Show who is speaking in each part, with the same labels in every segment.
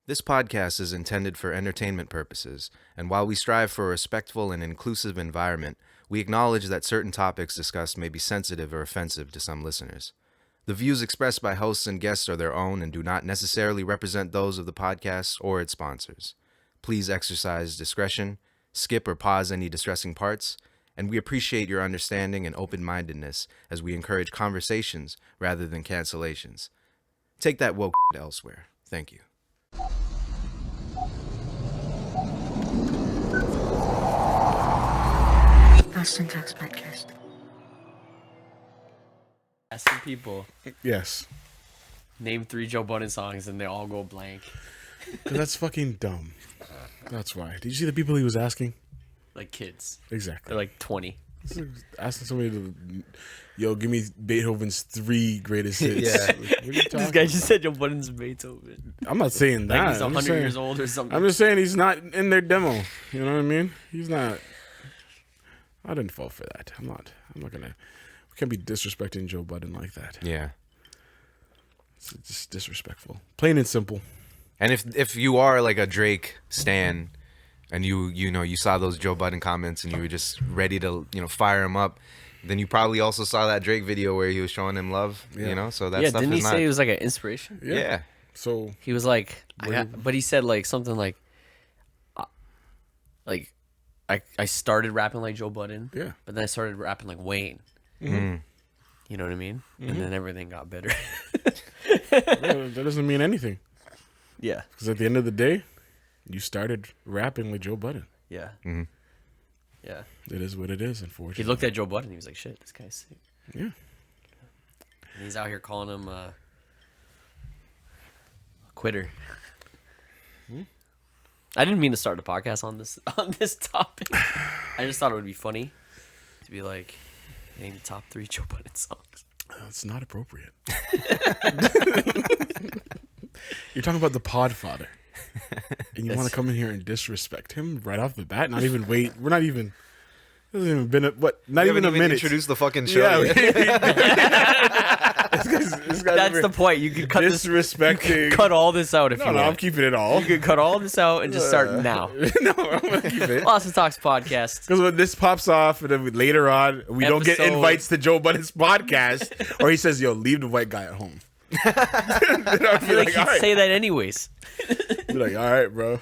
Speaker 1: This podcast is intended for entertainment purposes, and while we strive for a respectful and inclusive environment, we acknowledge that certain topics discussed may be sensitive or offensive to some listeners. The views expressed by hosts and guests are their own and do not necessarily represent those of the podcast or its sponsors. Please exercise discretion, skip or pause any distressing parts, and we appreciate your understanding and open-mindedness as we encourage conversations rather than cancellations. Take that woke elsewhere. Thank you.
Speaker 2: Austin Talks Podcast.
Speaker 3: Asking people,
Speaker 4: Yes.
Speaker 3: name 3 Joe Budden songs and they all go blank.
Speaker 4: 'Cause that's fucking dumb. That's why. Did you see the people he was asking?
Speaker 3: Like kids.
Speaker 4: Exactly.
Speaker 3: They're like 20.
Speaker 4: Asking somebody to, give me Beethoven's 3 greatest hits.
Speaker 1: Yeah.
Speaker 4: Like, what are you
Speaker 3: This
Speaker 4: talking
Speaker 3: guy just said Joe Budden's Beethoven.
Speaker 4: I'm not saying that.
Speaker 3: Like he's
Speaker 4: I'm
Speaker 3: 100
Speaker 4: just saying,
Speaker 3: years old or something.
Speaker 4: I'm just saying he's not in their demo. You know what I mean? He's not. I didn't fall for that. I'm not gonna. We can't be disrespecting Joe Budden like that.
Speaker 1: Yeah.
Speaker 4: It's just disrespectful. Plain and simple.
Speaker 1: And if you are like a Drake stan and you saw those Joe Budden comments and you were just ready to, fire him up, then you probably also saw that Drake video where he was showing him love,
Speaker 4: Yeah.
Speaker 1: so that
Speaker 3: yeah,
Speaker 1: stuff
Speaker 3: didn't
Speaker 1: is
Speaker 3: he
Speaker 1: not...
Speaker 3: say it was like an inspiration?
Speaker 1: Yeah.
Speaker 4: So
Speaker 3: He was like, but he said like something like I started rapping like Joe Budden,
Speaker 4: yeah.
Speaker 3: but then I started rapping like Wayne.
Speaker 1: Mm.
Speaker 3: You know what I mean? And then everything got better.
Speaker 4: That doesn't mean anything.
Speaker 3: yeah.
Speaker 4: Because at the end of the day, you started rapping with Joe Budden.
Speaker 3: Yeah.
Speaker 1: Mhm.
Speaker 3: Yeah.
Speaker 4: It is what it is,
Speaker 3: He
Speaker 4: unfortunately.
Speaker 3: looked at Joe Budden and he was like, shit, this guy's sick.
Speaker 4: Yeah.
Speaker 3: And he's out here calling him a quitter. I didn't mean to start a podcast on this topic. I just thought it would be funny to be like, name the top 3 Joe Budden songs.
Speaker 4: That's not appropriate. You're talking about the Podfather. And you want to come in here and disrespect him right off the bat? Not even wait. We're not even. It hasn't even been not even a minute.
Speaker 1: Introduce the fucking show.
Speaker 4: Yeah,
Speaker 1: yet.
Speaker 4: this guy's
Speaker 3: That's the point. You could cut this. You
Speaker 4: disrespecting.
Speaker 3: could cut all this out if
Speaker 4: No,
Speaker 3: you
Speaker 4: no,
Speaker 3: want.
Speaker 4: I'm keeping it all.
Speaker 3: You could cut all this out and just start now.
Speaker 4: No, I'm gonna keep it.
Speaker 3: Austin Talks Podcast.
Speaker 4: Because when this pops off, and then later on, we don't get
Speaker 3: Episode-
Speaker 4: invites to Joe Budden's podcast, or he says, "Yo, leave the white guy at home." Then I'll
Speaker 3: I feel like he'd
Speaker 4: all right.
Speaker 3: say that anyways.
Speaker 4: Be like, all right, bro.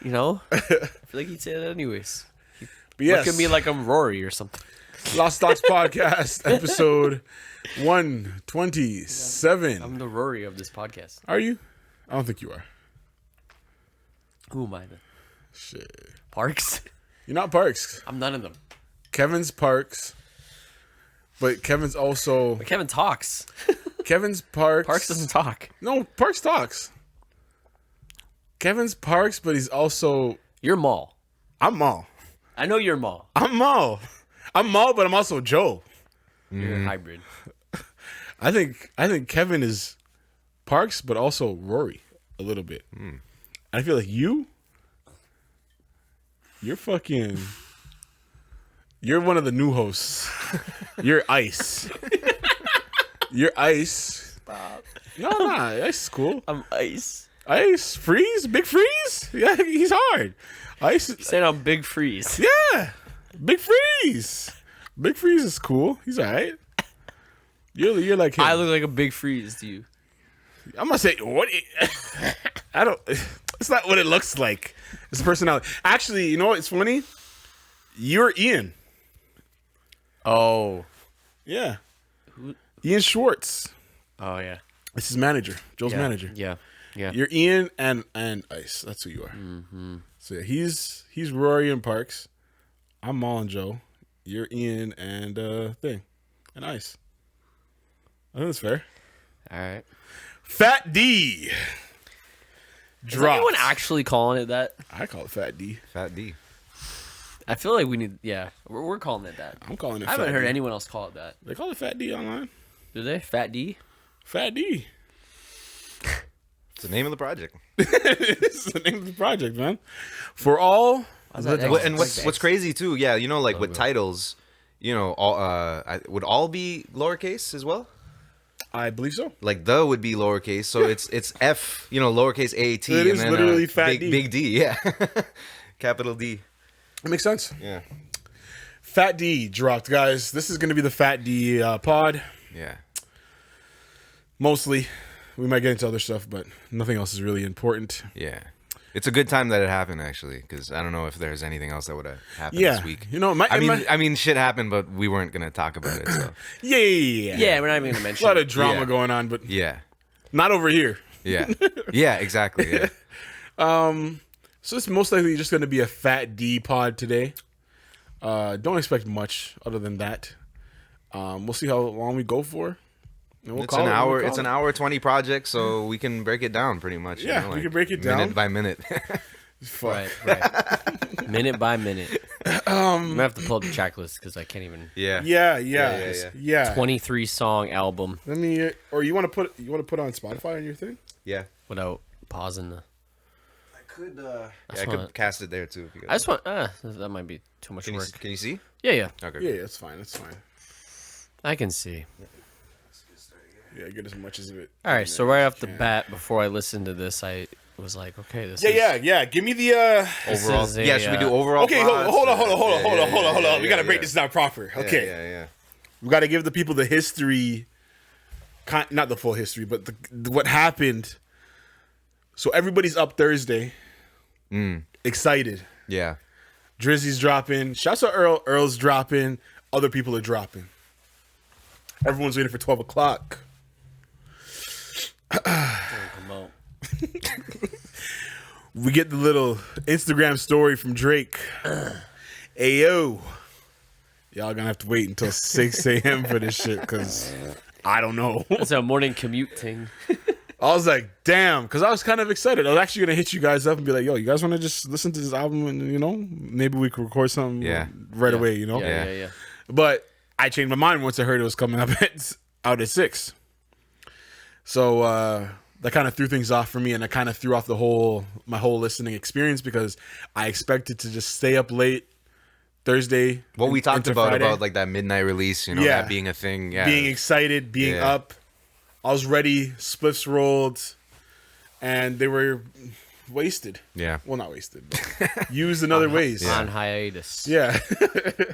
Speaker 3: You know? I feel like he'd say that anyways.
Speaker 4: But yes,
Speaker 3: Look at me like I'm Rory or something.
Speaker 4: Lost Stocks Podcast, episode 127.
Speaker 3: I'm the Rory of this podcast.
Speaker 4: Are you? I don't think you are.
Speaker 3: Who am I then?
Speaker 4: Shit.
Speaker 3: Parks?
Speaker 4: You're not Parks.
Speaker 3: I'm none of them.
Speaker 4: Kevin's Parks. But Kevin's also...
Speaker 3: But Kevin talks.
Speaker 4: Kevin's Parks.
Speaker 3: Parks doesn't talk.
Speaker 4: No, Parks talks. Kevin's Parks, but he's also...
Speaker 3: You're Maul.
Speaker 4: I'm Maul.
Speaker 3: I know you're Maul.
Speaker 4: I'm Maul. I'm Maul, but I'm also Joe.
Speaker 3: You're a hybrid.
Speaker 4: I think Kevin is Parks, but also Rory a little bit. I feel like you're fucking... You're one of the new hosts. You're Ice. You're Ice.
Speaker 3: Stop.
Speaker 4: No, Ice is cool.
Speaker 3: I'm Ice.
Speaker 4: Ice, Freeze, Big Freeze. Yeah, he's hard. Ice,
Speaker 3: Saying I'm Big Freeze.
Speaker 4: yeah, Big Freeze. Big Freeze is cool. He's alright. You're like him.
Speaker 3: I look like a Big Freeze to you.
Speaker 4: I'm gonna say what? I don't. It's not what it looks like. It's personality. Actually, you know what? It's funny. You're Ian.
Speaker 3: Oh.
Speaker 4: Yeah. Ian Schwartz.
Speaker 3: Oh, yeah.
Speaker 4: It's his manager. Joe's
Speaker 3: Yeah.
Speaker 4: manager.
Speaker 3: Yeah. Yeah.
Speaker 4: You're Ian and Ice. That's who you are.
Speaker 3: Mm-hmm.
Speaker 4: So yeah, he's Rory and Parks. I'm Maul and Joe. You're Ian and Thing and Ice. I think that's fair.
Speaker 3: All right.
Speaker 4: Fat D.
Speaker 3: Is
Speaker 4: Dropped.
Speaker 3: anyone actually calling it that?
Speaker 4: I call it Fat D.
Speaker 1: Fat D.
Speaker 3: I feel like we need, we're calling it that.
Speaker 4: I'm calling it
Speaker 3: I haven't
Speaker 4: Fat
Speaker 3: heard
Speaker 4: D.
Speaker 3: anyone else call it that.
Speaker 4: They call it Fat D online.
Speaker 3: Do they? Fat D?
Speaker 4: Fat D.
Speaker 1: It's the name of the project.
Speaker 4: This is the name of the project, man. For all
Speaker 1: And what's crazy too, yeah, with titles, would all be lowercase as well?
Speaker 4: I believe so.
Speaker 1: Like the would be lowercase, so it's F, lowercase a t,
Speaker 4: It
Speaker 1: and
Speaker 4: is
Speaker 1: then
Speaker 4: literally fat
Speaker 1: big,
Speaker 4: D.
Speaker 1: big D, yeah, capital D,
Speaker 4: It makes sense.
Speaker 1: yeah,
Speaker 4: Fat D dropped, guys. This is going to be the Fat D pod.
Speaker 1: yeah.
Speaker 4: Mostly. We might get into other stuff, but nothing else is really important.
Speaker 1: Yeah, it's a good time that it happened actually, because I don't know if there's anything else that would have happened
Speaker 4: Yeah.
Speaker 1: this week.
Speaker 4: I
Speaker 1: mean, shit happened, but we weren't gonna talk about it. So
Speaker 4: yeah.
Speaker 3: Yeah, we're not even gonna
Speaker 4: A
Speaker 3: mention.
Speaker 4: lot
Speaker 3: it.
Speaker 4: of drama
Speaker 1: Yeah.
Speaker 4: going on, but
Speaker 1: yeah,
Speaker 4: not over here.
Speaker 1: yeah, yeah, exactly. Yeah,
Speaker 4: So this is most likely just going to be a Fat D pod today. Don't expect much other than that. We'll see how long we go for. And we'll
Speaker 1: it's
Speaker 4: call
Speaker 1: an
Speaker 4: it-
Speaker 1: hour.
Speaker 4: we'll call
Speaker 1: It's an
Speaker 4: it.
Speaker 1: hour 20 project, so we can break it down pretty much.
Speaker 4: Yeah, we can break it down.
Speaker 1: minute by minute.
Speaker 4: Fuck.
Speaker 3: Right. Minute by minute. I'm gonna have to pull up the track list because I can't even.
Speaker 1: yeah,
Speaker 4: Yeah.
Speaker 3: 23 song album
Speaker 4: Let me. Or you want to put on Spotify on your thing?
Speaker 1: yeah.
Speaker 3: without pausing the.
Speaker 1: I could.
Speaker 3: I
Speaker 1: I
Speaker 3: wanna-
Speaker 1: could cast it there too. If you
Speaker 3: I just want. That might be too much
Speaker 1: can you
Speaker 3: work.
Speaker 1: can you see?
Speaker 3: Yeah, yeah.
Speaker 1: Okay.
Speaker 4: Yeah, that's fine. That's fine.
Speaker 3: I can see.
Speaker 4: Yeah, get as much as it.
Speaker 3: All right, so right off the
Speaker 4: can.
Speaker 3: bat, before I listened to this, I was like, okay, this
Speaker 4: Yeah. Give me the.
Speaker 3: This
Speaker 1: Overall,
Speaker 3: is a,
Speaker 1: yeah. Should we do overall?
Speaker 4: Okay,
Speaker 1: plots?
Speaker 4: hold on.
Speaker 1: Yeah,
Speaker 4: We gotta break
Speaker 1: yeah.
Speaker 4: this down proper. Okay,
Speaker 1: Yeah.
Speaker 4: we gotta give the people the history. Not the full history, but what happened. So everybody's up Thursday. Excited.
Speaker 1: Yeah.
Speaker 4: Drizzy's dropping. Shouts out Earl. Earl's dropping. Other people are dropping. Everyone's waiting for 12 o'clock.
Speaker 3: come out.
Speaker 4: We get the little Instagram story from Drake. Ayo. Y'all gonna have to wait until 6 a.m. for this shit, because I don't know.
Speaker 3: That's a morning commute thing.
Speaker 4: I was like, damn, because I was kind of excited. I was actually gonna hit you guys up and be like, yo, you guys want to just listen to this album and, maybe we could record something right away,
Speaker 3: Yeah.
Speaker 4: But I changed my mind once I heard it was coming up out at 6. So that kind of threw things off for me, and I kind of threw off my whole listening experience, because I expected to just stay up late Thursday.
Speaker 1: What we talked
Speaker 4: into Friday,
Speaker 1: about like that midnight release,
Speaker 4: Yeah.
Speaker 1: that being a thing. Yeah.
Speaker 4: being excited, being
Speaker 1: Yeah.
Speaker 4: up. I was ready, spliffs rolled, and they were wasted.
Speaker 1: Yeah.
Speaker 4: Well, not wasted, but used in other ways.
Speaker 3: On hiatus.
Speaker 4: Yeah.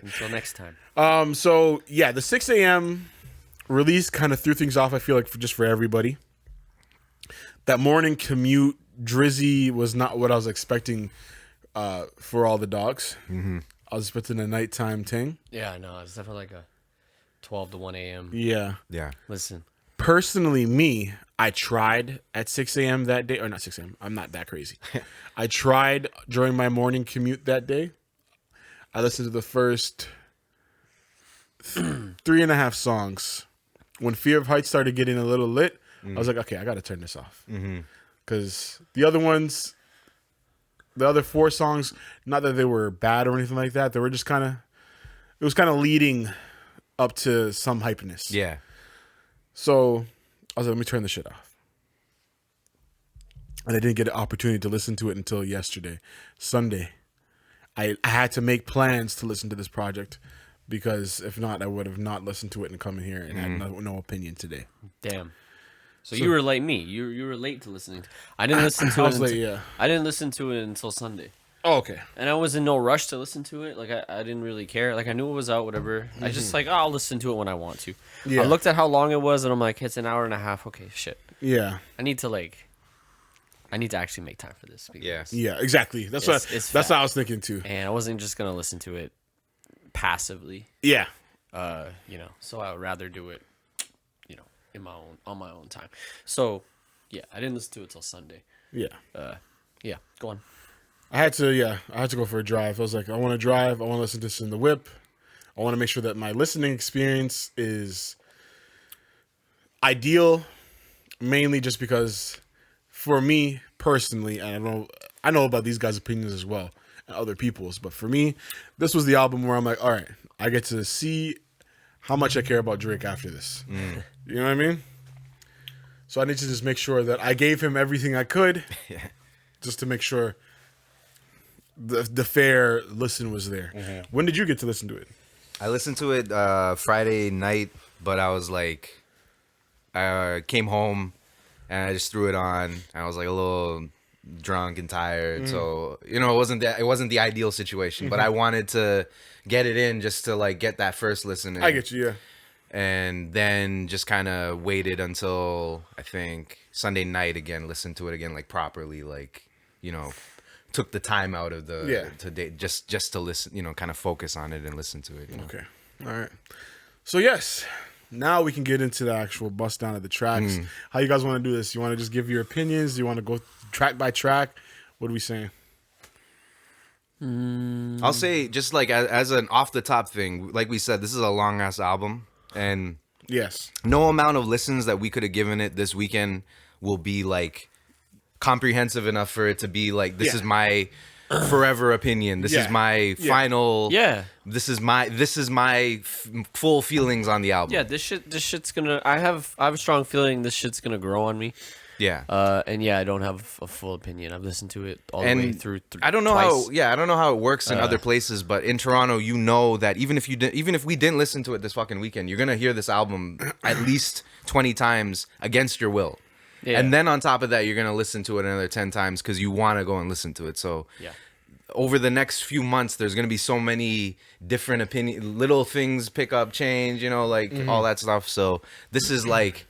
Speaker 3: Until next time.
Speaker 4: So yeah, the 6 a.m. release kind of threw things off. I feel like for everybody. That morning commute, Drizzy was not what I was expecting for all the dogs. Mm-hmm. I was expecting a nighttime thing.
Speaker 3: Yeah, I know. It's definitely like a 12 to 1 a.m.
Speaker 4: Yeah.
Speaker 1: Yeah.
Speaker 3: Listen.
Speaker 4: Personally, me, I tried at 6 a.m. that day, or not 6 a.m. I'm not that crazy. I tried during my morning commute that day. I listened to the first 3.5 songs. When Fear of Heights started getting a little lit, I was like, okay, I got to turn this off. Because the other ones, the other 4 songs, not that they were bad or anything like that, they were just kind of, it was kind of leading up to some hypeness.
Speaker 1: Yeah.
Speaker 4: So I was like, let me turn the shit off. And I didn't get an opportunity to listen to it until yesterday, Sunday. I had to make plans to listen to this project, because if not, I would have not listened to it and come in here and had no opinion today.
Speaker 3: Damn. So you were like me. You were late to listening. I didn't listen to
Speaker 4: I
Speaker 3: it.
Speaker 4: was late,
Speaker 3: until,
Speaker 4: yeah.
Speaker 3: I didn't listen to it until Sunday.
Speaker 4: Oh, okay.
Speaker 3: And I was in no rush to listen to it. Like I didn't really care. Like I knew it was out, whatever. I just like, I'll listen to it when I want to.
Speaker 4: Yeah.
Speaker 3: I looked at how long it was, and I'm like, it's an hour and a half. Okay, shit.
Speaker 4: Yeah.
Speaker 3: I need to actually make time for this. because-
Speaker 1: Yeah.
Speaker 4: Yeah, exactly. That's
Speaker 3: It's
Speaker 4: what
Speaker 3: fat.
Speaker 4: I was thinking too.
Speaker 3: And I wasn't just gonna listen to it passively.
Speaker 4: Yeah.
Speaker 3: So I would rather do it, on my own time. So, yeah, I didn't listen to it till Sunday.
Speaker 4: Yeah.
Speaker 3: Yeah, go on.
Speaker 4: I had to go for a drive. I was like, I want to drive. I want to listen to this in the whip. I want to make sure that my listening experience is ideal, mainly just because for me personally, and I know about these guys' opinions as well and other people's, but for me, this was the album where I'm like, all right, I get to see how much I care about Drake after this. You know what I mean? So I need to just make sure that I gave him everything I could, just to make sure the fair listen was there. When did you get to listen to it?
Speaker 1: I listened to it Friday night, but I was like I came home and I just threw it on. I was like a little drunk and tired, so it wasn't the ideal situation, but I wanted to get it in just to like get that first listen in.
Speaker 4: I get you. Yeah.
Speaker 1: And then just kind of waited until I think Sunday night again, listened to it again like properly, like took the time out of just to listen, kind of focus on it and listen to it.
Speaker 4: Okay. All right. So yes, now we can get into the actual bust down of the tracks. How you guys want to do this? You want to just give your opinions? Do you want to go track by track? What are we saying?
Speaker 1: I'll say just like as an off the top thing, like we said, this is a long ass album, and
Speaker 4: Yes.
Speaker 1: no amount of listens that we could have given it this weekend will be like comprehensive enough for it to be like this is my forever opinion. This is my final.
Speaker 3: Yeah.
Speaker 1: This is my full feelings on the album.
Speaker 3: Yeah, this shit's gonna. I have a strong feeling this shit's gonna grow on me.
Speaker 1: Yeah.
Speaker 3: And yeah, I don't have a full opinion. I've listened to it all the way through.
Speaker 1: I don't know
Speaker 3: twice.
Speaker 1: I don't know how it works in other places, but in Toronto, you know that even if we didn't listen to it this fucking weekend, you're gonna hear this album at least 20 times against your will.
Speaker 3: Yeah.
Speaker 1: And then on top of that, you're gonna listen to it another 10 times because you want to go and listen to it. So
Speaker 3: Yeah.
Speaker 1: over the next few months, there's gonna be so many different little things, pick up, change, all that stuff. So this is like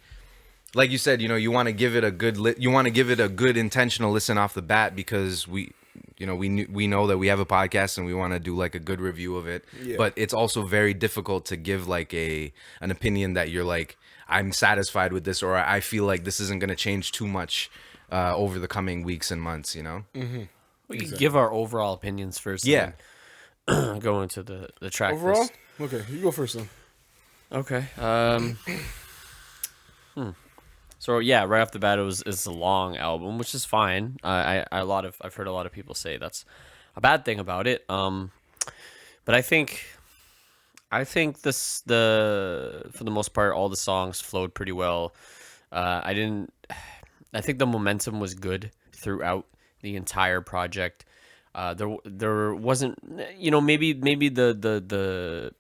Speaker 1: you said, you want to give it a good intentional listen off the bat because we know that we have a podcast and we want to do like a good review of it.
Speaker 4: Yeah.
Speaker 1: But it's also very difficult to give like an opinion that you're like, I'm satisfied with this, or I feel like this isn't going to change too much over the coming weeks and months,
Speaker 3: We can give our overall opinions first.
Speaker 1: Yeah.
Speaker 3: And then go into the track
Speaker 4: Overall?
Speaker 3: list.
Speaker 4: Okay, you go first then.
Speaker 3: Okay. So yeah, right off the bat, it's a long album, which is fine. I've heard a lot of people say that's a bad thing about it. But I think for the most part, all the songs flowed pretty well. I think the momentum was good throughout the entire project. There wasn't, maybe the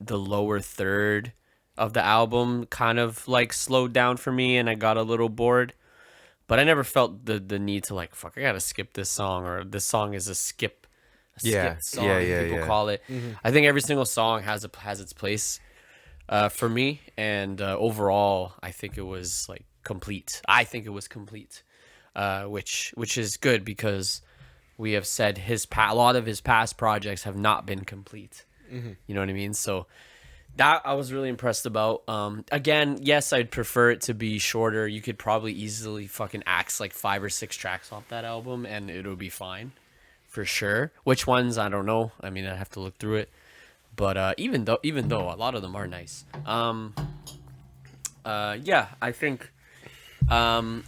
Speaker 3: lower third of the album kind of like slowed down for me and I got a little bored, but I never felt the need to like, fuck, I gotta skip this song, or this song is a skip song, people call it. I think every single song has its place for me, and overall I think it was like complete. Which is good because we have said a lot of his past projects have not been complete. You know what I mean? So that I was really impressed about. Again, yes, I'd prefer it to be shorter. You could probably easily fucking axe like 5 or 6 tracks off that album and it'll be fine for sure. Which ones, I don't know. I mean, I'd have to look through it. But even though a lot of them are nice. Yeah, I think I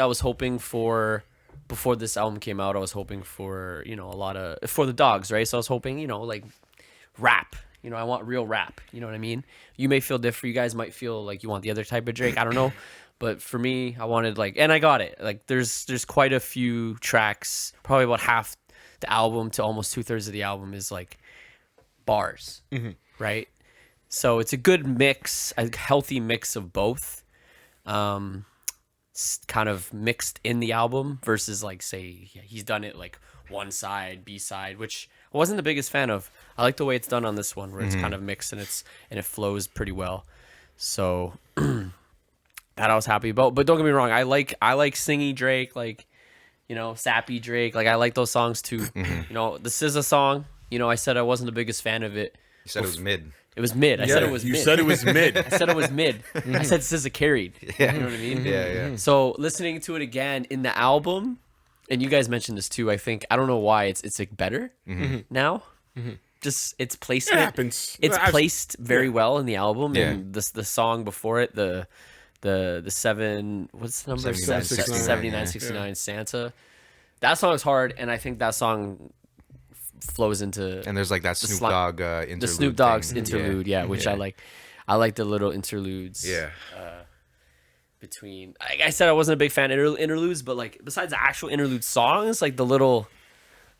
Speaker 3: was hoping for, before this album came out, I was hoping for, a lot of, for the Dogs, right? So I was hoping, like rap, I want real rap, you know what I mean? You may feel different. You guys might feel like you want the other type of Drake. I don't know. But for me, I wanted and I got it. Like there's quite a few tracks, probably about half the album to almost 2/3 of the album is like bars, right? So it's a good mix, a healthy mix of both. Kind of mixed in the album versus like, say, he's done it like one side, B side, which I wasn't the biggest fan of. I like the way it's done on this one, where it's kind of mixed and it flows pretty well. So that I was happy about. But don't get me wrong, I like singy Drake, like, sappy Drake. Like I like those songs too. This is a song. I said I wasn't the biggest fan of it.
Speaker 1: You said it was mid.
Speaker 3: It was mid. I said it was mid.
Speaker 4: You said it was mid.
Speaker 3: I said it was mid. I said SZA carried.
Speaker 1: Yeah.
Speaker 3: You know what I mean?
Speaker 1: Yeah.
Speaker 3: So listening to it again in the album, and you guys mentioned this too, I think, I don't know why it's like better now. Just its placement.
Speaker 4: It happens.
Speaker 3: It's placed very well in the album.
Speaker 1: Yeah.
Speaker 3: And the song before it, the 7, what's the number?
Speaker 1: 7969,
Speaker 3: 7969 Santa. That song is hard, and I think that song flows into,
Speaker 1: And there's like that Snoop Dogg interlude.
Speaker 3: the Snoop Dogg's
Speaker 1: thing.
Speaker 3: interlude, which I like. I like the little interludes.
Speaker 1: Yeah.
Speaker 3: Between, like I said, I wasn't a big fan of interludes, but like besides the actual interlude songs, like the little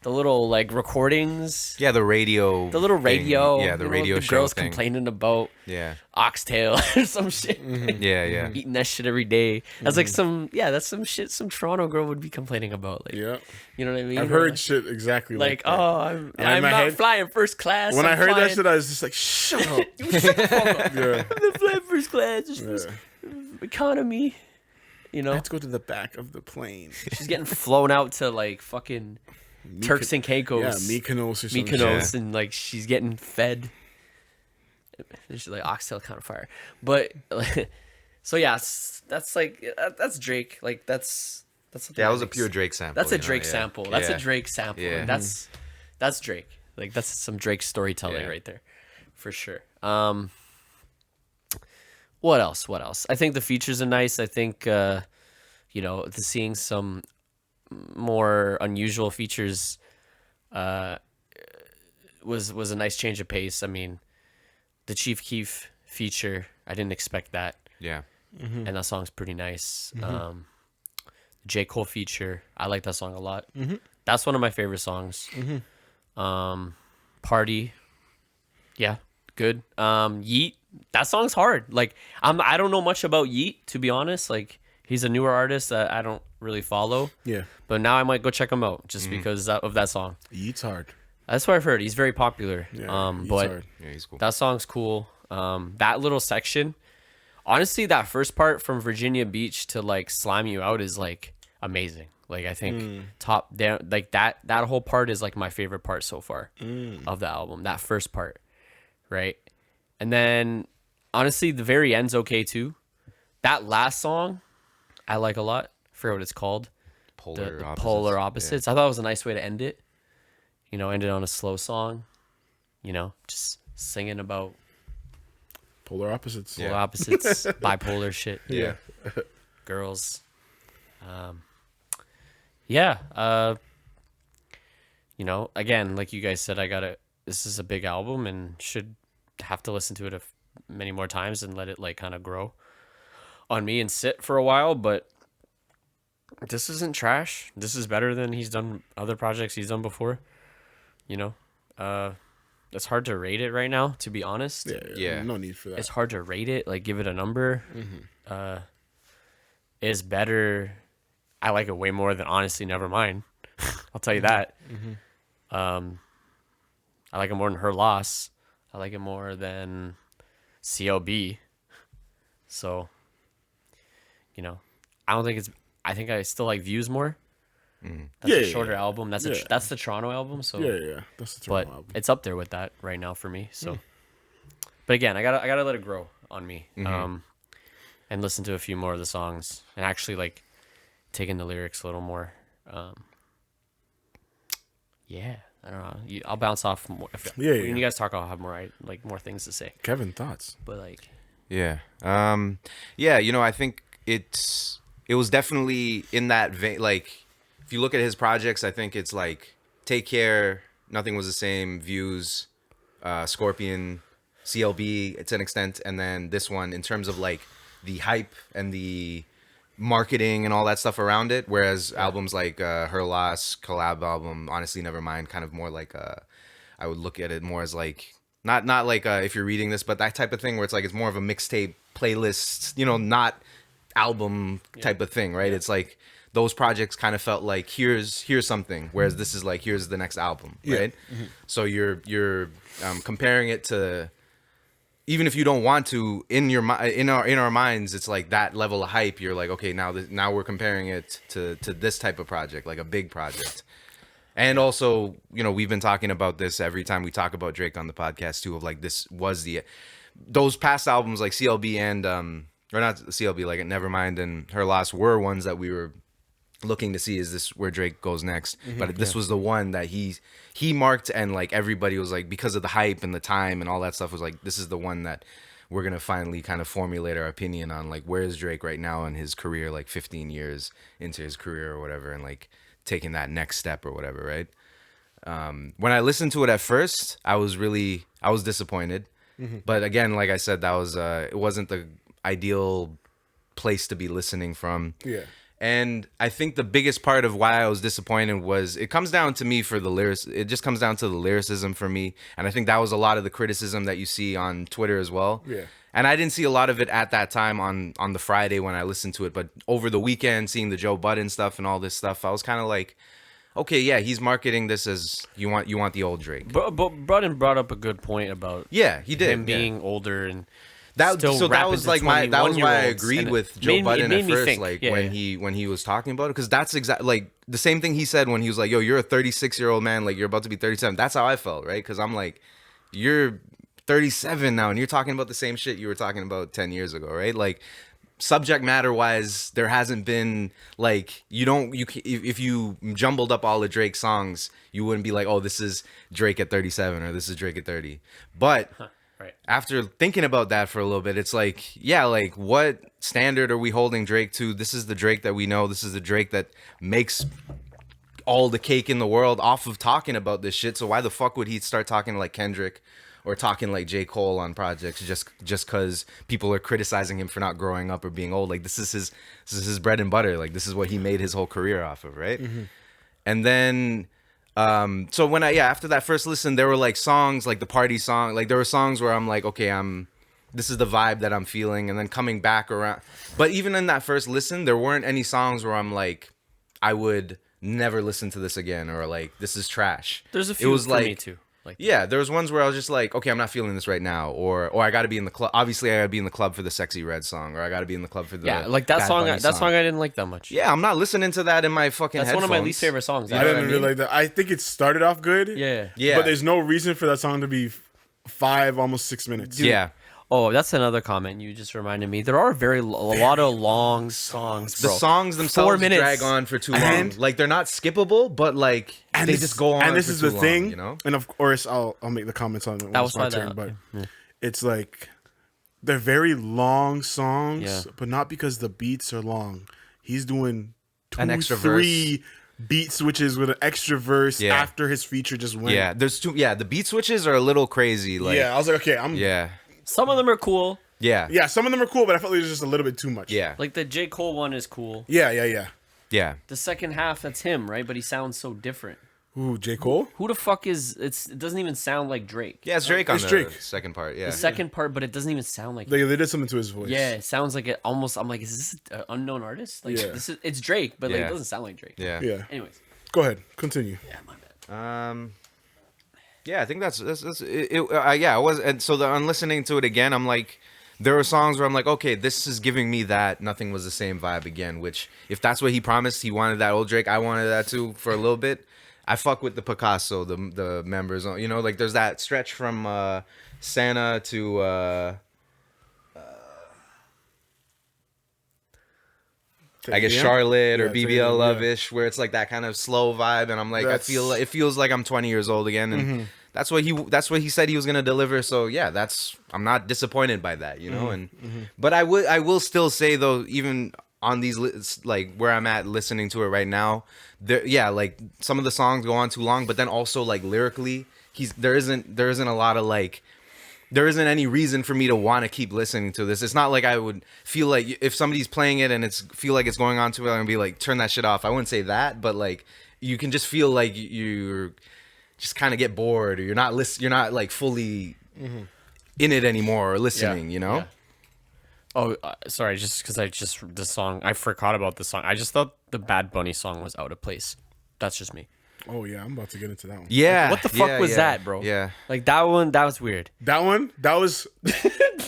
Speaker 3: the little like recordings.
Speaker 1: Yeah, the radio.
Speaker 3: The little
Speaker 1: thing.
Speaker 3: radio.
Speaker 1: Yeah, the
Speaker 3: you know,
Speaker 1: radio
Speaker 3: the
Speaker 1: show
Speaker 3: girls
Speaker 1: thing.
Speaker 3: complaining about
Speaker 1: Yeah.
Speaker 3: oxtail or some shit.
Speaker 1: Yeah, yeah.
Speaker 3: Eating that shit every day. That's like that's some shit some Toronto girl would be complaining about. Like,
Speaker 4: Yeah.
Speaker 3: you know what I mean?
Speaker 4: I've
Speaker 3: Or
Speaker 4: heard
Speaker 3: like,
Speaker 4: shit exactly like that.
Speaker 3: oh,
Speaker 4: And in
Speaker 3: I'm
Speaker 4: my
Speaker 3: not
Speaker 4: head-
Speaker 3: flying first class.
Speaker 4: When
Speaker 3: I'm
Speaker 4: I heard
Speaker 3: flying,
Speaker 4: that shit, I was just like, shut up. Yeah.
Speaker 3: I'm not flying first class. It's
Speaker 4: Yeah.
Speaker 3: just economy. You know,
Speaker 4: Let's go to the back of the plane.
Speaker 3: she's getting flown out to like fucking Turks and Caicos.
Speaker 4: Yeah, Mykonos or something.
Speaker 3: Mykonos, and like she's getting fed. And she's like oxtail kind of fire, but so yeah, that's like that's Drake. Like that's something
Speaker 1: Yeah, that was a
Speaker 3: makes-
Speaker 1: pure Drake sample.
Speaker 3: That's a
Speaker 1: you know?
Speaker 3: Drake
Speaker 1: Yeah.
Speaker 3: sample. That's
Speaker 1: Yeah.
Speaker 3: a Drake sample.
Speaker 1: Yeah.
Speaker 3: And that's Drake. Like that's some Drake storytelling
Speaker 1: Yeah.
Speaker 3: right there, for sure. What else? What else? I think the features are nice. I think you know, seeing some more unusual features was a nice change of pace. I mean, the Chief Keef feature, I didn't expect that,
Speaker 1: Yeah.
Speaker 3: and that song's pretty nice. J. Cole feature, I like that song a lot. That's one of my favorite songs. Party, yeah, good. Yeet, that song's hard. Like I don't know much about Yeet, to be honest. Like he's a newer artist that I don't really follow.
Speaker 4: Yeah.
Speaker 3: But now I might go check him out just because of that song.
Speaker 4: Eats hard.
Speaker 3: That's what I've heard. He's very popular.
Speaker 4: Yeah, eats
Speaker 3: But
Speaker 4: hard.
Speaker 1: Yeah, he's cool.
Speaker 3: that song's cool. That little section, honestly, that first part from Virginia Beach to like Slime You Out is like amazing. Like I think top down, like that whole part is like my favorite part so far of the album. That first part, right? And then honestly, the very end's okay too. That last song, I like a lot. I forget what it's called.
Speaker 1: Polar
Speaker 3: The
Speaker 1: opposites.
Speaker 3: polar opposites. I thought it was a nice way to end it. You know, ended on a slow song. You know, just singing about
Speaker 4: Polar opposites.
Speaker 3: polar opposites, bipolar shit,
Speaker 1: Yeah.
Speaker 3: girls. Yeah. You know, again, like you guys said, this is a big album and should have to listen to it many more times and let it like kind of grow on me and sit for a while. But this isn't trash. This is better than he's done other projects he's done before. You know, it's hard to rate it right now, to be honest.
Speaker 1: Yeah.
Speaker 4: No need for that.
Speaker 3: It's hard to rate it, like give it a number. Is better. I like it way more than honestly Nevermind. I'll tell you that. I like it more than Her Loss. I like it more than CLB. So, you know, I think I still like Views more. That's a shorter album. That's
Speaker 4: Yeah.
Speaker 3: that's the Toronto album. So
Speaker 4: Yeah. That's the
Speaker 3: but
Speaker 4: Toronto album.
Speaker 3: it's up there with that right now for me. So, but again, I gotta let it grow on me, and listen to a few more of the songs, and actually like take in the lyrics a little more. Yeah, I don't know. I'll bounce off more.
Speaker 4: Yeah.
Speaker 3: When you guys talk, I'll have more more things to say.
Speaker 4: Kevin, thoughts?
Speaker 3: But like,
Speaker 1: Yeah. Yeah, you know, I think it was definitely in that vein. Like, if you look at his projects, I think it's like Take Care, Nothing Was the Same, Views, Scorpion, CLB to an extent, and then this one in terms of like the hype and the marketing and all that stuff around it. Whereas albums like Her Loss, collab album, Honestly Nevermind, kind of more like I would look at it more as like not like if you're reading this, but that type of thing where it's like it's more of a mixtape playlist, you know, not album type of thing, right? It's like those projects kind of felt like here's something, whereas this is like here's the next album, right? So you're comparing it to, even if you don't want to, in our minds, it's like that level of hype. You're like, okay, now we're comparing it to this type of project, like a big project. And also, you know, we've been talking about this every time we talk about Drake on the podcast too, of like this was those past albums like CLB and or not CLB, like Nevermind and Her Loss were ones that we were looking to see, is this where Drake goes next? But this was the one that he marked, and like everybody was like, because of the hype and the time and all that stuff, was like, this is the one that we're gonna finally kind of formulate our opinion on, like where is Drake right now in his career, like 15 years into his career or whatever, and like taking that next step or whatever, right? When I listened to it at first, I was disappointed. But again, like I said, that was it wasn't the ideal place to be listening from.
Speaker 4: Yeah.
Speaker 1: And I think the biggest part of why I was disappointed was it comes down to me for the lyrics. It just comes down to the lyricism for me. And I think that was a lot of the criticism that you see on Twitter as well.
Speaker 4: Yeah.
Speaker 1: And I didn't see a lot of it at that time on the Friday when I listened to it. But over the weekend, seeing the Joe Budden stuff and all this stuff, I was kind of like, okay, yeah, he's marketing this as you want the old Drake.
Speaker 3: But Budden brought up a good point about
Speaker 1: Yeah, he did.
Speaker 3: him
Speaker 1: yeah.
Speaker 3: being older and
Speaker 1: That
Speaker 3: still
Speaker 1: so that
Speaker 3: rapping
Speaker 1: was
Speaker 3: to
Speaker 1: like that was why I
Speaker 3: 21-year-olds,
Speaker 1: agreed
Speaker 3: and
Speaker 1: with
Speaker 3: it
Speaker 1: Joe
Speaker 3: made me-
Speaker 1: Budden
Speaker 3: it made
Speaker 1: at
Speaker 3: me
Speaker 1: first,
Speaker 3: think.
Speaker 1: like
Speaker 3: Yeah,
Speaker 1: when
Speaker 3: yeah.
Speaker 1: he was talking about it, because that's exactly like the same thing he said when he was like, "Yo, you're a 36-year-old man, like you're about to be 37." That's how I felt, right? Because I'm like, you're 37 now, and you're talking about the same shit you were talking about 10 years ago, right? Like subject matter wise, there hasn't been like if you jumbled up all the Drake songs, you wouldn't be like, "Oh, this is Drake at 37 or this is Drake at 30." But
Speaker 3: right.
Speaker 1: after thinking about that for a little bit, it's like, yeah, like what standard are we holding Drake to? This is the Drake that we know. This is the Drake that makes all the cake in the world off of talking about this shit. So why the fuck would he start talking like Kendrick or talking like J. Cole on projects just because people are criticizing him for not growing up or being old? Like this is his bread and butter. Like this is what he made his whole career off of, right? And then so when after that first listen, there were like songs like the party song, like there were songs where I'm like, okay, this is the vibe that I'm feeling. And then coming back around, but even in that first listen, there weren't any songs where I'm like, I would never listen to this again, or like this is trash.
Speaker 3: There's a
Speaker 1: It
Speaker 3: few
Speaker 1: was
Speaker 3: for
Speaker 1: like,
Speaker 3: me too. Like
Speaker 1: yeah, there was ones where I was just like, okay, I'm not feeling this right now, or I got to be in the club. Obviously, I got to be in the club for the Sexy Red song, or I got to be in the club for the
Speaker 3: yeah, like that
Speaker 1: Bad
Speaker 3: song.
Speaker 1: Bunny
Speaker 3: That song I didn't like that much.
Speaker 1: Yeah, I'm not listening to that in my fucking
Speaker 3: That's
Speaker 1: headphones.
Speaker 3: one of my least favorite songs.
Speaker 1: You
Speaker 4: I
Speaker 1: know
Speaker 4: didn't
Speaker 1: what I
Speaker 4: really
Speaker 1: mean?
Speaker 4: like that. I think it started off good.
Speaker 3: Yeah.
Speaker 1: Yeah,
Speaker 4: But there's no reason for that song to be 5, almost 6 minutes.
Speaker 1: yeah.
Speaker 3: Oh, that's another comment you just reminded me. There are a lot of long songs,
Speaker 1: The
Speaker 3: bro.
Speaker 1: songs themselves
Speaker 3: minutes.
Speaker 1: drag on for too long.
Speaker 4: And-
Speaker 1: Like they're not skippable, but like they
Speaker 4: this-
Speaker 1: just go on.
Speaker 4: And this
Speaker 1: for
Speaker 4: is
Speaker 1: too
Speaker 4: the
Speaker 1: long,
Speaker 4: thing,
Speaker 1: you know.
Speaker 4: and of course I'll make the comments on it when
Speaker 3: That
Speaker 4: it's
Speaker 3: was
Speaker 4: my
Speaker 3: why
Speaker 4: turn.
Speaker 3: that-
Speaker 4: But it's like they're very long songs,
Speaker 3: Yeah.
Speaker 4: but not because the beats are long. He's doing
Speaker 1: An
Speaker 4: 2,
Speaker 1: extra
Speaker 4: 3 beat switches with an extra verse
Speaker 1: Yeah.
Speaker 4: after his feature just went.
Speaker 1: Yeah, there's two. Yeah, the beat switches are a little crazy. Like,
Speaker 4: Yeah, I was like, okay,
Speaker 1: yeah,
Speaker 3: Some of them are cool.
Speaker 1: yeah,
Speaker 4: Yeah, some of them are cool, but I felt like it was just a little bit too much.
Speaker 1: yeah,
Speaker 3: Like the J. Cole one is cool.
Speaker 4: yeah.
Speaker 1: yeah.
Speaker 3: The second half, that's him, right? But he sounds so different.
Speaker 4: Ooh, J. Cole?
Speaker 3: Who the fuck is? It doesn't even sound like Drake.
Speaker 1: Yeah, it's Drake on
Speaker 4: It's
Speaker 1: the
Speaker 4: Drake.
Speaker 1: second part. Yeah,
Speaker 3: The second part, but it doesn't even sound like.
Speaker 4: They did something to his voice.
Speaker 3: Yeah, it sounds like it almost. I'm like, is this an unknown artist? Like
Speaker 4: Yeah.
Speaker 3: it's Drake, but like
Speaker 1: Yeah.
Speaker 3: it doesn't sound like Drake.
Speaker 1: yeah,
Speaker 4: Yeah.
Speaker 3: Anyways,
Speaker 4: Go ahead, continue.
Speaker 3: yeah, my bad.
Speaker 1: Yeah, I think that's it. Yeah, I was, and so on listening to it again, I'm like, there were songs where I'm like, okay, this is giving me that Nothing Was the Same vibe again. Which, if that's what he promised, he wanted that old Drake. I wanted that too for a little bit. I fuck with the Picasso, the members. You know, like there's that stretch from Santa to I guess
Speaker 4: Yeah?
Speaker 1: Charlotte or
Speaker 4: Yeah,
Speaker 1: BBL
Speaker 4: yeah.
Speaker 1: Love-ish, where it's like that kind of slow vibe, and I'm like,
Speaker 4: That's-
Speaker 1: it feels like I'm 20 years old again, and that's what he said he was gonna deliver. So yeah, I'm not disappointed by that, you know. And but I will still say though, even on these like where I'm at listening to it right now, like some of the songs go on too long, but then also like lyrically, there isn't a lot of like. There isn't any reason for me to want to keep listening to this. It's not like I would feel like if somebody's playing it and feel like it's going on too long and be like, turn that shit off. I wouldn't say that, but like you can just feel like you're just kind of get bored, or you're not like fully in it anymore or listening, you know?
Speaker 3: Yeah. Oh, sorry, just because the song, I forgot about the song. I just thought the Bad Bunny song was out of place. That's just me.
Speaker 4: Oh yeah, I'm about to get into that one.
Speaker 1: Yeah.
Speaker 3: What the fuck
Speaker 1: yeah,
Speaker 3: was
Speaker 1: yeah,
Speaker 3: that, bro?
Speaker 1: Yeah.
Speaker 3: Like that one, that was weird.
Speaker 4: That was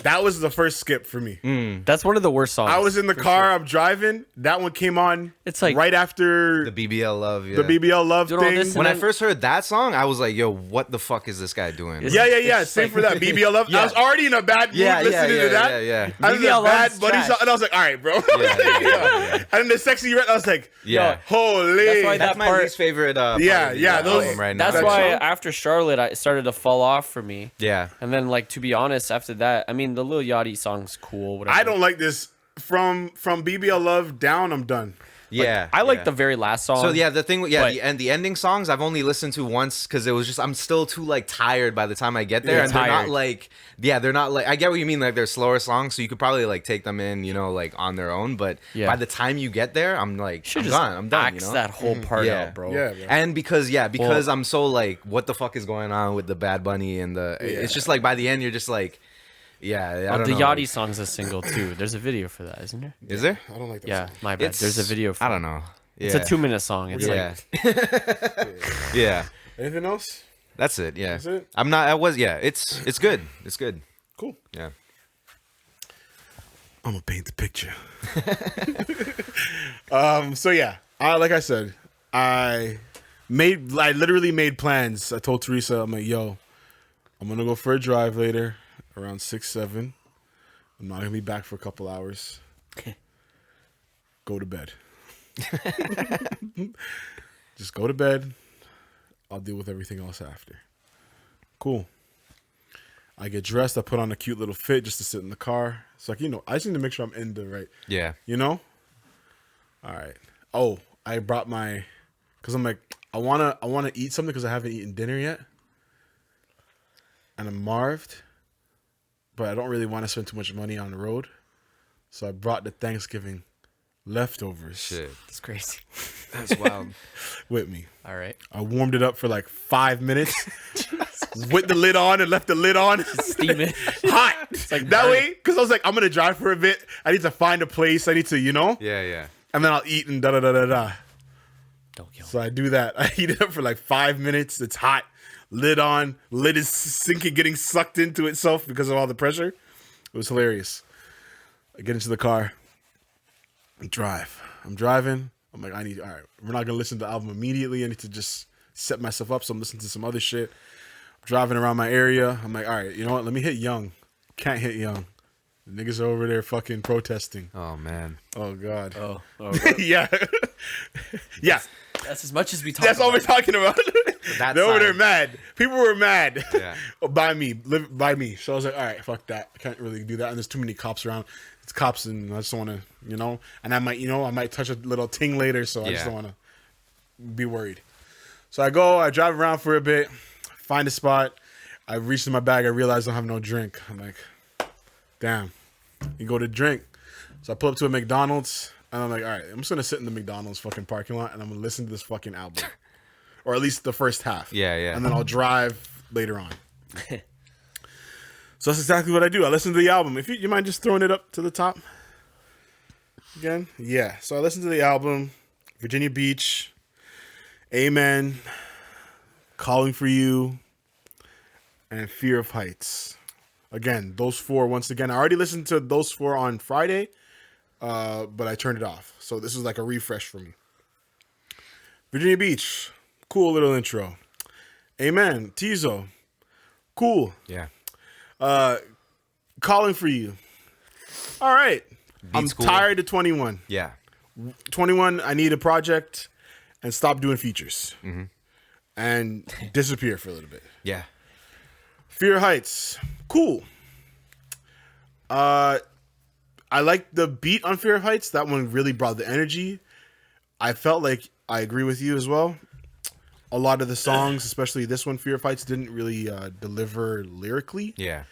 Speaker 4: that was the first skip for me.
Speaker 3: That's one of the worst songs.
Speaker 4: I was in the car, I'm driving. That one came on.
Speaker 3: It's like-
Speaker 4: right after
Speaker 1: The BBL Love, yeah.
Speaker 4: the BBL Love
Speaker 3: Doing all
Speaker 4: thing.
Speaker 3: this
Speaker 1: When I
Speaker 3: then-
Speaker 1: first heard that song, I was like, yo, what the fuck is this guy doing?
Speaker 4: Yeah.
Speaker 3: It's
Speaker 4: Same
Speaker 3: like-
Speaker 4: for that BBL Love. I was already in a bad mood listening to that.
Speaker 1: Yeah.
Speaker 4: I was in a
Speaker 3: BBL
Speaker 4: bad
Speaker 3: Love's
Speaker 4: buddy
Speaker 3: trash.
Speaker 4: song, and I was like, all right, bro.
Speaker 1: Yeah.
Speaker 4: And then the Sexy Red, I was like,
Speaker 1: Yeah.
Speaker 4: holy.
Speaker 3: That's why
Speaker 1: That's
Speaker 3: that
Speaker 1: my
Speaker 3: part-
Speaker 1: least favorite part
Speaker 4: Yeah,
Speaker 1: of the
Speaker 4: yeah, those-
Speaker 1: album right now.
Speaker 3: That's
Speaker 4: That
Speaker 3: why
Speaker 4: song?
Speaker 3: after Charlotte, it started to fall off for me.
Speaker 1: Yeah.
Speaker 3: And then, like, to be honest, after that, I mean, the Lil Yachty song's cool. Whatever.
Speaker 4: I don't like this from BBL Love down. I'm done.
Speaker 1: Yeah,
Speaker 3: I like
Speaker 1: yeah.
Speaker 3: the very last song.
Speaker 1: So yeah, the thing, yeah,
Speaker 3: but-
Speaker 1: the ending songs I've only listened to once because it was just I'm still too like tired by the time I get there,
Speaker 4: Yeah,
Speaker 1: and they're not
Speaker 3: tired.
Speaker 1: like they're not like I get what you mean, like they're slower songs, so you could probably like take them in, like on their own, but
Speaker 3: Yeah.
Speaker 1: by the time you get there, I'm like
Speaker 3: Should
Speaker 1: I'm
Speaker 3: just
Speaker 1: done, I'm done,
Speaker 3: axe that whole part
Speaker 1: Yeah.
Speaker 3: out, bro.
Speaker 4: Yeah, bro.
Speaker 1: And because I'm so like, what the fuck is going on with the Bad Bunny and it's just like by the end you're just like, I don't
Speaker 3: The
Speaker 1: know.
Speaker 3: Yachty song's a single too. There's a video for that, isn't there?
Speaker 1: Is there?
Speaker 4: I don't like that.
Speaker 3: Yeah,
Speaker 4: song.
Speaker 3: my bad. There's a video for
Speaker 1: I don't know.
Speaker 3: It's a 2-minute song. It's
Speaker 1: Yeah.
Speaker 3: like
Speaker 1: Yeah.
Speaker 4: Anything else?
Speaker 1: That's it. Yeah.
Speaker 4: That's it?
Speaker 1: I'm not. I was. Yeah. It's good. It's good.
Speaker 4: Cool.
Speaker 1: Yeah.
Speaker 4: I'm gonna paint the picture. So yeah, like I said, I literally made plans. I told Teresa, I'm like, yo, I'm gonna go for a drive later around 6-7. I'm not gonna be back for a couple hours. Go to bed. Just go to bed. I'll deal with everything else after. Cool. I get dressed. I put on a cute little fit just to sit in the car. It's like, I just need to make sure I'm in the right.
Speaker 1: Yeah.
Speaker 4: All right. Oh, I brought because I'm like, I wanna eat something because I haven't eaten dinner yet, and I'm marved, but I don't really want to spend too much money on the road, so I brought the Thanksgiving leftovers
Speaker 1: Shit.
Speaker 3: it's crazy.
Speaker 1: That's wild.
Speaker 4: with me.
Speaker 3: All right.
Speaker 4: I warmed it up for like 5 minutes, with the lid on and left the lid on.
Speaker 3: Steam it.
Speaker 4: Hot.
Speaker 3: like
Speaker 4: That
Speaker 3: burning.
Speaker 4: way, because I was like, I'm gonna drive for a bit. I need to find a place. I need to,
Speaker 1: Yeah. Yeah.
Speaker 4: and then I'll eat and da da da da da.
Speaker 3: Don't kill me.
Speaker 4: So I do that. I heat it up for like 5 minutes. It's hot. Lid on. Lid is sinking, getting sucked into itself because of all the pressure. It was hilarious. I get into the car. Drive. I'm driving. I'm like, all right, we're not going to listen to the album immediately. I need to just set myself up. So I'm listening to some other shit. I'm driving around my area. I'm like, all right, you know what? Let me hit Young. Can't hit Young. The niggas are over there fucking protesting.
Speaker 1: Oh man.
Speaker 4: Oh, God.
Speaker 3: Oh,
Speaker 4: Yeah. Yeah.
Speaker 3: that's as much as we talk.
Speaker 4: That's all we're talking about.
Speaker 1: That
Speaker 4: They're over there
Speaker 1: side.
Speaker 4: mad. People were mad.
Speaker 1: Yeah.
Speaker 4: by me. By me. So I was like, all right, fuck that. I can't really do that. And there's too many cops around. It's cops and I just don't want to, and I might touch a little ting later. So I just
Speaker 1: Yeah.
Speaker 4: don't want to be worried. So I drive around for a bit, find a spot. I reach in my bag. I realize I don't have no drink. I'm like, damn, you go to drink. So I pull up to a McDonald's and I'm like, all right, I'm just going to sit in the McDonald's fucking parking lot and I'm going to listen to this fucking album. Or at least the first half.
Speaker 1: Yeah, yeah.
Speaker 4: And then I'll drive later on. So that's exactly what I do. I listen to the album. If you mind just throwing it up to the top again? Yeah. So I listen to the album, Virginia Beach, Amen, Calling for You, and Fear of Heights. Again, those four, once again, I already listened to those four on Friday, but I turned it off. So this is like a refresh for me. Virginia Beach, cool little intro. Amen, Tizo, cool.
Speaker 1: Yeah.
Speaker 4: Calling for You. All right. I'm
Speaker 1: Beats cool.
Speaker 4: tired of 21.
Speaker 1: Yeah.
Speaker 4: 21, I need a project and stop doing features. And disappear for a little bit.
Speaker 1: Yeah.
Speaker 4: Fear Heights, cool. I like the beat on Fear Heights. That one really brought the energy. I felt like I agree with you as well. A lot of the songs, especially this one, Fear Heights, didn't really deliver lyrically.
Speaker 1: Yeah.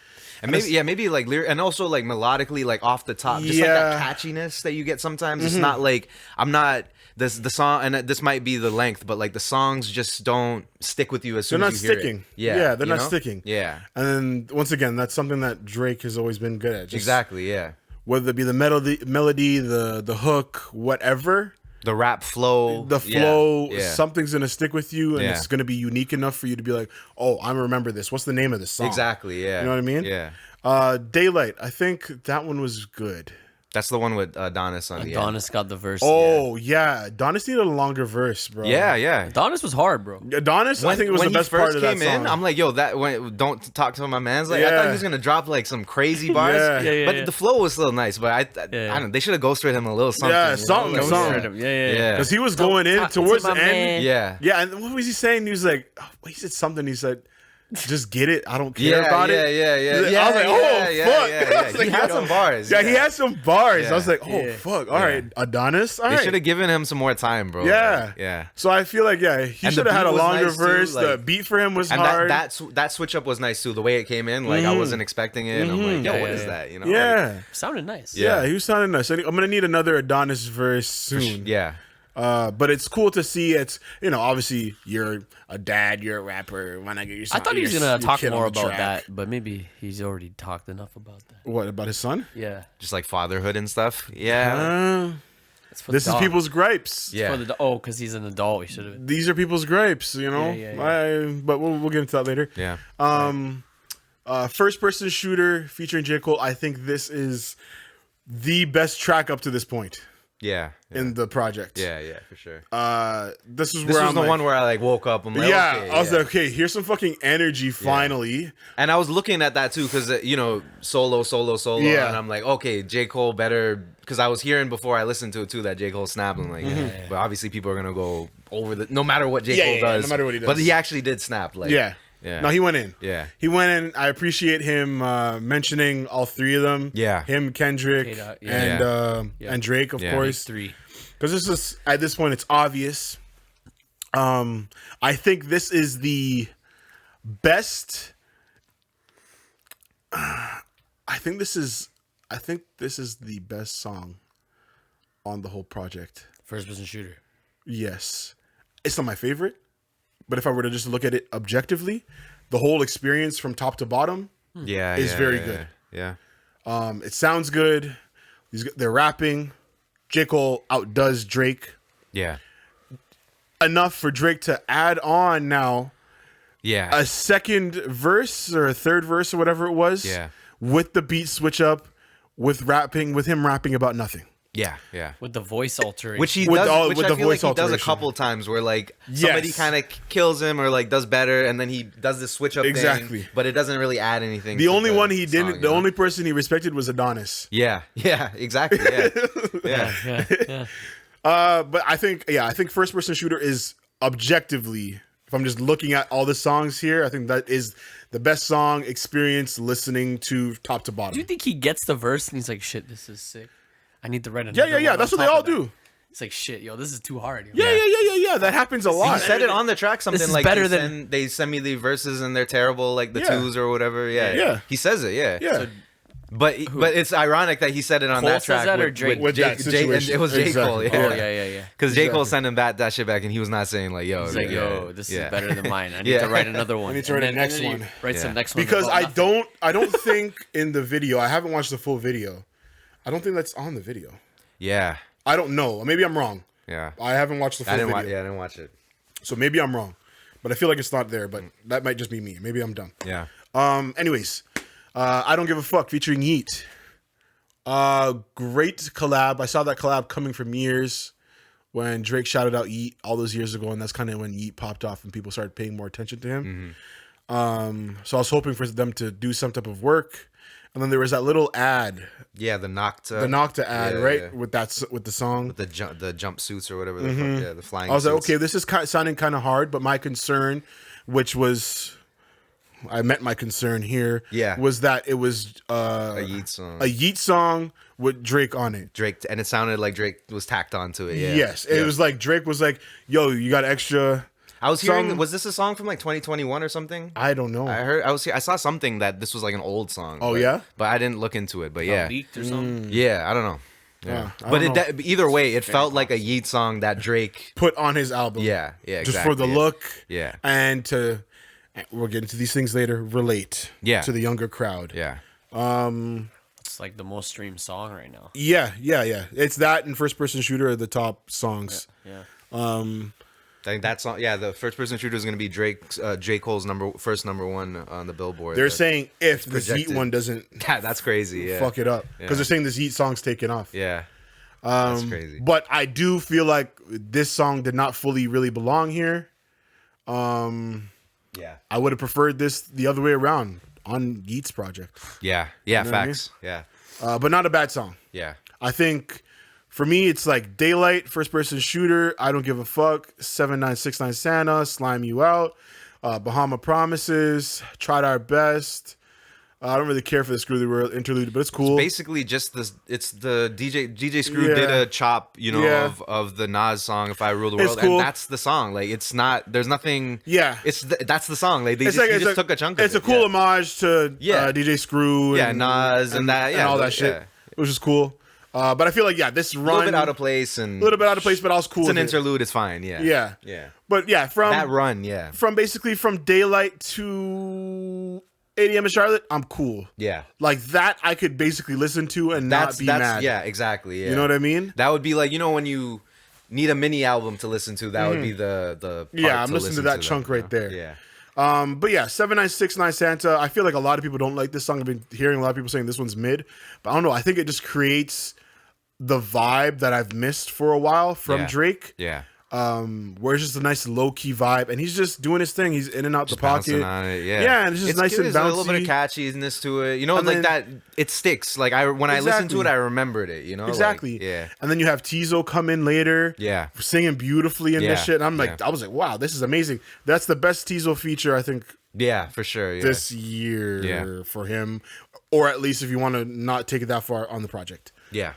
Speaker 1: And maybe like and also like melodically, like off the top, just like that catchiness that you get sometimes. It's not like the song, and this might be the length, but like the songs just don't stick with you as soon
Speaker 4: They're not
Speaker 1: as you hear
Speaker 4: sticking.
Speaker 1: it. Yeah,
Speaker 4: they're
Speaker 1: you
Speaker 4: not
Speaker 1: know?
Speaker 4: sticking.
Speaker 1: Yeah,
Speaker 4: And then once again, that's something that Drake has always been good at. Just
Speaker 1: exactly. Yeah,
Speaker 4: whether it be the melody, the hook, whatever.
Speaker 1: the rap flow,
Speaker 4: The flow,
Speaker 1: yeah.
Speaker 4: something's gonna stick with you, and
Speaker 1: Yeah.
Speaker 4: it's gonna be unique enough for you to be like, "Oh, I remember this. What's the name of this song?"
Speaker 1: Exactly. Yeah,
Speaker 4: You know what I mean?
Speaker 1: Yeah,
Speaker 4: Daylight. I think that one was good.
Speaker 1: that's the one with Adonis on the end.
Speaker 3: Adonis got the verse.
Speaker 4: Oh yeah, Adonis needed a longer verse, bro.
Speaker 1: Yeah, yeah.
Speaker 3: Adonis was hard, bro.
Speaker 4: Adonis. I think it was the best part of that song.
Speaker 1: I'm like, yo, don't talk to my man's. Like, I thought he was gonna drop like some crazy bars.
Speaker 4: Yeah.
Speaker 1: But the flow was still nice. But I don't know. They should have ghosted him a little something.
Speaker 4: Yeah,
Speaker 1: you know?
Speaker 4: something,
Speaker 1: Like,
Speaker 4: something.
Speaker 3: Yeah.
Speaker 4: because he was going in
Speaker 3: talk to
Speaker 4: towards the
Speaker 3: my
Speaker 4: end.
Speaker 3: man.
Speaker 1: Yeah.
Speaker 4: Yeah, and what was he saying? He was like, he said something. He said, just get it. I don't care
Speaker 1: Yeah,
Speaker 4: about
Speaker 1: yeah,
Speaker 4: it.
Speaker 1: yeah, yeah,
Speaker 4: I was
Speaker 1: yeah,
Speaker 4: like,
Speaker 1: yeah,
Speaker 4: oh
Speaker 1: yeah,
Speaker 4: fuck.
Speaker 1: yeah,
Speaker 4: I
Speaker 1: yeah.
Speaker 4: was
Speaker 1: He
Speaker 4: like,
Speaker 1: had
Speaker 4: yo.
Speaker 1: some bars.
Speaker 4: Yeah, he had some bars.
Speaker 1: Yeah.
Speaker 4: I was like, oh
Speaker 3: Yeah.
Speaker 4: fuck. All right, Adonis. All
Speaker 1: They
Speaker 4: right.
Speaker 1: should have given him some more time, bro.
Speaker 4: Yeah.
Speaker 1: Like, yeah.
Speaker 4: So I feel like he
Speaker 1: And the
Speaker 4: should have had
Speaker 1: beat
Speaker 4: a
Speaker 1: was
Speaker 4: longer
Speaker 1: nice, too,
Speaker 4: verse. The
Speaker 1: like-
Speaker 4: beat for him was
Speaker 1: And
Speaker 4: hard.
Speaker 1: that switch up was nice too. The way it came in, like I wasn't expecting it. And I'm like, yo,
Speaker 3: Yeah,
Speaker 1: what
Speaker 3: yeah,
Speaker 1: is
Speaker 3: yeah.
Speaker 1: that? You know?
Speaker 4: yeah.
Speaker 3: Sounded nice.
Speaker 4: Yeah, he was sounding nice. I'm gonna need another Adonis verse soon.
Speaker 1: Like, yeah.
Speaker 4: But it's cool to see. It's obviously you're a dad, you're a rapper. Why not get your
Speaker 3: I thought he was
Speaker 4: your
Speaker 3: gonna talk
Speaker 4: kid on
Speaker 3: more
Speaker 4: the
Speaker 3: about
Speaker 4: track?
Speaker 3: that, but maybe he's already talked enough about that.
Speaker 4: What about his son?
Speaker 3: Yeah,
Speaker 1: Just like fatherhood and stuff. Yeah.
Speaker 3: that's for
Speaker 4: This
Speaker 3: the
Speaker 4: is
Speaker 3: dog.
Speaker 4: people's gripes.
Speaker 1: Yeah.
Speaker 3: For the because he's an adult. He should have.
Speaker 4: These are people's gripes.
Speaker 3: Yeah.
Speaker 4: But we'll get into that later.
Speaker 1: Yeah.
Speaker 4: First person shooter featuring J. Cole. I think this is the best track up to this point
Speaker 1: Yeah. Yeah.
Speaker 4: in the project.
Speaker 1: Yeah. Yeah. For sure.
Speaker 4: This is
Speaker 1: This
Speaker 4: where
Speaker 1: was
Speaker 4: I'm
Speaker 1: the
Speaker 4: like,
Speaker 1: one where I like woke up. I'm like,
Speaker 4: yeah,
Speaker 1: okay,
Speaker 4: I was
Speaker 1: yeah.
Speaker 4: like, okay, here's some fucking energy finally.
Speaker 1: And I was looking at that too because solo,
Speaker 4: Yeah.
Speaker 1: and I'm like, okay, J. Cole better because I was hearing before I listened to it too that J. Cole snapped. I'm like, but obviously people are gonna go over the no matter what J.
Speaker 4: Yeah,
Speaker 1: Cole
Speaker 4: yeah,
Speaker 1: does,
Speaker 4: no matter what he does.
Speaker 1: But he actually did snap. Like,
Speaker 4: Yeah.
Speaker 1: yeah.
Speaker 4: No, he went in.
Speaker 1: Yeah.
Speaker 4: He went in. I appreciate him mentioning all three of them.
Speaker 1: Yeah.
Speaker 4: Him, Kendrick,
Speaker 3: K-Dot,
Speaker 4: and Drake, of
Speaker 1: Yeah.
Speaker 4: course.
Speaker 3: 3.
Speaker 4: Because this is at this point, it's obvious. I think this is the best. I think this is the best song on the whole project.
Speaker 3: First person shooter.
Speaker 4: Yes, it's not my favorite, but if I were to just look at it objectively, the whole experience from top to bottom,
Speaker 1: Yeah.
Speaker 4: It's
Speaker 1: yeah,
Speaker 4: very
Speaker 1: yeah,
Speaker 4: good.
Speaker 1: Yeah.
Speaker 4: it sounds good. They're rapping. J. Cole outdoes Drake
Speaker 1: Yeah.
Speaker 4: enough for Drake to add on now
Speaker 1: Yeah.
Speaker 4: a second verse or a third verse or whatever it was.
Speaker 1: Yeah.
Speaker 4: With the beat switch up, with him rapping about nothing.
Speaker 1: Yeah. Yeah.
Speaker 3: With the voice alteration.
Speaker 1: Which he
Speaker 4: With
Speaker 1: does,
Speaker 4: with
Speaker 1: which
Speaker 4: the
Speaker 1: I feel like
Speaker 4: voice
Speaker 1: he does a
Speaker 4: alteration.
Speaker 1: couple times where like somebody
Speaker 4: Yes.
Speaker 1: kind of kills him or like does better, and then he does the switch up
Speaker 4: Exactly.
Speaker 1: thing, but it doesn't really add anything.
Speaker 4: The
Speaker 1: to
Speaker 4: only one he
Speaker 1: song,
Speaker 4: didn't,
Speaker 1: you
Speaker 4: the
Speaker 1: know?
Speaker 4: only person he respected was Adonis.
Speaker 1: Yeah, yeah, exactly. Yeah, yeah,
Speaker 3: yeah.
Speaker 4: But I think first person shooter is objectively, if I'm just looking at all the songs here, I think that is the best song experience listening to top to bottom.
Speaker 3: Do you think he gets the verse and he's like, "Shit, this is sick. I need to write another."
Speaker 4: Yeah.
Speaker 3: one
Speaker 4: That's
Speaker 3: on
Speaker 4: what they
Speaker 3: top
Speaker 4: all
Speaker 3: of that."
Speaker 4: do.
Speaker 3: It's like, "Shit, yo, this is too hard." Yo.
Speaker 4: Yeah. That happens a
Speaker 1: He
Speaker 4: lot.
Speaker 1: said it on the track something
Speaker 3: is
Speaker 1: like
Speaker 3: better than-
Speaker 1: they send me the verses and they're terrible, like the
Speaker 4: Yeah.
Speaker 1: twos or whatever. Yeah,
Speaker 4: Yeah.
Speaker 1: He says it. Yeah,
Speaker 4: Yeah.
Speaker 1: But it's ironic that he said it on
Speaker 3: Cole
Speaker 1: that
Speaker 3: says
Speaker 1: track
Speaker 3: that or
Speaker 1: with,
Speaker 3: Drake?
Speaker 4: With that
Speaker 1: and
Speaker 4: situation.
Speaker 1: it was J. Cole.
Speaker 4: Exactly.
Speaker 1: Yeah.
Speaker 3: Oh yeah.
Speaker 1: Because J. Cole
Speaker 4: Exactly.
Speaker 1: sent him that shit back, and he was not saying like, "Yo,
Speaker 3: He's like,
Speaker 1: yeah,
Speaker 3: "Yo, this
Speaker 1: yeah.
Speaker 3: is better than mine. I need
Speaker 1: Yeah.
Speaker 3: to write another one.
Speaker 4: I need to write
Speaker 3: And
Speaker 4: the next
Speaker 3: then he
Speaker 4: one.
Speaker 3: Writes the
Speaker 1: Yeah.
Speaker 3: next one
Speaker 4: Because
Speaker 3: about nothing.
Speaker 4: I don't think in the video, I haven't watched the full video. I don't think that's on the video.
Speaker 1: Yeah,
Speaker 4: I don't know. Maybe I'm wrong.
Speaker 1: yeah."
Speaker 4: I haven't watched the full
Speaker 1: I didn't
Speaker 4: video.
Speaker 1: watch. Yeah, I didn't watch it.
Speaker 4: So maybe I'm wrong. But I feel like it's not there, but that might just be me. Maybe I'm dumb.
Speaker 1: Yeah,
Speaker 4: Anyways, I Don't Give a Fuck featuring Yeet. Great collab. I saw that collab coming from years when Drake shouted out Yeet all those years ago, and that's kind of when Yeet popped off and people started paying more attention to him. So I was hoping for them to do some type of work. And then there was that little ad,
Speaker 1: yeah. The Nocta,
Speaker 4: the Nocta ad,
Speaker 1: Yeah,
Speaker 4: right?
Speaker 1: yeah.
Speaker 4: With the song.
Speaker 1: the jumpsuits or whatever. Yeah, the flying.
Speaker 4: I was like,
Speaker 1: suits.
Speaker 4: okay, this is sounding kind of hard, but my concern, which was, I met my concern here,
Speaker 1: Yeah.
Speaker 4: was that it was
Speaker 1: a Yeet song.
Speaker 4: a Yeet song with Drake on it.
Speaker 1: Drake, and it sounded like Drake was tacked onto it. Yeah.
Speaker 4: Yes, it
Speaker 1: Yeah.
Speaker 4: was like Drake was like, "Yo, you got extra."
Speaker 1: I was hearing.
Speaker 4: some-
Speaker 1: Was this a song from like 2021 or something?
Speaker 4: I don't know.
Speaker 1: I saw something that this was like an old song.
Speaker 4: Oh,
Speaker 1: but,
Speaker 4: yeah?
Speaker 1: but I didn't look into it. But yeah,
Speaker 3: leaked or something.
Speaker 1: yeah, I don't know. Yeah,
Speaker 4: I
Speaker 1: but
Speaker 4: don't know.
Speaker 1: either way, it felt like a Yeet song that Drake.
Speaker 4: Put on his album.
Speaker 1: Yeah, yeah,
Speaker 4: Just for the
Speaker 1: exactly, yeah.
Speaker 4: look.
Speaker 1: Yeah.
Speaker 4: And to, we'll get into these things later. Relate.
Speaker 1: Yeah.
Speaker 4: To the younger crowd.
Speaker 1: Yeah,
Speaker 3: It's like the most streamed song right now.
Speaker 4: Yeah. It's that and First Person Shooter are the top songs.
Speaker 3: Yeah.
Speaker 1: I think that song. Yeah, the first person shooter is going to be J. Cole's first number one on the Billboard.
Speaker 4: They're
Speaker 1: That's-
Speaker 4: saying if the
Speaker 1: projected.
Speaker 4: Heat one doesn't
Speaker 1: Yeah, that's crazy. Yeah,
Speaker 4: fuck it up, because
Speaker 1: Yeah.
Speaker 4: they're saying this Heat song's taken off.
Speaker 1: Yeah, that's crazy.
Speaker 4: But I do feel like this song did not fully really belong here.
Speaker 1: Yeah,
Speaker 4: I would have preferred this the other way around on Yeat's project,
Speaker 1: yeah,
Speaker 4: know what I mean?
Speaker 1: facts. Yeah,
Speaker 4: but not a bad song.
Speaker 1: yeah,
Speaker 4: I think for me, it's like Daylight, First Person Shooter, I Don't Give a Fuck, 7969 Santa, Slime You Out. Bahama Promises, Tried Our Best. I don't really care for the Screw the World interlude, but it's cool.
Speaker 1: Basically, just the DJ Screw
Speaker 4: Yeah.
Speaker 1: did a chop,
Speaker 4: Yeah.
Speaker 1: of the Nas song "If I Rule the
Speaker 4: It's
Speaker 1: World,"
Speaker 4: cool.
Speaker 1: and that's the song. Like, it's not. There's nothing.
Speaker 4: Yeah.
Speaker 1: That's the song. Like, he
Speaker 4: It's
Speaker 1: just took a chunk of it.
Speaker 4: It's a cool homage to
Speaker 1: Yeah.
Speaker 4: DJ Screw.
Speaker 1: Yeah,
Speaker 4: and,
Speaker 1: Nas and that, yeah,
Speaker 4: and all that
Speaker 1: yeah.
Speaker 4: shit, which is cool. But I feel like this
Speaker 1: A
Speaker 4: run
Speaker 1: little bit out of place and
Speaker 4: a little bit out of place, but also cool.
Speaker 1: It's an
Speaker 4: with it.
Speaker 1: interlude. It's fine. Yeah.
Speaker 4: Yeah.
Speaker 1: Yeah.
Speaker 4: But yeah,
Speaker 1: That run. Yeah.
Speaker 4: from basically from Daylight to 8 a.m. in Charlotte, I'm cool.
Speaker 1: Yeah.
Speaker 4: Like that, I could basically listen to and not be mad.
Speaker 1: Yeah. Exactly. Yeah.
Speaker 4: You know what I mean?
Speaker 1: That would be like, when you need a mini album to listen to, that would be the part
Speaker 4: Yeah, I'm
Speaker 1: to
Speaker 4: listening to
Speaker 1: listen
Speaker 4: that chunk right there.
Speaker 1: Yeah.
Speaker 4: But yeah, 7969 Santa. I feel like a lot of people don't like this song. I've been hearing a lot of people saying this one's mid, but I don't know. I think it just creates the vibe that I've missed for a while from
Speaker 1: Yeah.
Speaker 4: Drake.
Speaker 1: Yeah.
Speaker 4: Where it's just a nice low key vibe, and he's just doing his thing. He's in and out
Speaker 1: Just
Speaker 4: the pocket.
Speaker 1: bouncing on it, yeah.
Speaker 4: Yeah, and it's just nice
Speaker 1: good.
Speaker 4: and
Speaker 1: There's a little
Speaker 4: bouncy.
Speaker 1: bit of catchiness to it.
Speaker 4: And
Speaker 1: Like
Speaker 4: then-
Speaker 1: that, it sticks. Like when I listened to
Speaker 4: Exactly.
Speaker 1: it, I remembered it. Like,
Speaker 4: Exactly.
Speaker 1: yeah.
Speaker 4: And then you have Tizo come in later.
Speaker 1: Yeah.
Speaker 4: Singing beautifully in this
Speaker 1: Yeah.
Speaker 4: shit. And I'm like,
Speaker 1: Yeah.
Speaker 4: I was like, wow, this is amazing. That's the best Tizo feature, I think,
Speaker 1: Yeah, for sure. Yeah.
Speaker 4: this year
Speaker 1: Yeah.
Speaker 4: for him. Or at least if you want to not take it that far on the project.
Speaker 1: yeah.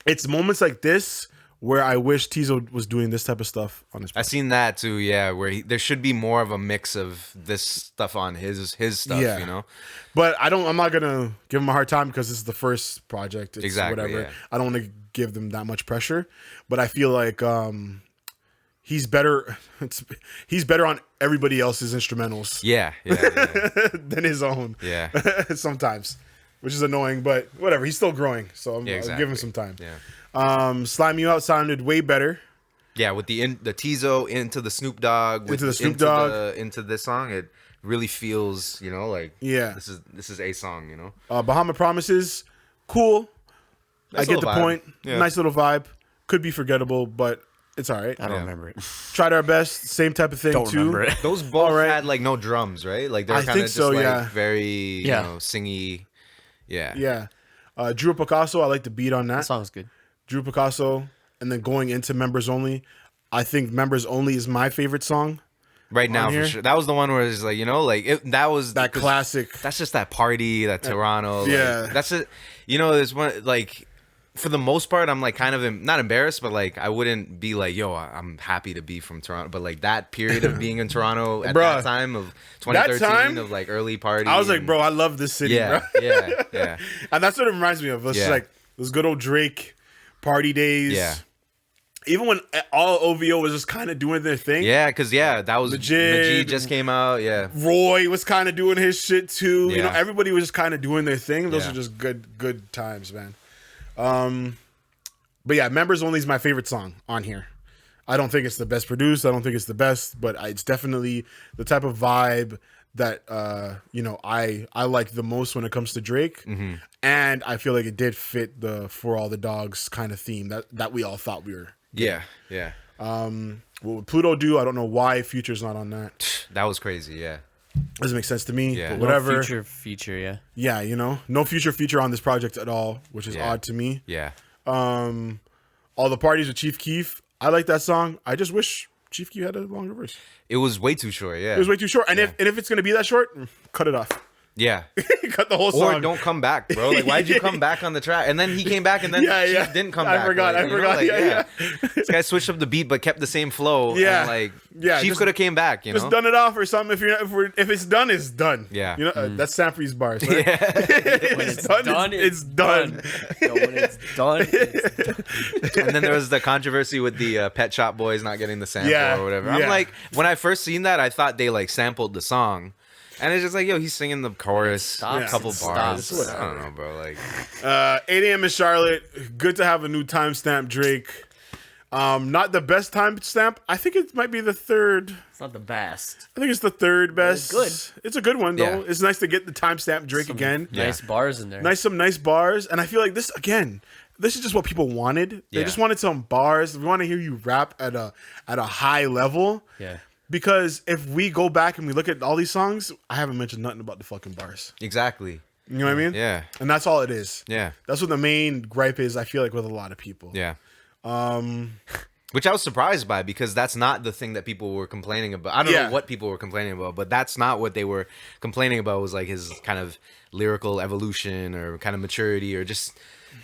Speaker 4: It's moments like this where I wish Tizo was doing this type of stuff on his
Speaker 1: I
Speaker 4: project.
Speaker 1: seen that too. Yeah, where there should be more of a mix of this stuff on his stuff.
Speaker 4: Yeah. But I'm not gonna give him a hard time because this is the first project. It's
Speaker 1: Exactly,
Speaker 4: whatever.
Speaker 1: yeah.
Speaker 4: I don't want to give them that much pressure. But I feel like he's better he's better on everybody else's instrumentals
Speaker 1: Yeah. Yeah.
Speaker 4: than his own.
Speaker 1: Yeah.
Speaker 4: Sometimes. Which is annoying, but whatever. He's still growing. So I'll give him some time.
Speaker 1: Yeah.
Speaker 4: Slime You Out sounded way better.
Speaker 1: Yeah, with the Tizo into the Snoop Dogg,
Speaker 4: Into the Snoop Dogg.
Speaker 1: into this song, it really feels, like
Speaker 4: Yeah.
Speaker 1: this is a song,
Speaker 4: Bahama Promises, cool.
Speaker 1: Nice
Speaker 4: I get the
Speaker 1: little vibe.
Speaker 4: point.
Speaker 1: Yeah.
Speaker 4: Nice little vibe. Could be forgettable, but it's all right.
Speaker 3: I don't remember it.
Speaker 4: Tried Our Best, same type of thing
Speaker 3: Don't
Speaker 4: too.
Speaker 3: remember it.
Speaker 1: Those both
Speaker 4: Alright.
Speaker 1: had like no drums, right? Like they're
Speaker 4: I
Speaker 1: kind of
Speaker 4: think
Speaker 1: just
Speaker 4: so,
Speaker 1: like
Speaker 4: yeah.
Speaker 1: very,
Speaker 3: Yeah.
Speaker 1: singy. Yeah.
Speaker 4: Yeah. Drew Picasso, I like the beat on
Speaker 3: That
Speaker 4: that.
Speaker 3: song's good.
Speaker 4: Drew Picasso, and then going into Members Only. I think Members Only is my favorite song.
Speaker 1: Right now,
Speaker 4: here.
Speaker 1: for sure. That was the one where it's like, that was
Speaker 4: That
Speaker 1: 'cause
Speaker 4: classic.
Speaker 1: That's just that party, that Toronto.
Speaker 4: yeah.
Speaker 1: Like, that's it. There's one, like, for the most part, I'm like kind of not embarrassed, but like I wouldn't be like, yo, I'm happy to be from Toronto. But like that period of being in Toronto at
Speaker 4: Bruh.
Speaker 1: that time of 2013,
Speaker 4: time,
Speaker 1: of like early party.
Speaker 4: I was like,
Speaker 1: and-
Speaker 4: bro, I love this city,
Speaker 1: yeah,
Speaker 4: bro.
Speaker 1: yeah.
Speaker 4: And that's what it reminds me of. It's just
Speaker 1: Yeah.
Speaker 4: like those good old Drake party days.
Speaker 1: Yeah.
Speaker 4: Even when all OVO was just kind of doing their thing.
Speaker 1: Yeah, because that was
Speaker 4: Majid.
Speaker 1: Majid just came out. Yeah,
Speaker 4: Roy was kind of doing his shit too. You know,
Speaker 1: Yeah.
Speaker 4: everybody was just kind of doing their thing. Those
Speaker 1: Yeah.
Speaker 4: are just good times, man. But yeah, Members Only is my favorite song on here. I don't think it's the best produced. I don't think it's the best, but it's definitely the type of vibe that I like the most when it comes to Drake.
Speaker 1: Mm-hmm.
Speaker 4: And I feel like it did fit the For All the Dogs kind of theme that we all thought we were.
Speaker 1: yeah.
Speaker 4: What would Pluto do? I don't know why Future's not on that.
Speaker 1: That was crazy. Yeah,
Speaker 4: Doesn't make sense to me.
Speaker 1: Yeah.
Speaker 4: But
Speaker 1: No
Speaker 4: whatever.
Speaker 3: No future feature, yeah.
Speaker 4: Yeah, no future feature on this project at all, which is
Speaker 1: Yeah.
Speaker 4: odd to me.
Speaker 1: yeah.
Speaker 4: All the parties with Chief Keef. I like that song. I just wish Chief Keef had a longer verse.
Speaker 1: It was way too short. Yeah,
Speaker 4: It was way too short. And if it's gonna be that short, cut it off.
Speaker 1: yeah.
Speaker 4: Cut the whole
Speaker 1: Or
Speaker 4: song.
Speaker 1: don't come back, bro. Like, why'd you come back on the track? And then he came back, and then Chief didn't come
Speaker 4: I
Speaker 1: back.
Speaker 4: forgot.
Speaker 1: Like,
Speaker 4: I forgot. Yeah.
Speaker 1: This guy switched up the beat, but kept the same flow.
Speaker 4: Yeah.
Speaker 1: And, like,
Speaker 4: Yeah,
Speaker 1: Chief
Speaker 4: just-
Speaker 1: could have came back.
Speaker 4: Just done it off or something. If it's done, it's done.
Speaker 1: Yeah.
Speaker 4: That's Sanford's bars. Right?
Speaker 3: When it's done,
Speaker 4: it's done.
Speaker 3: Yo, when it's done, it's done.
Speaker 1: And then there was the controversy with the Pet Shop Boys not getting the sample
Speaker 4: Yeah,
Speaker 1: or whatever.
Speaker 4: yeah.
Speaker 1: I'm like, when I first seen that, I thought they like sampled the song. And it's just like, yo, he's singing the chorus,
Speaker 3: Stop.
Speaker 1: a couple
Speaker 3: Stop.
Speaker 1: bars.
Speaker 3: Whatever.
Speaker 1: I don't know, bro. Like,
Speaker 4: 8 a.m. in Charlotte. Good to have a new timestamp, Drake. Not the best timestamp. I think it might be the third.
Speaker 3: It's not the best.
Speaker 4: I think it's the third best.
Speaker 3: good.
Speaker 4: It's a good one though.
Speaker 1: Yeah.
Speaker 4: It's nice to get the timestamp Drake again.
Speaker 1: Yeah.
Speaker 3: Nice bars in there.
Speaker 4: Some nice bars, and I feel like this again. This is just what people wanted. They
Speaker 1: Yeah.
Speaker 4: just wanted some bars. We want to hear you rap at a high level.
Speaker 3: Yeah.
Speaker 4: Because if we go back and we look at all these songs, I haven't mentioned nothing about the fucking bars.
Speaker 1: exactly.
Speaker 4: You know what I mean?
Speaker 1: Yeah.
Speaker 4: And that's all it is.
Speaker 1: Yeah.
Speaker 4: That's what the main gripe is, I feel like, with a lot of people.
Speaker 1: Yeah. Which I was surprised by because that's not the thing that people were complaining about. I don't
Speaker 4: Yeah.
Speaker 1: know what people were complaining about, but that's not what they were complaining about. Was like his kind of lyrical evolution or kind of maturity or just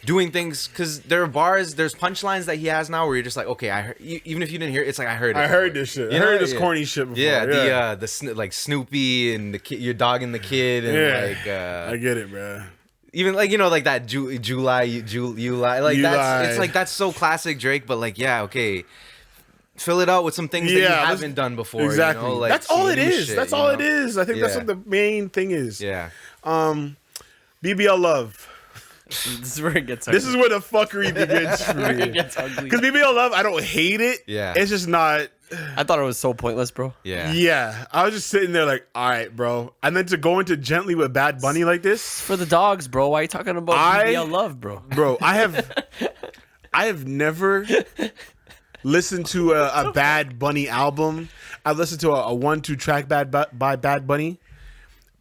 Speaker 1: doing things. Because there are bars, there's punchlines that he has now where you're just like, okay, I heard, even if you didn't hear it, it's like I heard it.
Speaker 4: I heard
Speaker 1: before.
Speaker 4: this shit.
Speaker 1: You
Speaker 4: I
Speaker 1: know?
Speaker 4: heard this
Speaker 1: Yeah.
Speaker 4: corny shit before.
Speaker 1: Yeah, like Snoopy and the kid, your dog and the kid, and
Speaker 4: I get it, bro.
Speaker 1: even like like that July, like it's like that's so classic Drake. But like, yeah, okay, fill it out with some things that you haven't done before.
Speaker 4: Exactly.
Speaker 1: You know? Like,
Speaker 4: that's all it
Speaker 1: new
Speaker 4: is.
Speaker 1: shit,
Speaker 4: That's
Speaker 1: you
Speaker 4: all
Speaker 1: know?
Speaker 4: it is. I think that's
Speaker 1: Yeah.
Speaker 4: what the main thing is.
Speaker 1: Yeah.
Speaker 4: BBL Love.
Speaker 3: This is where it gets ugly.
Speaker 4: This is where the fuckery begins for
Speaker 3: Where
Speaker 4: me.
Speaker 3: it gets ugly.
Speaker 4: Because BBL Love, I don't hate it.
Speaker 1: Yeah.
Speaker 4: It's just not.
Speaker 3: I thought it was so pointless, bro.
Speaker 1: Yeah.
Speaker 4: Yeah. I was just sitting there like, all right, bro. And then to go into Gently with Bad Bunny like this,
Speaker 3: For the dogs, bro. Why are you talking about BBL love, bro?
Speaker 4: bro, I have never listened to a Bad Bunny album. I've listened to a 1-2 track by Bad Bunny.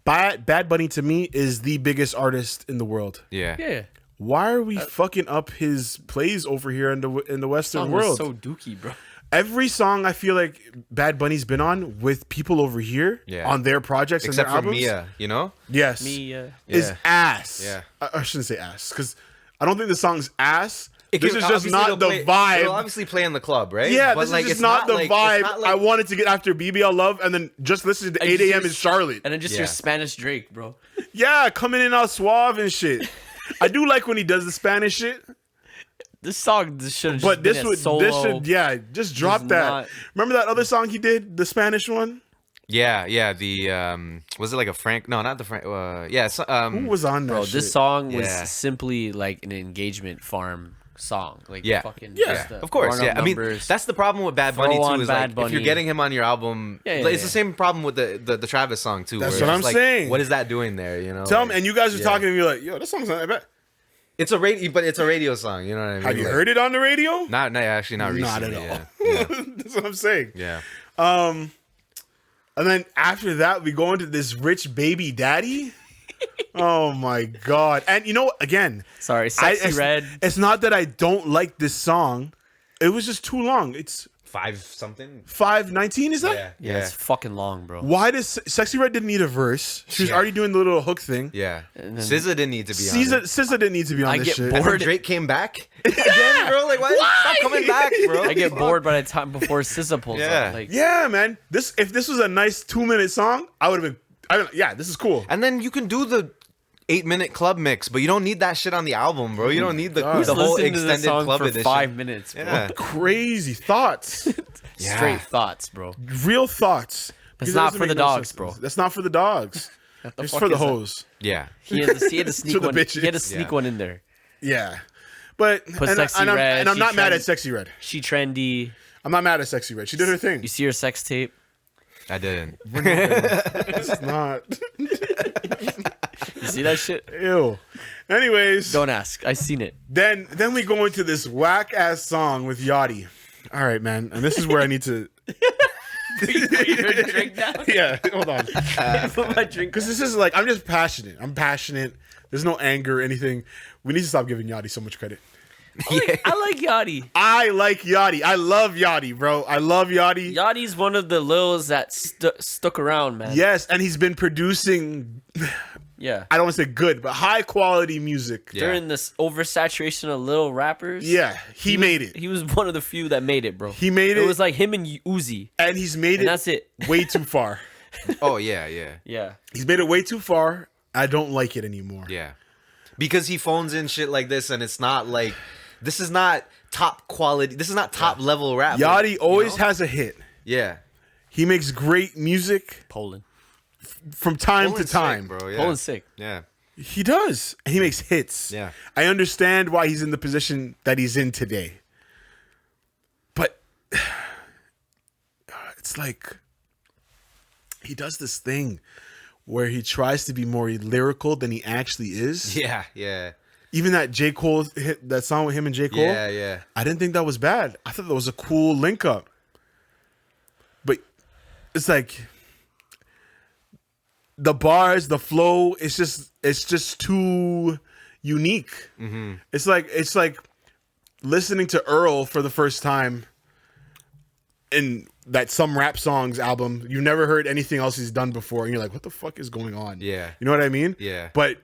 Speaker 4: Bad Bunny to me is the biggest artist in the world.
Speaker 1: Yeah.
Speaker 3: Yeah.
Speaker 4: Why are we fucking up his plays over here in the Western
Speaker 3: Song
Speaker 4: world?
Speaker 3: was so dookie, bro.
Speaker 4: Every song I feel like Bad Bunny's been on with people over here
Speaker 1: Yeah.
Speaker 4: on their projects
Speaker 1: Except
Speaker 4: and
Speaker 1: for
Speaker 4: their albums.
Speaker 1: Mia, you know?
Speaker 4: Yes.
Speaker 3: Me,
Speaker 4: Is
Speaker 1: Yeah.
Speaker 4: ass.
Speaker 1: Yeah.
Speaker 4: I shouldn't say ass because I don't think the song's ass. This
Speaker 1: It-
Speaker 4: is just
Speaker 1: obviously
Speaker 4: not
Speaker 1: it'll
Speaker 4: the
Speaker 1: play- It'll
Speaker 4: vibe.
Speaker 1: obviously play in the club, right?
Speaker 4: Yeah,
Speaker 1: But
Speaker 4: this
Speaker 1: like,
Speaker 4: is
Speaker 1: it's
Speaker 4: just not the
Speaker 1: like-
Speaker 4: vibe
Speaker 1: it's not like-
Speaker 4: I wanted to get after BBL Love and then just listen to
Speaker 3: And
Speaker 4: 8
Speaker 3: just
Speaker 4: a.m.
Speaker 3: your-
Speaker 4: in Charlotte.
Speaker 3: and then just
Speaker 1: Yeah.
Speaker 3: your Spanish Drake, bro.
Speaker 4: Yeah, coming in all suave and shit. I do like when he does the Spanish shit.
Speaker 3: This song should have just
Speaker 4: But
Speaker 3: been
Speaker 4: this
Speaker 3: a
Speaker 4: would
Speaker 3: solo.
Speaker 4: just drop
Speaker 3: Does
Speaker 4: that.
Speaker 3: not-
Speaker 4: Remember that other song he did, the Spanish one?
Speaker 1: Yeah. The was it like a Frank? No, not the Frank. Yeah. So,
Speaker 4: Who was on that?
Speaker 3: Bro,
Speaker 4: shit?
Speaker 3: this song was
Speaker 1: Yeah.
Speaker 3: simply like an engagement farm song. Like
Speaker 1: Yeah.
Speaker 3: fucking
Speaker 4: Yeah,
Speaker 3: just the
Speaker 1: of course,
Speaker 3: run-up
Speaker 1: yeah. I mean,
Speaker 3: numbers.
Speaker 1: that's the problem with Bad Bunny
Speaker 3: Throw
Speaker 1: too.
Speaker 3: on
Speaker 1: Is
Speaker 3: Bad
Speaker 1: like if you're
Speaker 3: Bunny.
Speaker 1: getting him on your album,
Speaker 3: Yeah,
Speaker 1: like, it's
Speaker 3: yeah.
Speaker 1: the same problem with the Travis song too.
Speaker 4: That's
Speaker 1: where
Speaker 4: what
Speaker 1: it's
Speaker 4: I'm
Speaker 1: like,
Speaker 4: saying.
Speaker 1: What is that doing there? You know,
Speaker 4: Tell
Speaker 1: like,
Speaker 4: me, and you guys are
Speaker 1: yeah.
Speaker 4: talking to me like, yo, this song's not that bad.
Speaker 1: It's a radio, but it's a radio song. You know what I mean?
Speaker 4: Have you
Speaker 1: Like,
Speaker 4: heard it on the radio?
Speaker 1: Not actually, not
Speaker 4: Not
Speaker 1: recently.
Speaker 4: at all.
Speaker 1: Yeah.
Speaker 4: That's what I'm saying.
Speaker 1: Yeah.
Speaker 4: And then after that, we go into this rich baby daddy. Oh my god! And you know, again,
Speaker 3: Sorry, Sexy Red.
Speaker 4: It's not that I don't like this song. It was just too long. It's
Speaker 1: 5 something.
Speaker 4: 5:19. Is that?
Speaker 1: Yeah.
Speaker 3: Yeah, it's fucking long, bro.
Speaker 4: Why does Sexy Red didn't need a verse? She was
Speaker 1: Yeah.
Speaker 4: already doing the little hook thing.
Speaker 1: Yeah.
Speaker 3: And then-
Speaker 1: SZA didn't need to be on it.
Speaker 4: SZA didn't need to be on
Speaker 3: I
Speaker 4: this
Speaker 3: get
Speaker 4: shit.
Speaker 1: And then
Speaker 3: bored.
Speaker 1: Drake came back again, bro. Like, why? Stop coming back, bro.
Speaker 3: I get bored by the time before SZA pulls
Speaker 1: Yeah.
Speaker 3: up. Like,
Speaker 4: Yeah, man. If this was a nice 2-minute song, I would have been. Yeah, this is cool.
Speaker 1: And then you can do the 8-minute club mix, but you don't need that shit on the album, bro. You don't need the
Speaker 3: who's
Speaker 1: whole
Speaker 3: listening to this
Speaker 1: extended
Speaker 3: song
Speaker 1: club
Speaker 3: for
Speaker 1: edition.
Speaker 3: 5 minutes, bro?
Speaker 1: Yeah.
Speaker 4: Crazy thoughts.
Speaker 1: Yeah.
Speaker 3: Straight thoughts, bro.
Speaker 4: Real thoughts.
Speaker 3: That's
Speaker 4: Because
Speaker 3: not
Speaker 4: it doesn't
Speaker 3: for the
Speaker 4: make no
Speaker 3: dogs,
Speaker 4: sense.
Speaker 3: bro.
Speaker 4: That's not for the dogs. It's
Speaker 3: fuck
Speaker 4: for the
Speaker 3: is that?
Speaker 4: hoes.
Speaker 1: Yeah.
Speaker 3: He had to sneak
Speaker 4: To the
Speaker 3: one. He had to
Speaker 4: bitches.
Speaker 3: sneak
Speaker 1: Yeah.
Speaker 3: one in there.
Speaker 4: Yeah. But
Speaker 3: Sexy
Speaker 4: I'm,
Speaker 3: Red,
Speaker 4: and I'm
Speaker 3: she
Speaker 4: not mad
Speaker 3: trend-
Speaker 4: at Sexy Red.
Speaker 3: She trendy.
Speaker 4: I'm not mad at Sexy Red. She did her thing.
Speaker 3: You see her sex tape.
Speaker 1: I didn't.
Speaker 4: It's not.
Speaker 3: You see that shit?
Speaker 4: Ew. Anyways,
Speaker 3: Don't ask. I seen it.
Speaker 4: then we go into this whack ass song with Yachty. All right, man. And this is where I need to.
Speaker 3: Put your drink down.
Speaker 4: Yeah, hold on.
Speaker 3: Put my drink.
Speaker 4: Because this is like, I'm just passionate. I'm passionate. There's no anger or anything. We need to stop giving Yachty so much credit.
Speaker 3: I like Yachty.
Speaker 4: I like Yachty. I love Yachty, bro. I love Yachty.
Speaker 3: Yachty's one of the lils that stuck around, man.
Speaker 4: Yes, and he's been producing,
Speaker 3: Yeah.
Speaker 4: I don't want to say good, but high quality music.
Speaker 1: Yeah.
Speaker 3: During this oversaturation of lil rappers.
Speaker 4: Yeah, he made it.
Speaker 3: He was one of the few that made it, bro.
Speaker 4: He made it.
Speaker 3: It was like him and Uzi.
Speaker 4: And he's made
Speaker 3: And
Speaker 4: it
Speaker 3: that's it.
Speaker 4: way too far.
Speaker 1: Oh, yeah, yeah.
Speaker 3: Yeah.
Speaker 4: He's made it way too far. I don't like it anymore.
Speaker 1: Yeah. Because he phones in shit like this, and it's not like, this is not top quality, this is not top level rap.
Speaker 4: Yachty
Speaker 1: you
Speaker 4: always
Speaker 1: know?
Speaker 4: has a hit.
Speaker 1: Yeah.
Speaker 4: He makes great music
Speaker 3: Poland.
Speaker 4: from time
Speaker 1: Poland's
Speaker 4: to time.
Speaker 1: sick, bro. Yeah.
Speaker 3: Poland's sick.
Speaker 1: Yeah.
Speaker 4: He does. He makes hits.
Speaker 1: Yeah.
Speaker 4: I understand why he's in the position that he's in today. But it's like he does this thing where he tries to be more lyrical than he actually is.
Speaker 1: Yeah. Yeah.
Speaker 4: Even that J. Cole hit, that song with him and J. Cole.
Speaker 1: Yeah. Yeah.
Speaker 4: I didn't think that was bad. I thought that was a cool link up. But it's like the bars, the flow, it's just too unique.
Speaker 1: Mm-hmm.
Speaker 4: It's like listening to Earl for the first time in that Some Rap Songs album, you never heard anything else he's done before, and you're like, what the fuck is going on?
Speaker 1: Yeah.
Speaker 4: You know what I mean?
Speaker 1: Yeah.
Speaker 4: But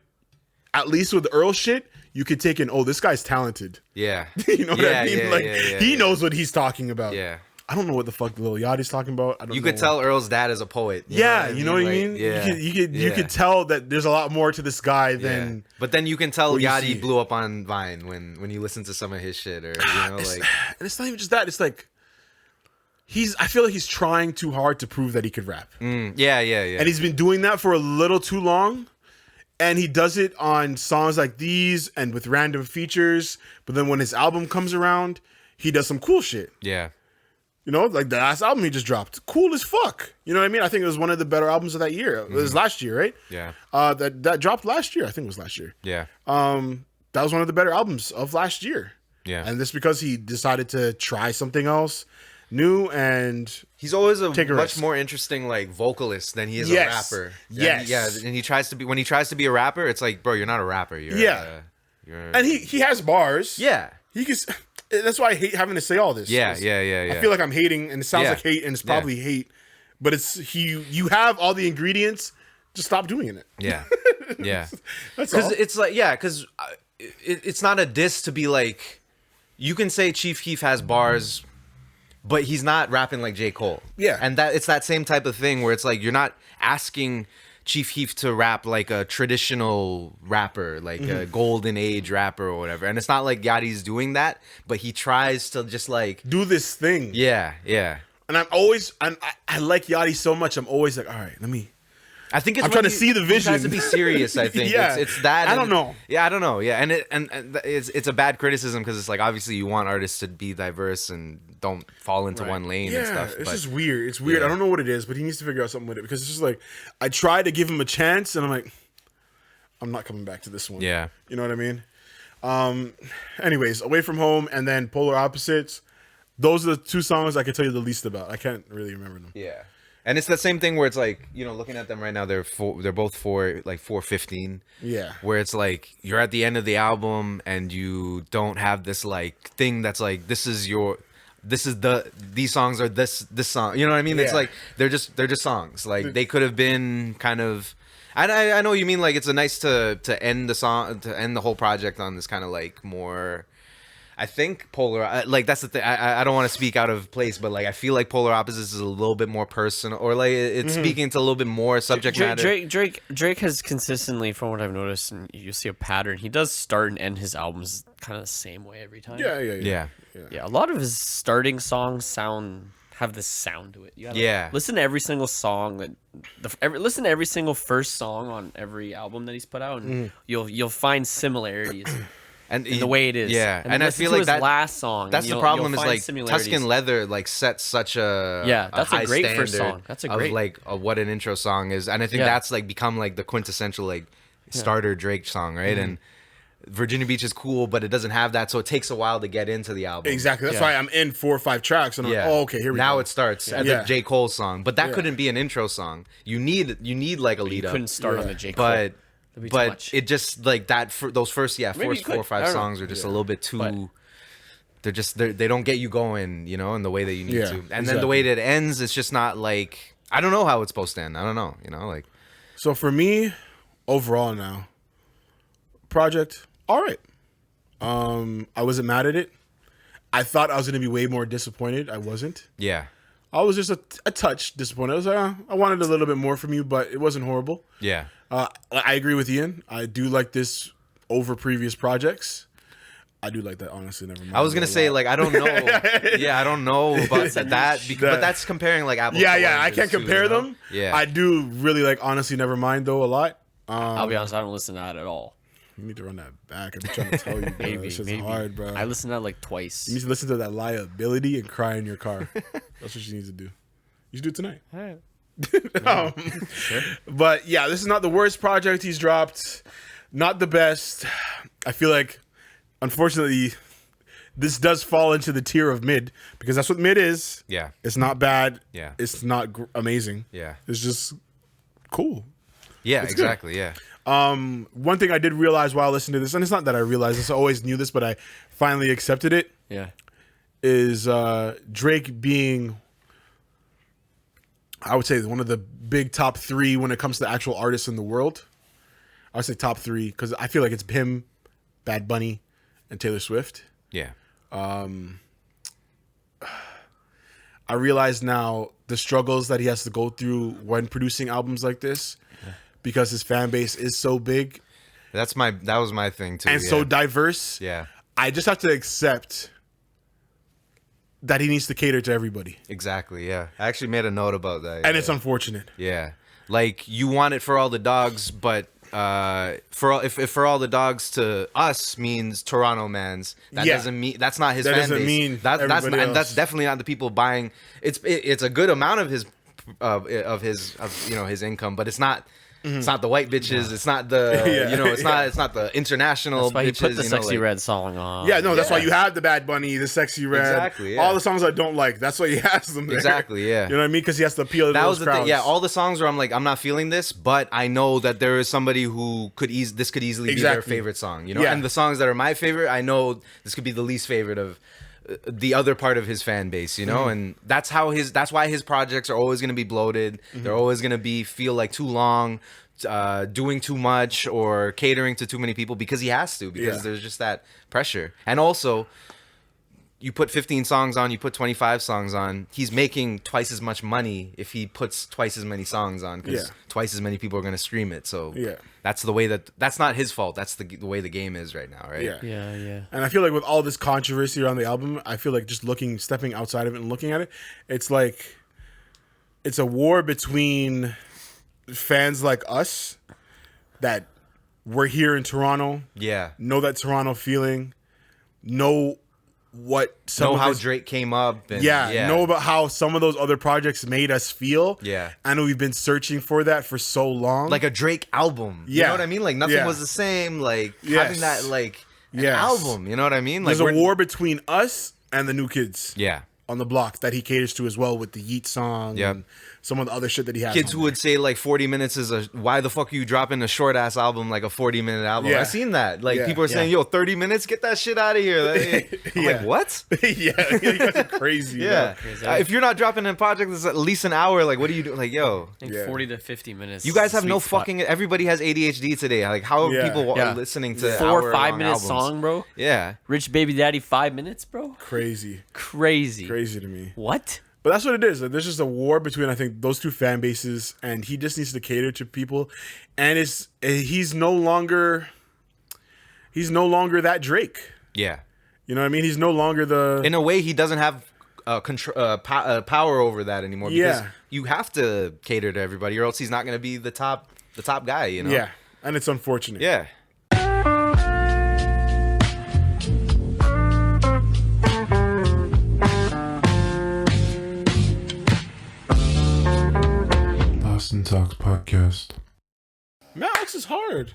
Speaker 4: at least with the Earl shit, you could take in, oh, this guy's talented.
Speaker 1: Yeah.
Speaker 4: You know what I mean?
Speaker 1: Yeah,
Speaker 4: Like
Speaker 1: yeah,
Speaker 4: he
Speaker 1: yeah.
Speaker 4: knows what he's talking about.
Speaker 1: Yeah.
Speaker 4: I don't know what the fuck Lil Yachty's talking about. I don't
Speaker 1: You
Speaker 4: know.
Speaker 1: could tell Earl's dad is a poet.
Speaker 4: Yeah, you know what I mean?
Speaker 1: Like, yeah.
Speaker 4: You could tell that there's a lot more to this guy than
Speaker 1: Yeah. But then you can tell
Speaker 4: what you
Speaker 1: Yachty
Speaker 4: see.
Speaker 1: blew up on Vine when you listen to some of his shit, or
Speaker 4: it's,
Speaker 1: like
Speaker 4: and it's not even just that. It's like I feel like he's trying too hard to prove that he could rap.
Speaker 1: yeah.
Speaker 4: And he's been doing that for a little too long. And he does it on songs like these and with random features. But then when his album comes around, he does some cool shit.
Speaker 1: yeah.
Speaker 4: You know, like the last album he just dropped. Cool as fuck. You know what I mean? I think it was one of the better albums of that year. It was last year, right?
Speaker 1: Yeah.
Speaker 4: That dropped last year. I think it was last year.
Speaker 1: Yeah.
Speaker 4: That was one of the better albums of last year.
Speaker 1: Yeah.
Speaker 4: And this because he decided to try something else new, and
Speaker 1: He's always a
Speaker 4: Take a
Speaker 1: much
Speaker 4: risk.
Speaker 1: more interesting like vocalist than he is
Speaker 4: Yes.
Speaker 1: a rapper.
Speaker 4: Yes.
Speaker 1: Yeah, and he tries to be when he tries to be a rapper, it's like, bro, you're not a rapper. You're you're
Speaker 4: and he has bars.
Speaker 1: yeah.
Speaker 4: He can. That's why I hate having to say all this.
Speaker 1: Yeah,
Speaker 4: 'cause
Speaker 1: yeah.
Speaker 4: I feel like I'm hating, and it sounds
Speaker 1: Yeah.
Speaker 4: like hate, and it's probably hate, but it's you have all the ingredients. Just stop doing it.
Speaker 1: Yeah. Yeah.
Speaker 4: That's all.
Speaker 1: Because it's like, because it's not a diss to be like, you can say Chief Keef has bars, but he's not rapping like J. Cole.
Speaker 4: Yeah.
Speaker 1: And that it's that same type of thing where it's like, you're not asking Chief Keef to rap like a traditional rapper, like a golden age rapper or whatever. And it's not like Yachty's doing that, but he tries to just like,
Speaker 4: Do this thing.
Speaker 1: yeah.
Speaker 4: And I like Yachty so much. I'm always like, all right, let me.
Speaker 1: I think it's
Speaker 4: I'm
Speaker 1: when
Speaker 4: trying to see the
Speaker 1: He tries
Speaker 4: vision.
Speaker 1: to be serious. I think
Speaker 4: Yeah.
Speaker 1: it's that.
Speaker 4: I
Speaker 1: and-
Speaker 4: don't know.
Speaker 1: Yeah, I don't know. Yeah, and it's a bad criticism because it's like obviously you want artists to be diverse and don't fall into one lane and
Speaker 4: Yeah,
Speaker 1: stuff.
Speaker 4: it's
Speaker 1: but
Speaker 4: just weird. It's weird.
Speaker 1: Yeah.
Speaker 4: I don't know what it is, but he needs to figure out something with it because it's just like I try to give him a chance, and I'm like, I'm not coming back to this one.
Speaker 1: yeah,
Speaker 4: You know what I mean? Anyways, Away From Home and then Polar Opposites. Those are the two songs I can tell you the least about. I can't really remember them.
Speaker 1: yeah. And it's the same thing where it's like, looking at them right now, they're both 4:15.
Speaker 4: Yeah.
Speaker 1: Where it's like you're at the end of the album and you don't have this like thing that's like these songs are this song. You know what I mean? It's
Speaker 4: Yeah.
Speaker 1: like they're just songs. Like they could have been kind of. I know what you mean, like it's a nice to end the whole project on this kind of like more. I think Polar, like that's the thing. I don't want to speak out of place, but like I feel like Polar Opposites is a little bit more personal, or like it's speaking to a little bit more subject matter.
Speaker 3: Drake has consistently, from what I've noticed, and you see a pattern. He does start and end his albums kind of the same way every time.
Speaker 4: Yeah.
Speaker 1: Yeah,
Speaker 3: Yeah, a lot of his starting songs have this sound to it. You gotta
Speaker 1: Yeah.
Speaker 3: listen to every single song listen to every single first song on every album that he's put out, and you'll find similarities
Speaker 1: and
Speaker 3: in the way it is.
Speaker 1: Yeah,
Speaker 3: and
Speaker 1: I
Speaker 3: listen
Speaker 1: feel
Speaker 3: to
Speaker 1: like
Speaker 3: his
Speaker 1: that.
Speaker 3: last song.
Speaker 1: That's
Speaker 3: and
Speaker 1: the
Speaker 3: you'll
Speaker 1: problem is
Speaker 3: find
Speaker 1: like
Speaker 3: similarities.
Speaker 1: Tuscan Leather like sets such a
Speaker 3: Yeah, that's a
Speaker 1: high
Speaker 3: great first
Speaker 1: standard
Speaker 3: song. That's a
Speaker 1: of,
Speaker 3: great-
Speaker 1: like what an intro song is, and I think
Speaker 3: Yeah.
Speaker 1: that's like become like the quintessential like starter Drake song, right?
Speaker 3: Mm-hmm.
Speaker 1: And Virginia Beach is cool, but it doesn't have that, so it takes a while to get into the album.
Speaker 4: Exactly. That's
Speaker 3: Yeah.
Speaker 4: why I'm in 4 or 5 tracks, and I'm like, oh, okay, here we go.
Speaker 1: Now it starts as
Speaker 4: Yeah.
Speaker 1: a J. Cole song, but that
Speaker 4: Yeah.
Speaker 1: couldn't be an intro song. You need like a lead
Speaker 3: You
Speaker 1: up.
Speaker 3: couldn't start on the J. Cole.
Speaker 1: But
Speaker 3: That'd be too much.
Speaker 1: it just like that for those first
Speaker 3: Maybe you
Speaker 1: four or
Speaker 3: could.
Speaker 1: five
Speaker 3: I don't know.
Speaker 1: songs are just a little bit too.
Speaker 3: But-
Speaker 1: they don't get you going, in the way that you need
Speaker 4: Yeah,
Speaker 1: to. And then the way that it ends, it's just not like I don't know how it's supposed to end. I don't know, like
Speaker 4: So for me, overall now, project, all right. I wasn't mad at it. I thought I was going to be way more disappointed. I wasn't.
Speaker 1: yeah,
Speaker 4: I was just a touch disappointed. I was like, I wanted a little bit more from you, but it wasn't horrible.
Speaker 1: yeah,
Speaker 4: I agree with Ian. I do like this over previous projects. I do like that, honestly. Never mind.
Speaker 1: I was gonna say like I don't know, yeah, I don't know about that, but that's comparing like apples.
Speaker 4: Yeah,
Speaker 1: to
Speaker 4: I
Speaker 1: oranges,
Speaker 4: can't
Speaker 1: too,
Speaker 4: compare them.
Speaker 1: Yeah,
Speaker 4: I do really like Honestly Nevermind though a lot.
Speaker 3: I'll be honest, I don't listen to that at all.
Speaker 4: You need to run that back. I'm trying to tell you, bro.
Speaker 3: Maybe,
Speaker 4: This shit's
Speaker 3: maybe.
Speaker 4: hard, bro.
Speaker 3: I listened to that like twice.
Speaker 4: You need to listen to that Liability and cry in your car. That's what you need to do. You should do it tonight. But yeah, this is not the worst project he's dropped. Not the best. I feel like, unfortunately, this does fall into the tier of mid because that's what mid is.
Speaker 1: yeah,
Speaker 4: It's not bad.
Speaker 1: Yeah.
Speaker 4: It's not amazing.
Speaker 1: yeah,
Speaker 4: It's just cool.
Speaker 1: yeah,
Speaker 4: good.
Speaker 1: exactly, yeah,
Speaker 4: One thing I did realize while listening to this, and it's not that I realized this, I always knew this, but I finally accepted it,
Speaker 3: Yeah.
Speaker 4: is Drake being I would say one of the big top 3 when it comes to actual artists in the world. I would say top 3 because I feel like it's him, Bad Bunny, and Taylor Swift.
Speaker 1: Yeah.
Speaker 4: I realize now the struggles that he has to go through when producing albums like this because his fan base is so big
Speaker 1: That was my thing too.
Speaker 4: and so diverse.
Speaker 1: Yeah.
Speaker 4: I just have to accept that he needs to cater to everybody.
Speaker 1: Exactly. Yeah. I actually made a note about that.
Speaker 4: And it's unfortunate.
Speaker 1: Yeah. Like you want it for all the dogs, but if for all the dogs to us means Toronto mans, that
Speaker 4: Yeah.
Speaker 1: doesn't mean that's not his
Speaker 4: That
Speaker 1: fan
Speaker 4: doesn't
Speaker 1: base.
Speaker 4: mean
Speaker 1: that's
Speaker 4: everybody
Speaker 1: and that's
Speaker 4: else.
Speaker 1: definitely not the people buying. It's a good amount of his his income, but it's not. It's not the white bitches. It's not the
Speaker 4: Yeah.
Speaker 1: it's not the international
Speaker 3: That's why he
Speaker 1: bitches.
Speaker 3: put the Sexy Red song on.
Speaker 4: Yeah, no, that's why you have the Bad Bunny, the Sexy Red,
Speaker 1: Exactly, yeah.
Speaker 4: all the songs I don't like. That's why he has them there.
Speaker 1: Exactly, yeah.
Speaker 4: You know what I mean? Because he has to appeal to
Speaker 1: That
Speaker 4: those
Speaker 1: was the
Speaker 4: crowds.
Speaker 1: thing. Yeah, all the songs where I'm like, I'm not feeling this, but I know that there is somebody who this could easily be their
Speaker 4: Exactly.
Speaker 1: favorite song, you know.
Speaker 4: Yeah.
Speaker 1: And the songs that are my favorite, I know this could be the least favorite of the other part of his fan base, you know. And that's why his projects are always going to be bloated. They're always going to feel like too long, doing too much, or catering to too many people because he has to, because
Speaker 4: Yeah.
Speaker 1: there's just that pressure. And also, you put 15 songs on, you put 25 songs on, he's making twice as much money if he puts twice as many songs on, because
Speaker 4: Yeah.
Speaker 1: twice as many people are going to stream it. So
Speaker 4: Yeah.
Speaker 1: that's the way that's not his fault. That's the way the game is right now, right?
Speaker 4: Yeah.
Speaker 3: Yeah.
Speaker 4: And I feel like with all this controversy around the album, I feel like just stepping outside of it and looking at it, it's like it's a war between fans like us that we're here in Toronto,
Speaker 1: Yeah.
Speaker 4: know that Toronto feeling, know what some
Speaker 1: Know
Speaker 4: of
Speaker 1: how
Speaker 4: his-
Speaker 1: Drake came up. And,
Speaker 4: know about how some of those other projects made us feel.
Speaker 1: Yeah.
Speaker 4: I know we've been searching for that for so long.
Speaker 1: like a Drake album. You
Speaker 4: Yeah.
Speaker 1: know what I mean? Like nothing
Speaker 4: Yeah.
Speaker 1: was the same. Like
Speaker 4: Yes.
Speaker 1: having that like an
Speaker 4: Yes.
Speaker 1: album. You know what I mean? Like
Speaker 4: there's a war between us and the new kids.
Speaker 1: Yeah.
Speaker 4: On the block that he caters to as well with the Yeet song
Speaker 1: Yep.
Speaker 4: and some of the other shit that he has.
Speaker 1: Kids
Speaker 4: on
Speaker 1: who would say like 40 minutes is why the fuck are you dropping a short ass album like a 40-minute album?
Speaker 4: Yeah.
Speaker 1: I've seen that. Like
Speaker 4: Yeah.
Speaker 1: people are saying, yo, 30 minutes, get that shit out of here. I'm
Speaker 4: Yeah.
Speaker 1: like, what?
Speaker 4: there. yeah, you guys are crazy.
Speaker 1: Yeah.
Speaker 3: Crazy.
Speaker 1: If you're not dropping a project that's at least an hour, like what do you do? Like, yo,
Speaker 3: I think
Speaker 4: Yeah.
Speaker 3: 40 to 50 minutes.
Speaker 1: you guys have
Speaker 3: sweet
Speaker 1: no
Speaker 3: spot.
Speaker 1: fucking everybody has ADHD today. Like how are
Speaker 4: Yeah.
Speaker 1: people
Speaker 3: Yeah.
Speaker 1: listening to
Speaker 3: 4 or 5
Speaker 1: hour-long
Speaker 3: minute
Speaker 1: albums?
Speaker 3: song, bro.
Speaker 1: Yeah.
Speaker 3: Rich Baby Daddy 5 minutes, bro.
Speaker 4: Crazy.
Speaker 3: Crazy.
Speaker 4: Crazy to me.
Speaker 3: What?
Speaker 4: But that's what it is. Like, there's just a war between, I think, those two fan bases, and he just needs to cater to people. And he's no longer that Drake.
Speaker 1: Yeah.
Speaker 4: You know what I mean? He's no longer the
Speaker 1: In a way, he doesn't have power over that anymore. Because
Speaker 4: Yeah.
Speaker 1: you have to cater to everybody, or else he's not going to be the top guy. You know.
Speaker 4: yeah, and it's unfortunate.
Speaker 1: Yeah.
Speaker 5: Boston Talks Podcast.
Speaker 4: Max is hard.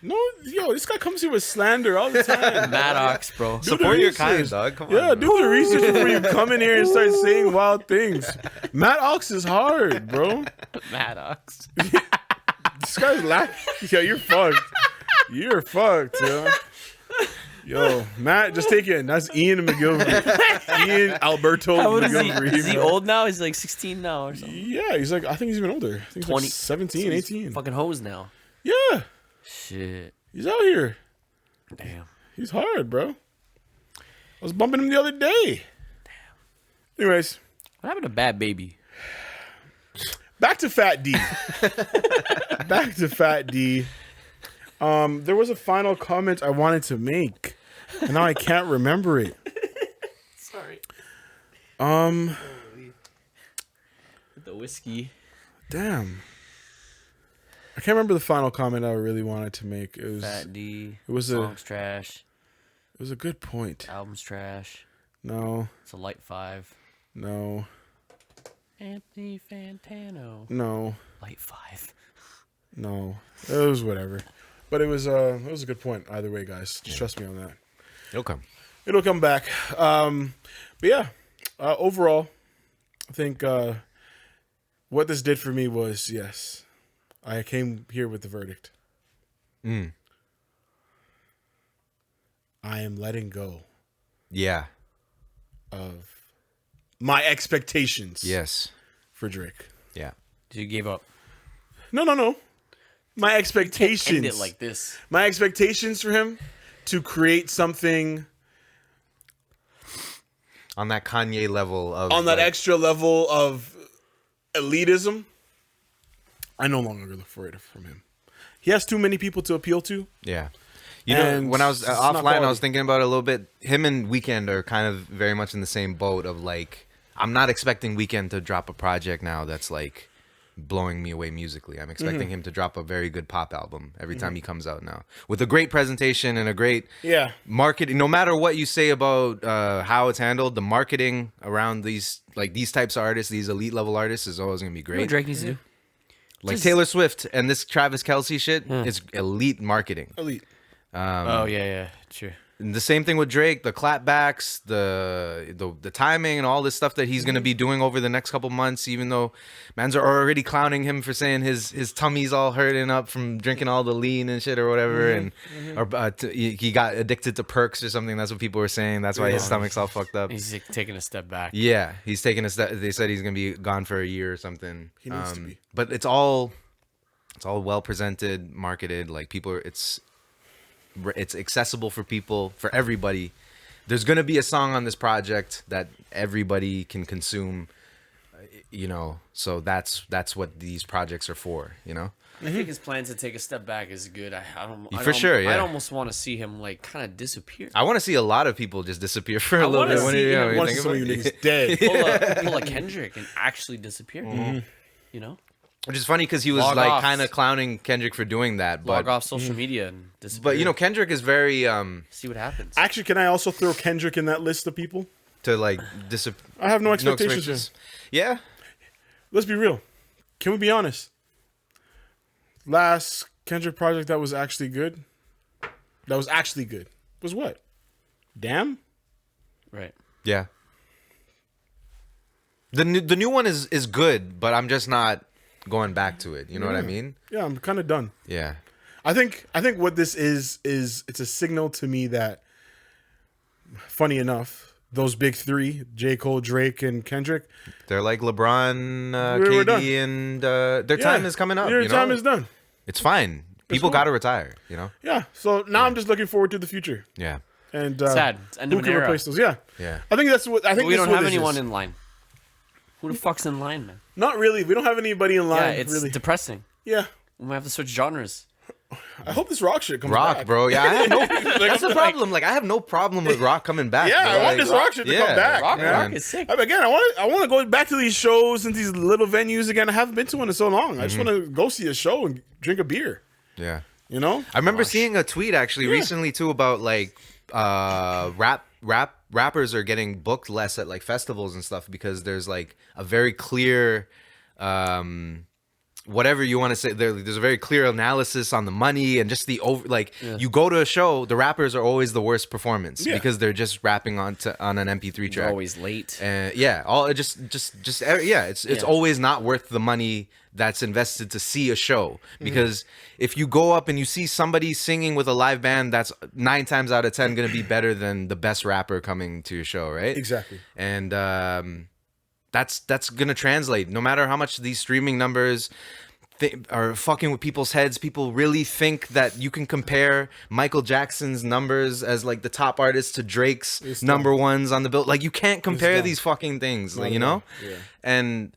Speaker 4: No, yo, this guy comes here with slander all the time.
Speaker 3: Maddox, bro.
Speaker 4: Do the
Speaker 1: Support your kind,
Speaker 4: research.
Speaker 1: dog. Come
Speaker 4: Yeah,
Speaker 1: on.
Speaker 4: do the research before you come in here and start saying wild things. Matt Ox is hard, bro.
Speaker 3: Maddox.
Speaker 4: This guy's laughing. Yo, you're fucked. You're fucked, yo. Yo, Matt, just take it in. That's Ian McGilvery. Ian Alberto
Speaker 3: How old is he?
Speaker 4: McGilvery.
Speaker 3: Is he
Speaker 4: bro.
Speaker 3: old now? He's like 16 now or something.
Speaker 4: Yeah, he's like, I think he's even older. I think he's
Speaker 3: 20.
Speaker 4: like 17, 18.
Speaker 3: Fucking hoes now.
Speaker 4: Yeah,
Speaker 3: Shit.
Speaker 4: he's out here.
Speaker 3: Damn.
Speaker 4: He's hard, bro. I was bumping him the other day. Anyways,
Speaker 3: What happened to Bad Baby?
Speaker 4: back to Fat D. Back to Fat D. There was a final comment I wanted to make, and now I can't remember it.
Speaker 3: Sorry.
Speaker 4: Um,
Speaker 3: The whiskey.
Speaker 4: damn. I can't remember the final comment I really wanted to make. It was
Speaker 3: Fat D.
Speaker 4: It was a-
Speaker 3: Song's trash.
Speaker 4: it was a good point.
Speaker 3: Album's trash.
Speaker 4: No,
Speaker 3: It's a light 5.
Speaker 4: no,
Speaker 3: Anthony Fantano.
Speaker 4: no,
Speaker 3: Light 5.
Speaker 4: no. It was whatever. But it was a good point either way, guys. Just trust me on that.
Speaker 1: It'll come.
Speaker 4: It'll come back. But yeah, overall, I think what this did for me was, yes, I came here with the verdict. I am letting go
Speaker 1: Yeah.
Speaker 4: of my expectations.
Speaker 1: Yes.
Speaker 4: for Drake.
Speaker 1: Yeah.
Speaker 3: You gave up.
Speaker 4: No. My expectations.
Speaker 3: End it like this.
Speaker 4: My expectations for him to create something
Speaker 1: On that Kanye level of
Speaker 4: on that
Speaker 1: like,
Speaker 4: extra level of elitism, I no longer look for it from him. He has too many people to appeal to.
Speaker 1: Yeah. You know,
Speaker 4: And
Speaker 1: when I was
Speaker 4: it's not
Speaker 1: offline, I
Speaker 4: quality.
Speaker 1: was thinking about it a little bit. Him and Weeknd are kind of very much in the same boat of like, I'm not expecting Weeknd to drop a project now that's like blowing me away musically. I'm expecting him to drop a very good pop album every time he comes out now with a great presentation and a great
Speaker 4: Yeah.
Speaker 1: marketing. No matter what you say about how it's handled, the marketing around these types of artists, these elite level artists, is always going to be
Speaker 3: You know what
Speaker 1: great.
Speaker 3: Drake needs to do?
Speaker 1: Like
Speaker 3: Just-
Speaker 1: Taylor Swift and this Travis Kelce shit is elite marketing.
Speaker 4: Elite.
Speaker 3: Oh yeah, true.
Speaker 1: And the same thing with Drake, the clapbacks, the timing, and all this stuff that he's going to be doing over the next couple months. Even though mans are already clowning him for saying his tummy's all hurting up from drinking all the lean and shit or whatever, and or he got addicted to perks or something. That's what people were saying. That's why his stomach's all fucked up.
Speaker 3: He's like, taking a step back.
Speaker 1: Yeah, he's taking a step. They said he's going to be gone for a year or something.
Speaker 4: He needs to be.
Speaker 1: But it's all well presented, marketed. Like people are, it's accessible for people, for everybody. There's going to be a song on this project that everybody can consume, you know. So that's what these projects are for, you know.
Speaker 3: I think his plan to take a step back is good. I don't
Speaker 1: For sure, yeah.
Speaker 3: I almost want to see him like kind of disappear.
Speaker 1: I want to see a lot of people just disappear for a
Speaker 3: I
Speaker 1: little
Speaker 3: wanna
Speaker 1: bit. When
Speaker 3: see
Speaker 1: you know,
Speaker 3: him-
Speaker 1: you
Speaker 4: Once
Speaker 1: think
Speaker 4: some of
Speaker 1: about
Speaker 4: you
Speaker 1: it.
Speaker 4: niggas dead.
Speaker 3: Pull a Kendrick and actually disappear. You know,
Speaker 1: Which is funny because he was
Speaker 3: Log
Speaker 1: like
Speaker 3: off.
Speaker 1: kind of clowning Kendrick for doing that,
Speaker 3: log
Speaker 1: but
Speaker 3: off social media and disappear.
Speaker 1: but you know Kendrick is very
Speaker 3: see what happens.
Speaker 4: Actually, can I also throw Kendrick in that list of people?
Speaker 1: to like disappear.
Speaker 4: I have no expectations for him.
Speaker 1: Yeah,
Speaker 4: Let's be real. Can we be honest? Last Kendrick project that was actually good. Was what? Damn.
Speaker 3: Right.
Speaker 1: yeah. The new one is good, but I'm just not going back to it. You know what I mean?
Speaker 4: Yeah, I'm kind of done.
Speaker 1: Yeah.
Speaker 4: I think what this is it's a signal to me that, funny enough, those big three, J. Cole, Drake, and Kendrick,
Speaker 1: They're like LeBron,
Speaker 4: We're done.
Speaker 1: KD, and their time is coming up.
Speaker 4: Your
Speaker 1: you know?
Speaker 4: time is done.
Speaker 1: It's fine. People
Speaker 4: cool.
Speaker 1: got to retire. You know?
Speaker 4: Yeah. So now I'm just looking forward to the future.
Speaker 1: Yeah.
Speaker 4: And
Speaker 3: Sad. It's end
Speaker 4: who
Speaker 3: of an
Speaker 4: can
Speaker 3: era.
Speaker 4: replace those? Yeah.
Speaker 1: Yeah.
Speaker 4: I think that's what I think.
Speaker 3: But we
Speaker 4: this
Speaker 3: don't
Speaker 4: is what
Speaker 3: have
Speaker 4: this
Speaker 3: anyone
Speaker 4: is.
Speaker 3: in line. Who the fuck's in line, man?
Speaker 4: Not really. We don't have anybody in line.
Speaker 3: Yeah, it's
Speaker 4: really.
Speaker 3: depressing.
Speaker 4: Yeah.
Speaker 3: We might have to switch genres.
Speaker 4: I hope this rock shit comes
Speaker 1: Rock,
Speaker 4: back.
Speaker 1: bro. Yeah, I have no, that's the
Speaker 4: I'm
Speaker 1: problem. Like, I have no problem with Rock coming back.
Speaker 4: Yeah,
Speaker 1: bro.
Speaker 4: I want
Speaker 1: Like,
Speaker 4: this rock shit to come back.
Speaker 3: Rock,
Speaker 4: man.
Speaker 3: rock is sick.
Speaker 4: Again, I want to go back to these shows and these little venues again. I haven't been to one in so long. I just want to go see a show and drink a beer.
Speaker 1: Yeah.
Speaker 4: You know?
Speaker 1: I remember seeing a tweet actually recently too about like rappers are getting booked less at like festivals and stuff because there's like a very clear whatever you want to say there's a very clear analysis on the money and just the you go to a show, the rappers are always the worst performance because they're just rapping on an MP3
Speaker 3: They're
Speaker 1: track.
Speaker 3: always late.
Speaker 1: And it's always not worth the money that's invested to see a show, because if you go up and you see somebody singing with a live band, that's 9 times out of 10 going to be better than the best rapper coming to your show, right?
Speaker 4: Exactly.
Speaker 1: And that's going to translate no matter how much these streaming numbers are fucking with people's heads. People really think that you can compare Michael Jackson's numbers as like the top artist to Drake's number ones on the bill. Like, you can't compare these fucking things, like, you know?
Speaker 4: Yeah.
Speaker 1: And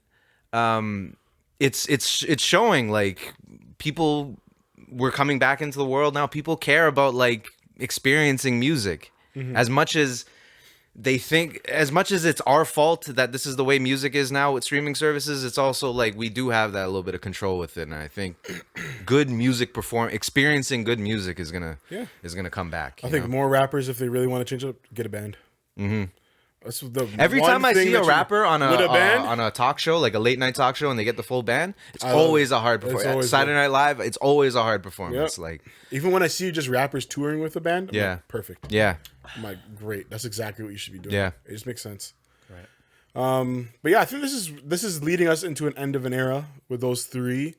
Speaker 1: it's showing like people were coming back into the world now. People care about like experiencing music as much as they think, as much as it's our fault that this is the way music is now with streaming services. It's also like we do have that little bit of control with it, and I think good music experiencing good music is gonna come back.
Speaker 4: I think more rappers, if they really want to change up, get a band. Mm-hmm. That's the
Speaker 1: Every
Speaker 4: one
Speaker 1: time I
Speaker 4: thing
Speaker 1: see
Speaker 4: that
Speaker 1: a
Speaker 4: you-
Speaker 1: rapper on
Speaker 4: with a band,
Speaker 1: on a talk show, like a late night talk show, and they get the full band, it's
Speaker 4: I love
Speaker 1: always
Speaker 4: it.
Speaker 1: a hard
Speaker 4: It's
Speaker 1: performance.
Speaker 4: always
Speaker 1: Saturday
Speaker 4: good.
Speaker 1: Night Live, it's always a hard performance.
Speaker 4: Yep.
Speaker 1: Like,
Speaker 4: even when I see just rappers touring with a band, I'm
Speaker 1: Yeah.
Speaker 4: like, perfect.
Speaker 1: yeah,
Speaker 4: I'm like, great. That's exactly what you should be doing.
Speaker 1: Yeah.
Speaker 4: It just makes sense.
Speaker 3: Right.
Speaker 4: But yeah, I think this is leading us into an end of an era with those three.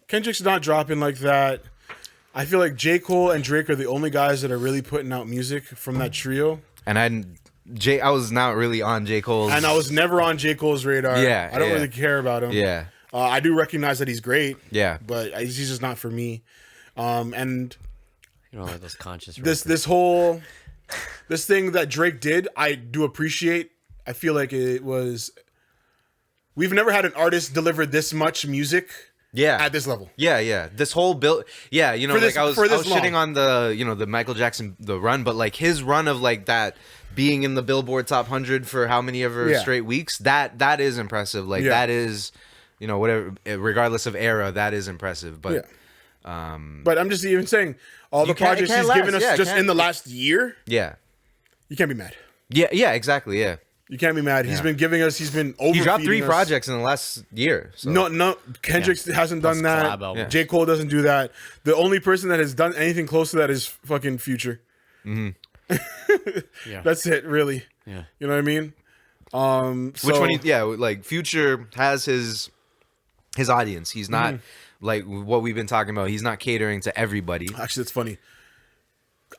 Speaker 4: Kendrick's not dropping like that. I feel like J. Cole and Drake are the only guys that are really putting out music from that trio.
Speaker 1: and I was not really on J. Cole's.
Speaker 4: And I was never on J. Cole's radar.
Speaker 1: Yeah,
Speaker 4: I don't
Speaker 1: yeah.
Speaker 4: really care about him.
Speaker 1: Yeah.
Speaker 4: I do recognize that he's great.
Speaker 1: Yeah.
Speaker 4: But he's just not for me. And
Speaker 3: You know, like those conscious.
Speaker 4: this thing that Drake did, I do appreciate. I feel like it was. We've never had an artist deliver this much music.
Speaker 1: Yeah.
Speaker 4: At this level.
Speaker 1: Yeah. This whole build. Yeah, you know,
Speaker 4: For this-
Speaker 1: like I was
Speaker 4: for this
Speaker 1: shitting
Speaker 4: long.
Speaker 1: on the Michael Jackson the run, but like his run of like that being in the Billboard Top 100 for how many ever
Speaker 4: Yeah.
Speaker 1: straight weeks. That is impressive. Like
Speaker 4: Yeah.
Speaker 1: that is, whatever. Regardless of era, that is impressive. But
Speaker 4: But I'm just even saying, all the
Speaker 1: You can't- it
Speaker 4: projects
Speaker 1: can't
Speaker 4: he's
Speaker 1: last.
Speaker 4: given us
Speaker 1: Yeah, it
Speaker 4: just
Speaker 1: can't-
Speaker 4: in the last year,
Speaker 1: yeah,
Speaker 4: you can't be mad.
Speaker 1: yeah, exactly. Yeah,
Speaker 4: You can't be mad. He's
Speaker 1: Yeah.
Speaker 4: been giving us. He's been over.
Speaker 1: he dropped 3 projects in the last year. So.
Speaker 4: No. Kendrick hasn't done
Speaker 3: Plus
Speaker 4: that.
Speaker 3: collab album.
Speaker 4: J. Cole doesn't do that. The only person that has done anything close to that is fucking Future.
Speaker 3: Yeah.
Speaker 4: That's it, really.
Speaker 3: Yeah.
Speaker 4: You know what I mean?
Speaker 1: Which one? Like Future has his audience. He's not like what we've been talking about. He's not catering to everybody.
Speaker 4: Actually, that's funny.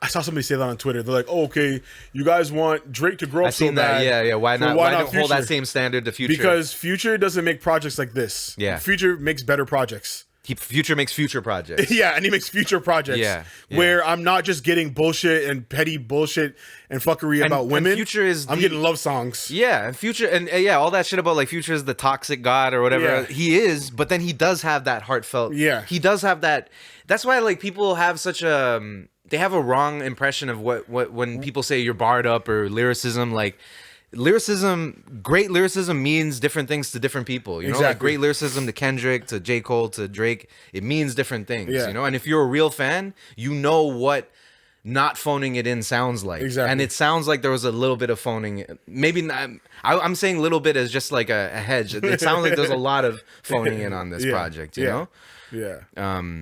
Speaker 4: I saw somebody say that on Twitter. They're like, "Oh, okay, you guys want Drake to grow up
Speaker 1: I've
Speaker 4: so
Speaker 1: seen that.
Speaker 4: bad.
Speaker 1: Yeah. Why
Speaker 4: so
Speaker 1: not? Why not hold
Speaker 4: Future?
Speaker 1: that same standard to Future?
Speaker 4: Because Future doesn't make projects like this.
Speaker 1: Yeah.
Speaker 4: Future makes better projects.
Speaker 1: Future makes future projects.
Speaker 4: Yeah, and he makes future projects.
Speaker 1: Yeah.
Speaker 4: Where I'm not just getting bullshit and petty bullshit and fuckery about women.
Speaker 1: Future is
Speaker 4: I'm
Speaker 1: the-
Speaker 4: getting love songs.
Speaker 1: Yeah, and Future, and all that shit about like Future is the toxic god or whatever.
Speaker 4: Yeah.
Speaker 1: He is, but then he does have that heartfelt.
Speaker 4: Yeah.
Speaker 1: he does have that. That's why like people have such a they have a wrong impression of what when people say you're barred up or lyricism. Like great lyricism means different things to different people. You know, like
Speaker 4: Exactly.
Speaker 1: great lyricism to Kendrick, to J. Cole, to Drake, it means different things.
Speaker 4: Yeah.
Speaker 1: You know, and if you're a real fan, you know what not phoning it in sounds like.
Speaker 4: Exactly.
Speaker 1: And it sounds like there was a little bit of phoning. Maybe not. I'm saying little bit as just like a hedge. It sounds like there's a lot of phoning in on this
Speaker 4: Yeah.
Speaker 1: project. You
Speaker 4: Yeah.
Speaker 1: know.
Speaker 4: Yeah.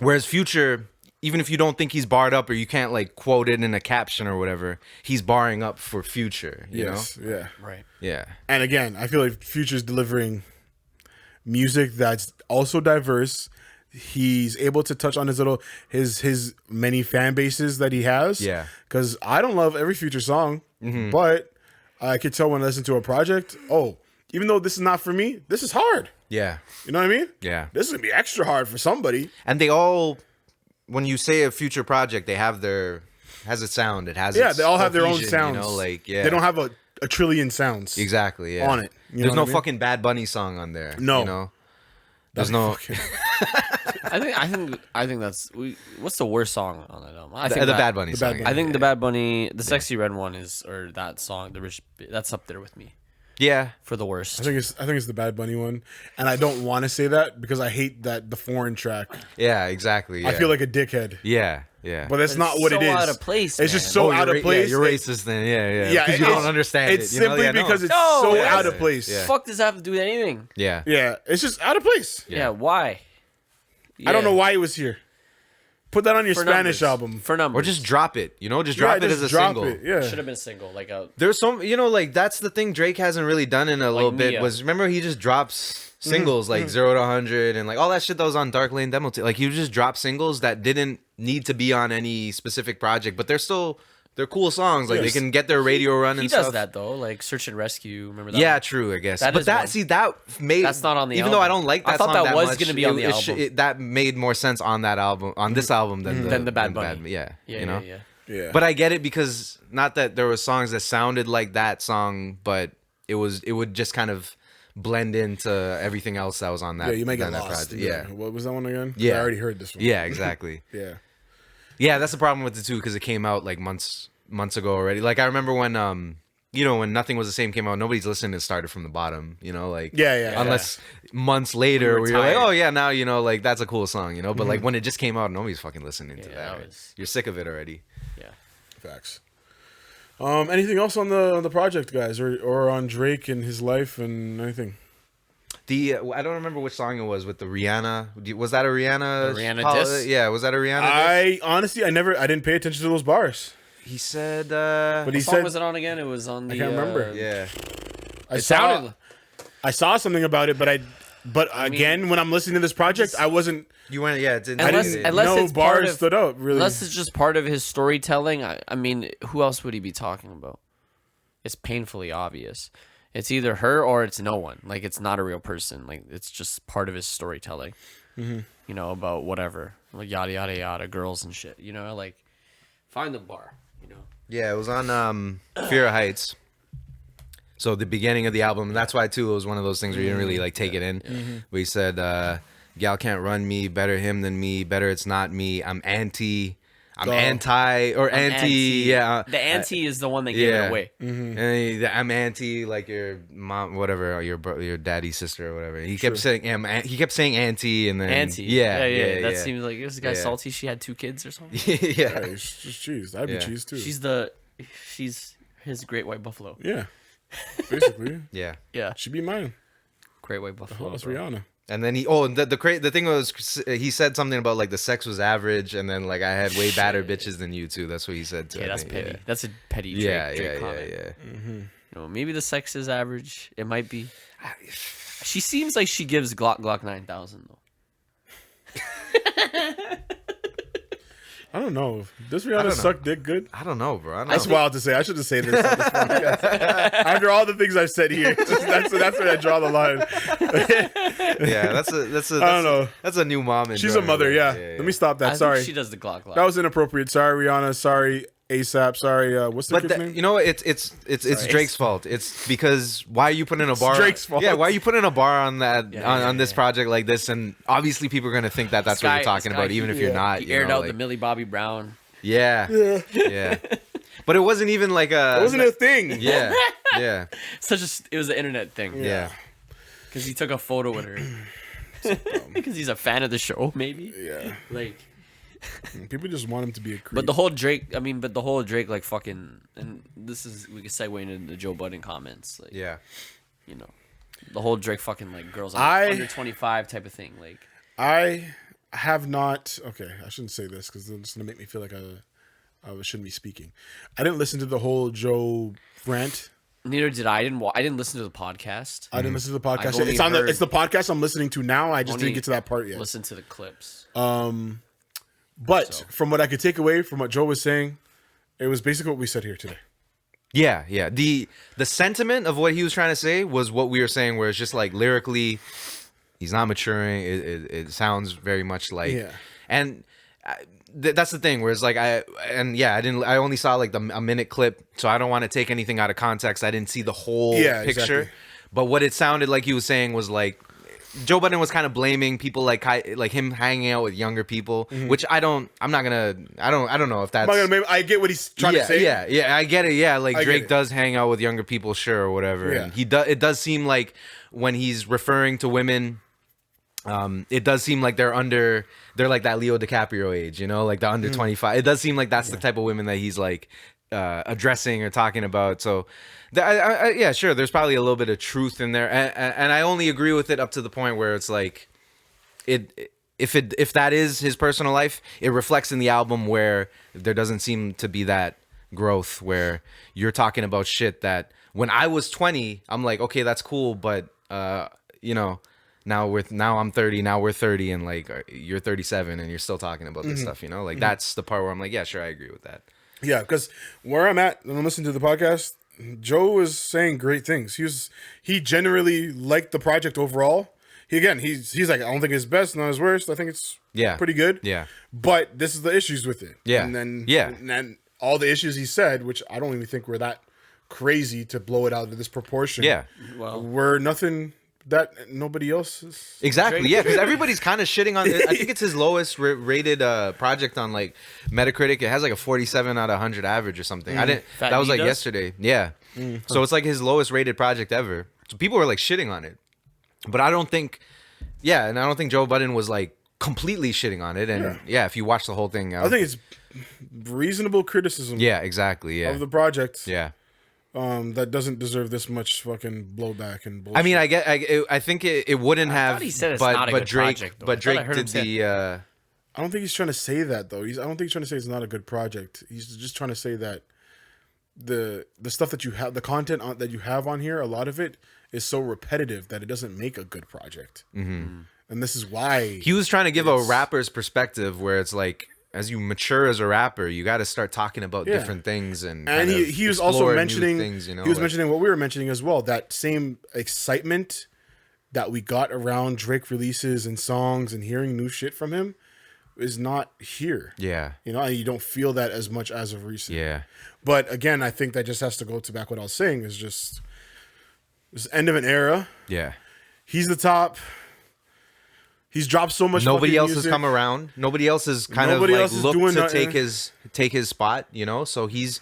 Speaker 1: Whereas Future, even if you don't think he's barred up or you can't like quote it in a caption or whatever, he's barring up for Future. You
Speaker 4: Yes. Yeah.
Speaker 3: Right.
Speaker 1: know. Yeah.
Speaker 4: And again, I feel like Future's delivering music that's also diverse. He's able to touch on his many fan bases that he has.
Speaker 1: Yeah.
Speaker 4: Because I don't love every Future song, but I could tell when I listen to a project, even though this is not for me, this is hard.
Speaker 1: Yeah.
Speaker 4: You know what I mean?
Speaker 1: Yeah.
Speaker 4: This is gonna be extra hard for somebody.
Speaker 1: And they all, when you say a Future project, they have has a sound. It has
Speaker 4: Yeah,
Speaker 1: its
Speaker 4: they all have their own
Speaker 1: cohesion,
Speaker 4: sounds.
Speaker 1: You know, like yeah.
Speaker 4: They don't have a trillion sounds.
Speaker 1: exactly yeah.
Speaker 4: on it. You know
Speaker 1: There's
Speaker 4: what
Speaker 1: no
Speaker 4: I mean?
Speaker 1: fucking Bad Bunny song on there.
Speaker 4: No.
Speaker 1: You know? There's no
Speaker 3: I think that's what's the worst song on that album? I think
Speaker 1: the
Speaker 3: that-
Speaker 1: Bad Bunny
Speaker 4: the
Speaker 1: song.
Speaker 4: Bad
Speaker 3: I
Speaker 4: Bunny.
Speaker 3: think the Bad Bunny, the Sexy Red one or that song, the Rich, that's up there with me
Speaker 1: Yeah.
Speaker 3: for the worst.
Speaker 4: I think it's the Bad Bunny one, and I don't want to say that because I hate that the foreign track.
Speaker 1: Yeah, exactly. Yeah.
Speaker 4: I feel like a dickhead,
Speaker 1: Yeah.
Speaker 4: but that's
Speaker 3: It's
Speaker 4: not what
Speaker 3: so
Speaker 4: it is.
Speaker 3: out of place,
Speaker 4: It's just
Speaker 3: man.
Speaker 4: so
Speaker 1: Oh,
Speaker 4: out
Speaker 1: you're
Speaker 4: of place.
Speaker 1: Yeah, you're racist then. Yeah.
Speaker 4: Yeah,
Speaker 1: Because you
Speaker 4: it's-
Speaker 1: don't understand
Speaker 4: It's
Speaker 1: it. You know?
Speaker 4: simply
Speaker 1: Yeah, no.
Speaker 4: because it's
Speaker 3: No,
Speaker 4: so
Speaker 3: it's-
Speaker 4: out of place.
Speaker 1: Yeah.
Speaker 3: Fuck does that have to do with anything?
Speaker 1: Yeah.
Speaker 4: Yeah, it's just out of place.
Speaker 3: Yeah, why?
Speaker 4: I don't
Speaker 3: Yeah.
Speaker 4: know why he was here. Put that on your
Speaker 3: For
Speaker 4: Spanish
Speaker 3: numbers.
Speaker 4: album.
Speaker 3: For numbers.
Speaker 1: Or just drop it. You know, just drop
Speaker 4: Yeah,
Speaker 1: it
Speaker 4: just
Speaker 1: as a
Speaker 4: drop
Speaker 1: single.
Speaker 4: it. Yeah.
Speaker 3: should have been single, like a
Speaker 1: There's some, like that's the thing Drake hasn't really done in a little bit.
Speaker 3: Mia.
Speaker 1: Was remember he just drops singles like 0 to 100 and like all that shit that was on Dark Lane Demo. Like he would just drop singles that didn't need to be on any specific project, but they're cool songs. Like
Speaker 4: Yes.
Speaker 1: they can get their radio run
Speaker 3: he
Speaker 1: and
Speaker 3: does
Speaker 1: stuff.
Speaker 3: that though, like Search and Rescue. Remember that?
Speaker 1: Yeah,
Speaker 3: one?
Speaker 1: true. I guess,
Speaker 3: That
Speaker 1: but
Speaker 3: is one.
Speaker 1: that made
Speaker 3: That's not on the
Speaker 1: Even though I
Speaker 3: album.
Speaker 1: don't like
Speaker 3: I
Speaker 1: that
Speaker 3: thought
Speaker 1: song
Speaker 3: that
Speaker 1: that
Speaker 3: was
Speaker 1: much,
Speaker 3: gonna be on the album.
Speaker 1: that made more sense on that album, on this album than
Speaker 3: the Bad Bunny.
Speaker 1: Yeah,
Speaker 3: Yeah,
Speaker 1: you know.
Speaker 3: yeah.
Speaker 4: Yeah.
Speaker 1: But I get it because not that there were songs that sounded like that song, but it would just kind of blend into everything else that was on that.
Speaker 4: Yeah, you might get
Speaker 1: on that
Speaker 4: lost.
Speaker 1: project. Yeah,
Speaker 4: What was that one again?
Speaker 1: Yeah.
Speaker 4: I already heard this one.
Speaker 1: yeah, exactly.
Speaker 4: Yeah.
Speaker 1: Yeah, that's the problem with it too because it came out like months ago already. Like I remember when when Nothing Was the Same came out, nobody's listening to Started from the Bottom. You know, like
Speaker 4: Yeah.
Speaker 1: unless months later
Speaker 3: were
Speaker 1: where you're like,
Speaker 3: tired.
Speaker 1: oh yeah, now like that's a cool song. You know, but like when it just came out, nobody's fucking listening to
Speaker 3: Yeah,
Speaker 1: that.
Speaker 3: that
Speaker 1: right?
Speaker 3: was-
Speaker 1: You're sick of it already.
Speaker 3: Yeah.
Speaker 4: Facts. Anything else on the project, guys, or on Drake and his life and anything?
Speaker 1: I don't remember which song it was with the Rihanna. Was that a Rihanna?
Speaker 3: The Rihanna diss?
Speaker 1: Yeah, was that a Rihanna? Diss?
Speaker 4: I honestly, I didn't pay attention to those bars.
Speaker 1: He said.
Speaker 4: But he
Speaker 3: What song
Speaker 4: said,
Speaker 3: was it on again? It was on the.
Speaker 4: can't remember.
Speaker 1: Yeah.
Speaker 4: I saw,
Speaker 3: sounded.
Speaker 4: I saw something about it, but again, when I'm listening to this project, I wasn't.
Speaker 1: You went. Yeah. It didn't.
Speaker 3: Unless-
Speaker 1: it-
Speaker 3: unless-
Speaker 4: no
Speaker 3: it's part
Speaker 4: bars
Speaker 3: of-
Speaker 4: stood out really.
Speaker 3: Unless it's just part of his storytelling. I mean, who else would he be talking about? it's painfully obvious. It's either her or it's no one. Like, it's not a real person. Like, it's just part of his storytelling. You know, about whatever, like yada yada yada, girls and shit. You know, like, find the bar. You know.
Speaker 1: Yeah, it was on Fear of Heights. So the beginning of the album, and that's why too it was one of those things where you didn't really like take it in. But he said, "Gal can't run me, better him than me, better it's not me. I'm anti, yeah.
Speaker 3: The anti is the one that gave it away.
Speaker 1: And I'm anti like your mom, whatever, or your daddy's sister or whatever. He kept saying he kept saying anti, and then
Speaker 3: Anti.
Speaker 1: yeah.
Speaker 3: That seems like this guy
Speaker 1: Yeah.
Speaker 3: salty. She had 2 kids or something.
Speaker 1: yeah.
Speaker 4: It's just cheese. That'd be
Speaker 1: Yeah.
Speaker 4: cheese too.
Speaker 3: She's his great white buffalo.
Speaker 4: Yeah, basically,
Speaker 1: Yeah.
Speaker 3: Yeah,
Speaker 4: she'd be mine.
Speaker 3: great white buffalo.
Speaker 4: That's
Speaker 3: bro.
Speaker 4: Rihanna.
Speaker 1: And then the thing was he said something about like the sex was average, and then like I had way badder bitches than you too. That's what he said too.
Speaker 3: Yeah,
Speaker 1: I
Speaker 3: that's
Speaker 1: think.
Speaker 3: petty. That's a petty Drake,
Speaker 1: Yeah,
Speaker 3: Drake
Speaker 1: yeah,
Speaker 3: comment.
Speaker 1: yeah.
Speaker 3: You know, maybe the sex is average. It might be. She seems like she gives Glock 9000 though.
Speaker 4: I don't know. Does
Speaker 1: I
Speaker 4: Rihanna
Speaker 1: don't
Speaker 4: suck dick good?
Speaker 1: I don't know, bro. I don't
Speaker 4: That's
Speaker 1: know.
Speaker 4: wild to say. I should just say this on this podcast. After all the things I've said here, that's where I draw the line.
Speaker 1: Yeah, that's a
Speaker 4: I don't know.
Speaker 1: That's a new mom.
Speaker 4: She's a mother, yeah. Let me stop that.
Speaker 3: I
Speaker 4: Sorry.
Speaker 3: think she does the Glock.
Speaker 4: That was inappropriate. Sorry, Rihanna. Sorry, ASAP. Sorry, what's the
Speaker 1: But
Speaker 4: kid's name?
Speaker 1: you know what? It's Drake's fault. It's because why are you putting a bar?
Speaker 4: Drake's fault.
Speaker 1: Yeah, why are you putting a bar on that
Speaker 3: Yeah,
Speaker 1: on this project like this? And obviously people are gonna think that that's what you're talking about, even if you're not.
Speaker 3: He
Speaker 1: you
Speaker 3: aired
Speaker 1: know,
Speaker 3: out
Speaker 1: like-
Speaker 3: the Millie Bobby Brown.
Speaker 1: Yeah, yeah. But it wasn't even like a.
Speaker 4: It wasn't a thing.
Speaker 1: Yeah, yeah,
Speaker 3: It was an internet thing.
Speaker 1: yeah.
Speaker 3: Because he took a photo with her. Because he's a fan of the show, maybe.
Speaker 4: Yeah.
Speaker 3: Like,
Speaker 4: People just want him to be a creep.
Speaker 3: but the whole Drake, like fucking, and this is we can segue into the Joe Budden comments, like,
Speaker 1: Yeah.
Speaker 3: you know, the whole Drake fucking like girls under 25 type of thing, like.
Speaker 4: I have not. Okay, I shouldn't say this because it's gonna make me feel like I shouldn't be speaking. I didn't listen to the whole Joe rant.
Speaker 3: Neither did I. I didn't listen to the podcast.
Speaker 4: I didn't listen to the podcast.
Speaker 3: I've only
Speaker 4: It's on the.
Speaker 3: heard-
Speaker 4: It's the podcast I'm listening to now. I just
Speaker 3: Only
Speaker 4: didn't get to that part yet.
Speaker 3: Listen to the clips.
Speaker 4: But from what I could take away from what Joe was saying, it was basically what we said here today.
Speaker 1: Yeah, yeah. The sentiment of what he was trying to say was what we were saying, where it's just like lyrically, he's not maturing. It sounds very much like,
Speaker 4: Yeah.
Speaker 1: and that's the thing. Where it's like I only saw like a minute clip, so I don't want to take anything out of context. I didn't see the whole picture,
Speaker 4: exactly.
Speaker 1: but what it sounded like he was saying was like. Joe Budden was kind of blaming people like him hanging out with younger people, which I don't know if that's.
Speaker 4: I get what he's trying to say.
Speaker 1: Yeah, I get it. Yeah, like
Speaker 4: I get
Speaker 1: Drake
Speaker 4: it.
Speaker 1: does hang out with younger people, sure, or whatever.
Speaker 4: Yeah.
Speaker 1: And it does seem like when he's referring to women, it does seem like they're like that Leo DiCaprio age, you know, like the under 25. It does seem like that's the type of women that he's like addressing or talking about. So, yeah, sure, there's probably a little bit of truth in there, and I only agree with it up to the point where it's like, if that is his personal life, it reflects in the album where there doesn't seem to be that growth where you're talking about shit that when I was 20, I'm like, okay, that's cool, but you know. Now I'm 30. Now we're 30, and like you're 37, and you're still talking about this stuff. You know, like that's the part where I'm like, yeah, sure, I agree with that.
Speaker 4: Yeah, because where I'm at when I'm listening to the podcast, Joe was saying great things. He generally liked the project overall. He's like, I don't think it's best, not his worst. I think it's pretty good.
Speaker 1: Yeah.
Speaker 4: But this is the issues with it.
Speaker 1: Yeah.
Speaker 4: And then
Speaker 1: Yeah.
Speaker 4: and all the issues he said, which I don't even think were that crazy to blow it out of this proportion.
Speaker 1: Yeah.
Speaker 3: Well,
Speaker 4: Were nothing that nobody else is.
Speaker 1: Exactly. Yeah, because everybody's kind of shitting on it. I think it's his lowest rated project on like Metacritic. It has like a 47 out of 100 average or something. I didn't.
Speaker 3: Fat
Speaker 1: That was
Speaker 3: D
Speaker 1: like
Speaker 3: does?
Speaker 1: yesterday. Yeah. So it's like his lowest rated project ever. So people were like shitting on it, but I don't think. Yeah, and I don't think Joe Budden was like completely shitting on it. And yeah, if you watch the whole thing,
Speaker 4: I think it's reasonable criticism
Speaker 1: yeah, exactly. Yeah.
Speaker 4: of the project.
Speaker 1: Yeah.
Speaker 4: That doesn't deserve this much fucking blowback and bullshit.
Speaker 1: I mean, I think it wouldn't have.
Speaker 3: thought he said it's
Speaker 1: but
Speaker 3: not a
Speaker 1: but
Speaker 3: good
Speaker 1: Drake,
Speaker 3: project, though. I
Speaker 1: but
Speaker 3: thought I
Speaker 1: Drake
Speaker 3: heard him
Speaker 1: did
Speaker 3: say
Speaker 1: the.
Speaker 4: I don't think he's trying to say that though. I don't think he's trying to say it's not a good project. He's just trying to say that the stuff that you have, the content that you have on here, a lot of it is so repetitive that it doesn't make a good project. Mm-hmm. And this is why
Speaker 1: He was trying to give a rapper's perspective where it's like as you mature as a rapper, you got to start talking about
Speaker 4: Yeah.
Speaker 1: different things and
Speaker 4: And
Speaker 1: kind of
Speaker 4: he was also
Speaker 1: explore new
Speaker 4: mentioning
Speaker 1: things, you know,
Speaker 4: he was
Speaker 1: like-
Speaker 4: mentioning what we were mentioning as well. That same excitement that we got around Drake releases and songs and hearing new shit from him is not here.
Speaker 1: Yeah.
Speaker 4: You know, and you don't feel that as much as of recent.
Speaker 1: Yeah.
Speaker 4: But again, I think that just has to go to back what I was saying is just this end of an era.
Speaker 1: Yeah.
Speaker 4: He's the top. He's dropped so much.
Speaker 1: Nobody
Speaker 4: fucking
Speaker 1: else
Speaker 4: music.
Speaker 1: has come around. Nobody else has kind
Speaker 4: Nobody
Speaker 1: of
Speaker 4: else
Speaker 1: like
Speaker 4: is
Speaker 1: looked
Speaker 4: doing
Speaker 1: to
Speaker 4: nothing.
Speaker 1: take his spot, you know? So he's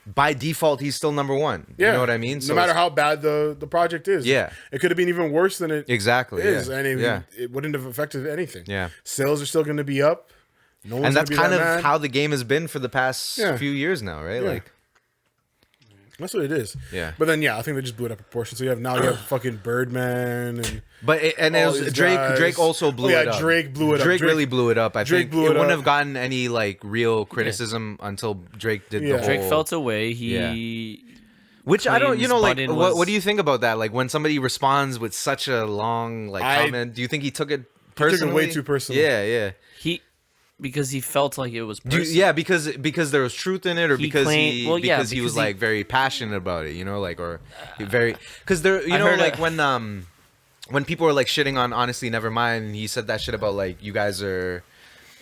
Speaker 1: by default he's still number 1.
Speaker 4: Yeah.
Speaker 1: You know what I mean?
Speaker 4: No matter how bad the project is.
Speaker 1: Yeah.
Speaker 4: It could have been even worse than it
Speaker 1: Exactly.
Speaker 4: is.
Speaker 1: Yeah.
Speaker 4: And it,
Speaker 1: yeah.
Speaker 4: it wouldn't have affected anything.
Speaker 1: Yeah.
Speaker 4: Sales are still going to be up. No one's
Speaker 1: And that's
Speaker 4: gonna be
Speaker 1: kind of
Speaker 4: that mad.
Speaker 1: how the game has been for the past
Speaker 4: Yeah.
Speaker 1: few years now, right?
Speaker 4: Yeah.
Speaker 1: Like
Speaker 4: That's what it is.
Speaker 1: Yeah.
Speaker 4: But then, yeah, I think they just blew it up proportion. So you have fucking Birdman and
Speaker 1: it
Speaker 4: all
Speaker 1: was
Speaker 4: these
Speaker 1: Drake.
Speaker 4: guys.
Speaker 1: Drake also blew
Speaker 4: Oh, yeah,
Speaker 1: it up.
Speaker 4: Drake blew it up.
Speaker 1: Drake
Speaker 4: Drake-
Speaker 1: really blew it up. I
Speaker 4: Drake
Speaker 1: think
Speaker 4: blew
Speaker 1: it
Speaker 4: it
Speaker 1: wouldn't
Speaker 4: up.
Speaker 1: have gotten any like real criticism until Drake did
Speaker 4: Yeah.
Speaker 1: the
Speaker 3: Drake
Speaker 1: whole.
Speaker 3: felt away. He
Speaker 1: Which I don't, you know, like,
Speaker 3: claims
Speaker 1: what
Speaker 3: Budden
Speaker 1: do you think about that? Like, when somebody responds with such a long, like,
Speaker 4: I-
Speaker 1: comment, do you think he took it
Speaker 4: took it
Speaker 1: personally?
Speaker 4: way too personal.
Speaker 1: Yeah, yeah.
Speaker 3: because he felt like it was
Speaker 1: Do you-
Speaker 3: personal.
Speaker 1: yeah, because there was truth in it, or
Speaker 3: He
Speaker 1: because
Speaker 3: claimed-
Speaker 1: he
Speaker 3: well, yeah,
Speaker 1: because he was
Speaker 3: because he-
Speaker 1: like very passionate about it, you know, like, or very because there, you
Speaker 3: I
Speaker 1: know,
Speaker 3: heard
Speaker 1: like
Speaker 3: a-
Speaker 1: when people were like shitting on Honestly Nevermind, and he said that shit about like you guys are.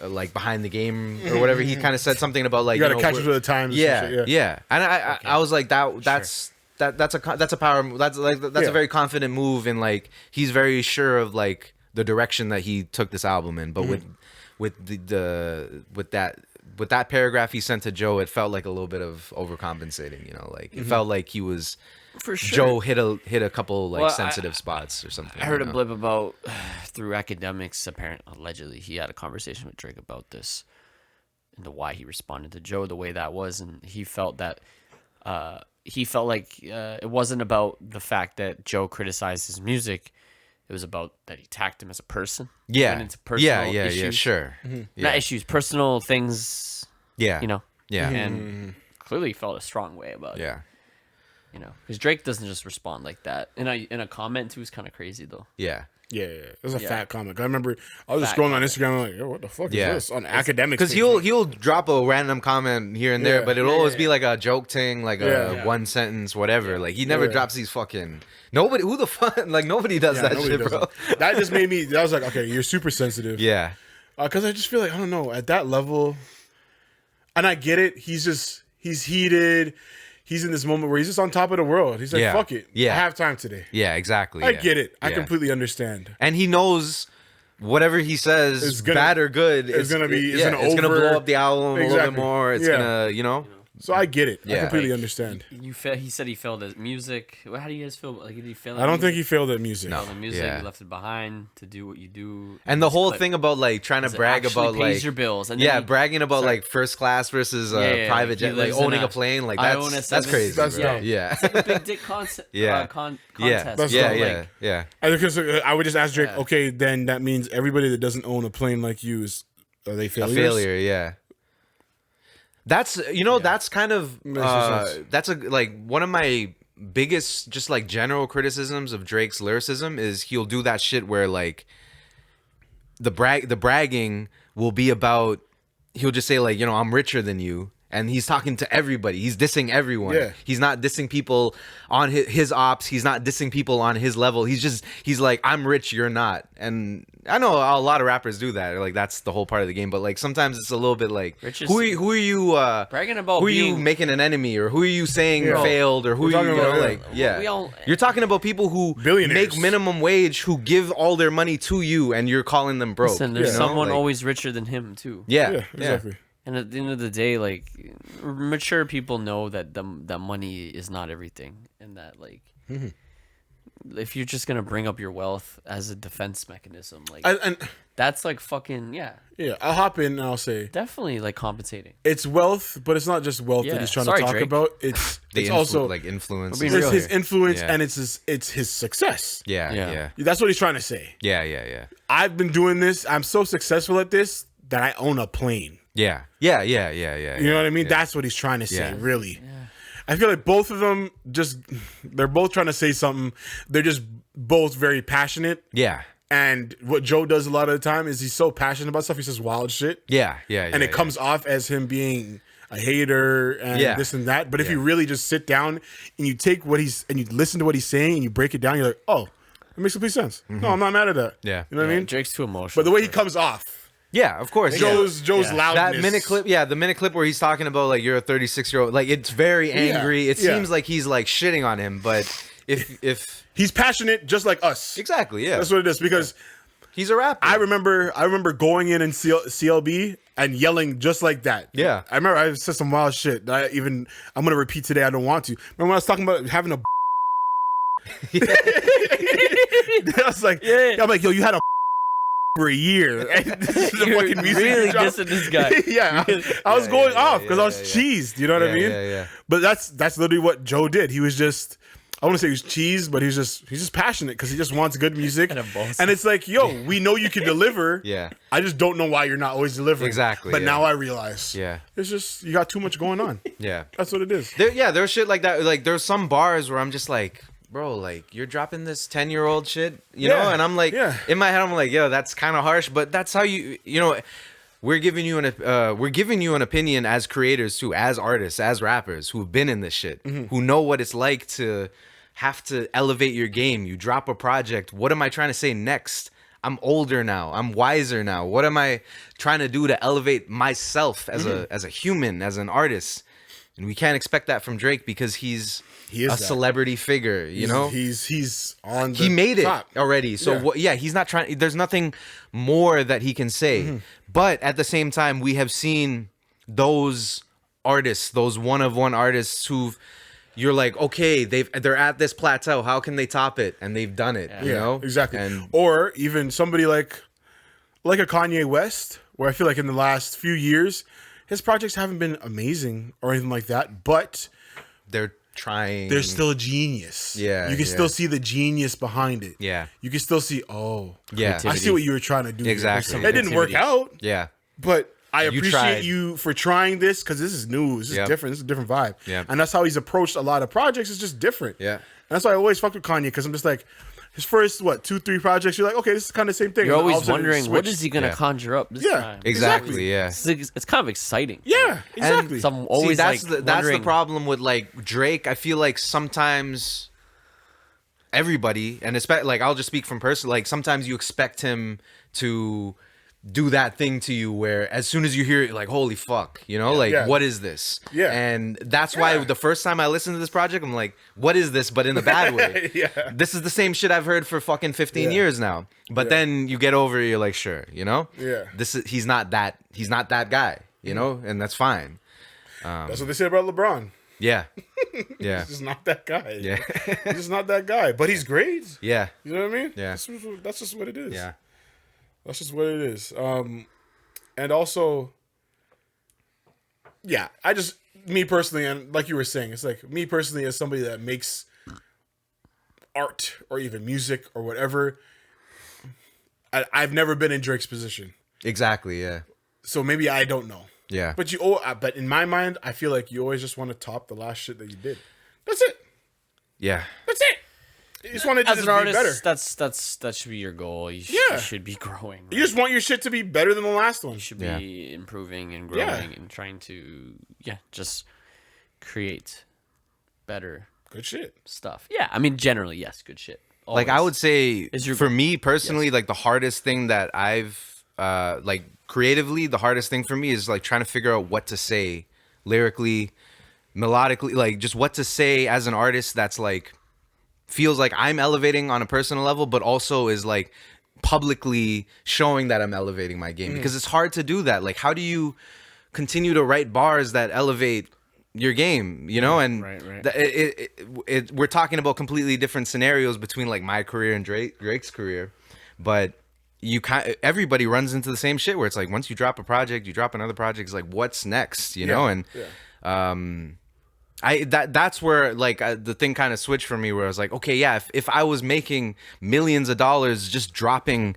Speaker 1: Like behind the game or whatever, he kind of said something about like
Speaker 4: you got to
Speaker 1: know,
Speaker 4: catch
Speaker 1: we're-
Speaker 4: up to the times. and
Speaker 1: Yeah,
Speaker 4: shit,
Speaker 1: yeah, and I was like that's a power move. That's
Speaker 4: Yeah.
Speaker 1: a very confident move, and like he's very sure of like the direction that he took this album in. But with that paragraph he sent to Joe, it felt like a little bit of overcompensating. You know, like it felt like he was
Speaker 3: for sure.
Speaker 1: Joe hit a couple like
Speaker 3: Well,
Speaker 1: sensitive spots or something.
Speaker 3: I heard
Speaker 1: you
Speaker 3: a
Speaker 1: know?
Speaker 3: blip about through academics. Apparently, allegedly, he had a conversation with Drake about this and why he responded to Joe the way that was, and he felt that it wasn't about the fact that Joe criticized his music. It was about that he attacked him as a person.
Speaker 1: Yeah,
Speaker 3: Went into personal
Speaker 1: yeah,
Speaker 3: issues.
Speaker 1: sure.
Speaker 3: Not
Speaker 1: Yeah,
Speaker 3: issues, personal things.
Speaker 1: yeah,
Speaker 3: You know,
Speaker 1: yeah,
Speaker 3: and clearly he felt a strong way about it.
Speaker 1: yeah,
Speaker 3: You know, because Drake doesn't just respond like that. In a comment too is kind of crazy though.
Speaker 1: yeah.
Speaker 4: Yeah, it was a
Speaker 3: Yeah.
Speaker 4: fat comic. I remember I was just
Speaker 3: Fat
Speaker 4: scrolling on
Speaker 3: comic.
Speaker 4: Instagram. I'm like, yo, what the fuck
Speaker 1: Yeah.
Speaker 4: is this on academics?
Speaker 1: Because he'll drop a random comment here and there,
Speaker 4: Yeah.
Speaker 1: but it'll always be like a joke thing, like a
Speaker 4: Yeah.
Speaker 1: one sentence, whatever. Like he never
Speaker 4: Yeah.
Speaker 1: drops these fucking nobody. Who the fuck? Like nobody does that
Speaker 4: nobody
Speaker 1: shit,
Speaker 4: does
Speaker 1: bro.
Speaker 4: that. That just made me. That was like, okay, you're super sensitive.
Speaker 1: Yeah,
Speaker 4: Because I just feel like I don't know at that level, and I get it. He's heated. He's in this moment where he's just on top of the world. He's like,
Speaker 1: Yeah.
Speaker 4: fuck it.
Speaker 1: Yeah.
Speaker 4: I have time today.
Speaker 1: yeah, exactly.
Speaker 4: I
Speaker 1: yeah.
Speaker 4: get it. I
Speaker 1: Yeah.
Speaker 4: completely understand.
Speaker 1: And he knows whatever he says,
Speaker 4: It's gonna-
Speaker 1: bad or good,
Speaker 4: it's gonna be- it's
Speaker 1: yeah,
Speaker 4: gonna
Speaker 1: it's gonna
Speaker 4: over-
Speaker 1: blow up the album a little bit
Speaker 4: Exactly.
Speaker 1: more. It's
Speaker 4: Yeah.
Speaker 1: gonna, you know,
Speaker 4: So I get it. I
Speaker 1: Yeah.
Speaker 4: completely
Speaker 3: Like,
Speaker 4: understand.
Speaker 3: He said he failed at music. How do you guys feel? Like, did he fail?
Speaker 4: I don't think he failed at music.
Speaker 1: No.
Speaker 3: failed at music.
Speaker 1: Yeah.
Speaker 3: You left it behind to do what you do.
Speaker 1: and the
Speaker 3: It's
Speaker 1: whole
Speaker 3: clip.
Speaker 1: thing about like trying to
Speaker 3: It
Speaker 1: brag
Speaker 3: actually
Speaker 1: about
Speaker 3: pays
Speaker 1: like
Speaker 3: your bills. And then
Speaker 1: yeah,
Speaker 3: he-
Speaker 1: bragging about like first class versus private
Speaker 3: he
Speaker 1: jet, like
Speaker 3: lives in
Speaker 1: owning a plane, like
Speaker 3: I own a
Speaker 1: that's
Speaker 3: seven-
Speaker 1: crazy.
Speaker 4: That's
Speaker 1: bro.
Speaker 4: dumb.
Speaker 1: Yeah,
Speaker 3: a big dick concept.
Speaker 1: Yeah.
Speaker 3: Contest.
Speaker 1: yeah,
Speaker 4: That's
Speaker 1: yeah,
Speaker 4: dumb.
Speaker 1: yeah,
Speaker 3: Like,
Speaker 1: yeah.
Speaker 4: Because I would just ask Drake,
Speaker 3: Yeah.
Speaker 4: okay, then that means everybody that doesn't own a plane like you are they
Speaker 1: A
Speaker 4: failures?
Speaker 1: failure, yeah. That's that's kind of
Speaker 4: Makes no sense.
Speaker 1: that's like one of my biggest just like general criticisms of Drake's lyricism is he'll do that shit where like the bragging will be about he'll just say like I'm richer than you. And he's talking to everybody. He's dissing everyone.
Speaker 4: Yeah.
Speaker 1: He's not dissing people on his ops. He's not dissing people on his level. He's like, I'm rich, you're not. And I know a lot of rappers do that. Like that's the whole part of the game. But like sometimes it's a little bit like,
Speaker 3: Rich is-
Speaker 1: who are you
Speaker 3: bragging about
Speaker 1: who are you
Speaker 3: being-
Speaker 1: making an enemy, or who are you saying
Speaker 4: Yeah.
Speaker 1: failed, or who
Speaker 4: We're
Speaker 1: are you,
Speaker 4: talking about,
Speaker 1: like yeah.
Speaker 3: We all-
Speaker 1: You're talking about people who
Speaker 4: Billionaires.
Speaker 1: make minimum wage, who give all their money to you, and you're calling them broke.
Speaker 3: Listen, there's
Speaker 1: you know?
Speaker 3: someone
Speaker 1: Like,
Speaker 3: always richer than him too.
Speaker 1: yeah,
Speaker 4: Yeah, exactly.
Speaker 3: And at the end of the day, like mature people know that that money is not everything, and that like if you're just gonna bring up your wealth as a defense mechanism, like
Speaker 4: And
Speaker 3: that's like fucking yeah,
Speaker 4: I'll hop in and I'll say
Speaker 3: definitely like compensating.
Speaker 4: it's wealth, but it's not just wealth
Speaker 3: Yeah.
Speaker 4: that he's trying
Speaker 3: Sorry,
Speaker 4: to talk
Speaker 3: Drake.
Speaker 4: about. It's
Speaker 1: the
Speaker 4: also
Speaker 1: like influence.
Speaker 3: We're being
Speaker 4: it's
Speaker 3: real
Speaker 4: his
Speaker 3: here.
Speaker 4: influence
Speaker 1: Yeah.
Speaker 4: and it's his success.
Speaker 1: Yeah,
Speaker 3: Yeah.
Speaker 1: yeah,
Speaker 4: That's what he's trying to say.
Speaker 1: yeah, yeah, yeah.
Speaker 4: I've been doing this. I'm so successful at this that I own a plane.
Speaker 1: Yeah, yeah, yeah, yeah, yeah.
Speaker 4: You know what I mean?
Speaker 1: Yeah.
Speaker 4: That's what he's trying to say,
Speaker 1: Yeah.
Speaker 4: really. I feel like both of them they're both trying to say something. They're just both very passionate.
Speaker 1: Yeah,
Speaker 4: And what Joe does a lot of the time is he's so passionate about stuff. He says wild shit.
Speaker 1: Yeah.
Speaker 4: And it comes off as him being a hater and this and that. But if you really just sit down and you take and you listen to what he's saying and you break it down, you're like, oh, it makes complete sense. No, I'm not mad at that.
Speaker 1: Yeah.
Speaker 4: You know what I mean?
Speaker 3: Drake's too emotional.
Speaker 4: But the way he comes off,
Speaker 1: Yeah, of course.
Speaker 4: Joe's loudness.
Speaker 1: That minute clip, the minute clip where he's talking about like you're a 36-year-old, like it's very angry. It seems like he's like shitting on him, but if
Speaker 4: he's passionate just like us.
Speaker 1: exactly, yeah,
Speaker 4: That's what it is because
Speaker 1: he's a rapper.
Speaker 4: I remember going in CLB and yelling just like that.
Speaker 1: Yeah.
Speaker 4: I remember I said some wild shit that I'm gonna repeat today. I don't want to. Remember when I was talking about having a I was like, I'm like, yo, you had a for a year. This is the
Speaker 3: You're
Speaker 4: fucking music
Speaker 3: really
Speaker 4: you dropped.
Speaker 3: dissing this guy.
Speaker 4: Yeah, I was going off because I was cheesed. You know what I mean?
Speaker 1: Yeah.
Speaker 4: But that's literally what Joe did. He was just, I want to say he was cheesed, but he's just passionate because he just wants good music. And it's like, yo, we know you can deliver.
Speaker 1: Yeah.
Speaker 4: I just don't know why you're not always delivering.
Speaker 1: Exactly,
Speaker 4: But
Speaker 1: yeah.
Speaker 4: now I realize.
Speaker 1: Yeah.
Speaker 4: It's just you got too much going on.
Speaker 1: Yeah.
Speaker 4: That's what it is.
Speaker 1: There's shit like that. Like there's some bars where I'm just like, bro, like you're dropping this 10-year-old shit, you know? And I'm like, in my head, I'm like, yo, that's kind of harsh, but that's how you know, we're giving you an opinion as creators too, as artists, as rappers who've been in this shit, who know what it's like to have to elevate your game. You drop a project. What am I trying to say next? I'm older now. I'm wiser now. What am I trying to do to elevate myself as a human, as an artist? And we can't expect that from Drake because he is a celebrity figure, you know?
Speaker 4: He's on the
Speaker 1: He made
Speaker 4: top.
Speaker 1: it already. So he's not trying, there's nothing more that he can say. But at the same time, we have seen those artists, those one-of-one artists who've, you're like, okay, they're at this plateau. How can they top it? And they've done it, you know?
Speaker 4: Exactly.
Speaker 1: And
Speaker 4: or even somebody like a Kanye West, where I feel like in the last few years, his projects haven't been amazing or anything like that, but
Speaker 1: they're trying.
Speaker 4: they're still genius.
Speaker 1: Yeah,
Speaker 4: You can still see the genius behind it.
Speaker 1: Yeah.
Speaker 4: You can still see,
Speaker 1: Yeah.
Speaker 4: I see what you were trying to do.
Speaker 1: Exactly.
Speaker 4: It didn't work out,
Speaker 1: Yeah.
Speaker 4: but I
Speaker 1: You
Speaker 4: appreciate
Speaker 1: tried.
Speaker 4: you for trying this because this is new. This is different. This is a different vibe.
Speaker 1: Yeah.
Speaker 4: And that's how he's approached a lot of projects. It's just different.
Speaker 1: Yeah.
Speaker 4: And that's why I always fuck with Kanye because I'm just like, his first, 2-3 projects, you're like, okay, this is kind of the same thing.
Speaker 3: You're
Speaker 4: And all
Speaker 3: always
Speaker 4: of a sudden it
Speaker 3: wondering what
Speaker 4: switched.
Speaker 3: is he gonna
Speaker 1: Yeah.
Speaker 3: conjure up this
Speaker 4: Yeah.
Speaker 3: time.
Speaker 1: Exactly. Yeah.
Speaker 3: It's kind of exciting.
Speaker 4: Yeah, exactly.
Speaker 3: So I'm always
Speaker 1: that's
Speaker 3: like
Speaker 1: the
Speaker 3: wondering-
Speaker 1: problem with like Drake. I feel like sometimes everybody, and especially like I'll just speak from person, like sometimes you expect him to do that thing to you where as soon as you hear it, like holy fuck, you know, like
Speaker 4: Yeah.
Speaker 1: what is this?
Speaker 4: Yeah.
Speaker 1: And that's why the first time I listened to this project, I'm like, what is this? But in a bad way.
Speaker 4: Yeah.
Speaker 1: This is the same shit I've heard for fucking 15 years now. But then you get over it, you're like, sure, you know?
Speaker 4: Yeah.
Speaker 1: He's not that guy, you know, and that's fine.
Speaker 4: That's what they say about LeBron.
Speaker 1: Yeah. Yeah.
Speaker 4: He's just not that guy.
Speaker 1: Yeah.
Speaker 4: He's just not that guy. But he's great.
Speaker 1: Yeah.
Speaker 4: You know what I mean?
Speaker 1: Yeah.
Speaker 4: That's just what it is.
Speaker 1: Yeah.
Speaker 4: That's just what it is. And also, yeah, me personally, and like you were saying, it's like me personally as somebody that makes art or even music or whatever, I've never been in Drake's position.
Speaker 1: Exactly, yeah.
Speaker 4: So maybe I don't know.
Speaker 1: Yeah.
Speaker 4: But but in my mind, I feel like you always just want to top the last shit that you did. That's it.
Speaker 1: Yeah.
Speaker 4: That's it. You just want it to
Speaker 3: As
Speaker 4: just
Speaker 3: an
Speaker 4: be better.
Speaker 3: artist, that should be your goal. You should be growing. Right?
Speaker 4: You just want your shit to be better than the last one.
Speaker 3: You should be improving and growing and trying to just create better
Speaker 4: Good shit.
Speaker 3: stuff. Yeah, I mean generally, yes, good shit.
Speaker 1: Like I would say
Speaker 3: your
Speaker 1: for me personally, like the hardest thing that I've like creatively, the hardest thing for me is like trying to figure out what to say lyrically, melodically, like just what to say as an artist that's like feels like I'm elevating on a personal level, but also is like publicly showing that I'm elevating my game because it's hard to do that. Like, how do you continue to write bars that elevate your game, you know? And
Speaker 3: right.
Speaker 1: we're talking about completely different scenarios between like my career and Drake's career, but everybody runs into the same shit where it's like once you drop a project, you drop another project. It's like what's next, you know? And that's where like the thing kind of switched for me where I was like, okay, yeah, if I was making millions of dollars just dropping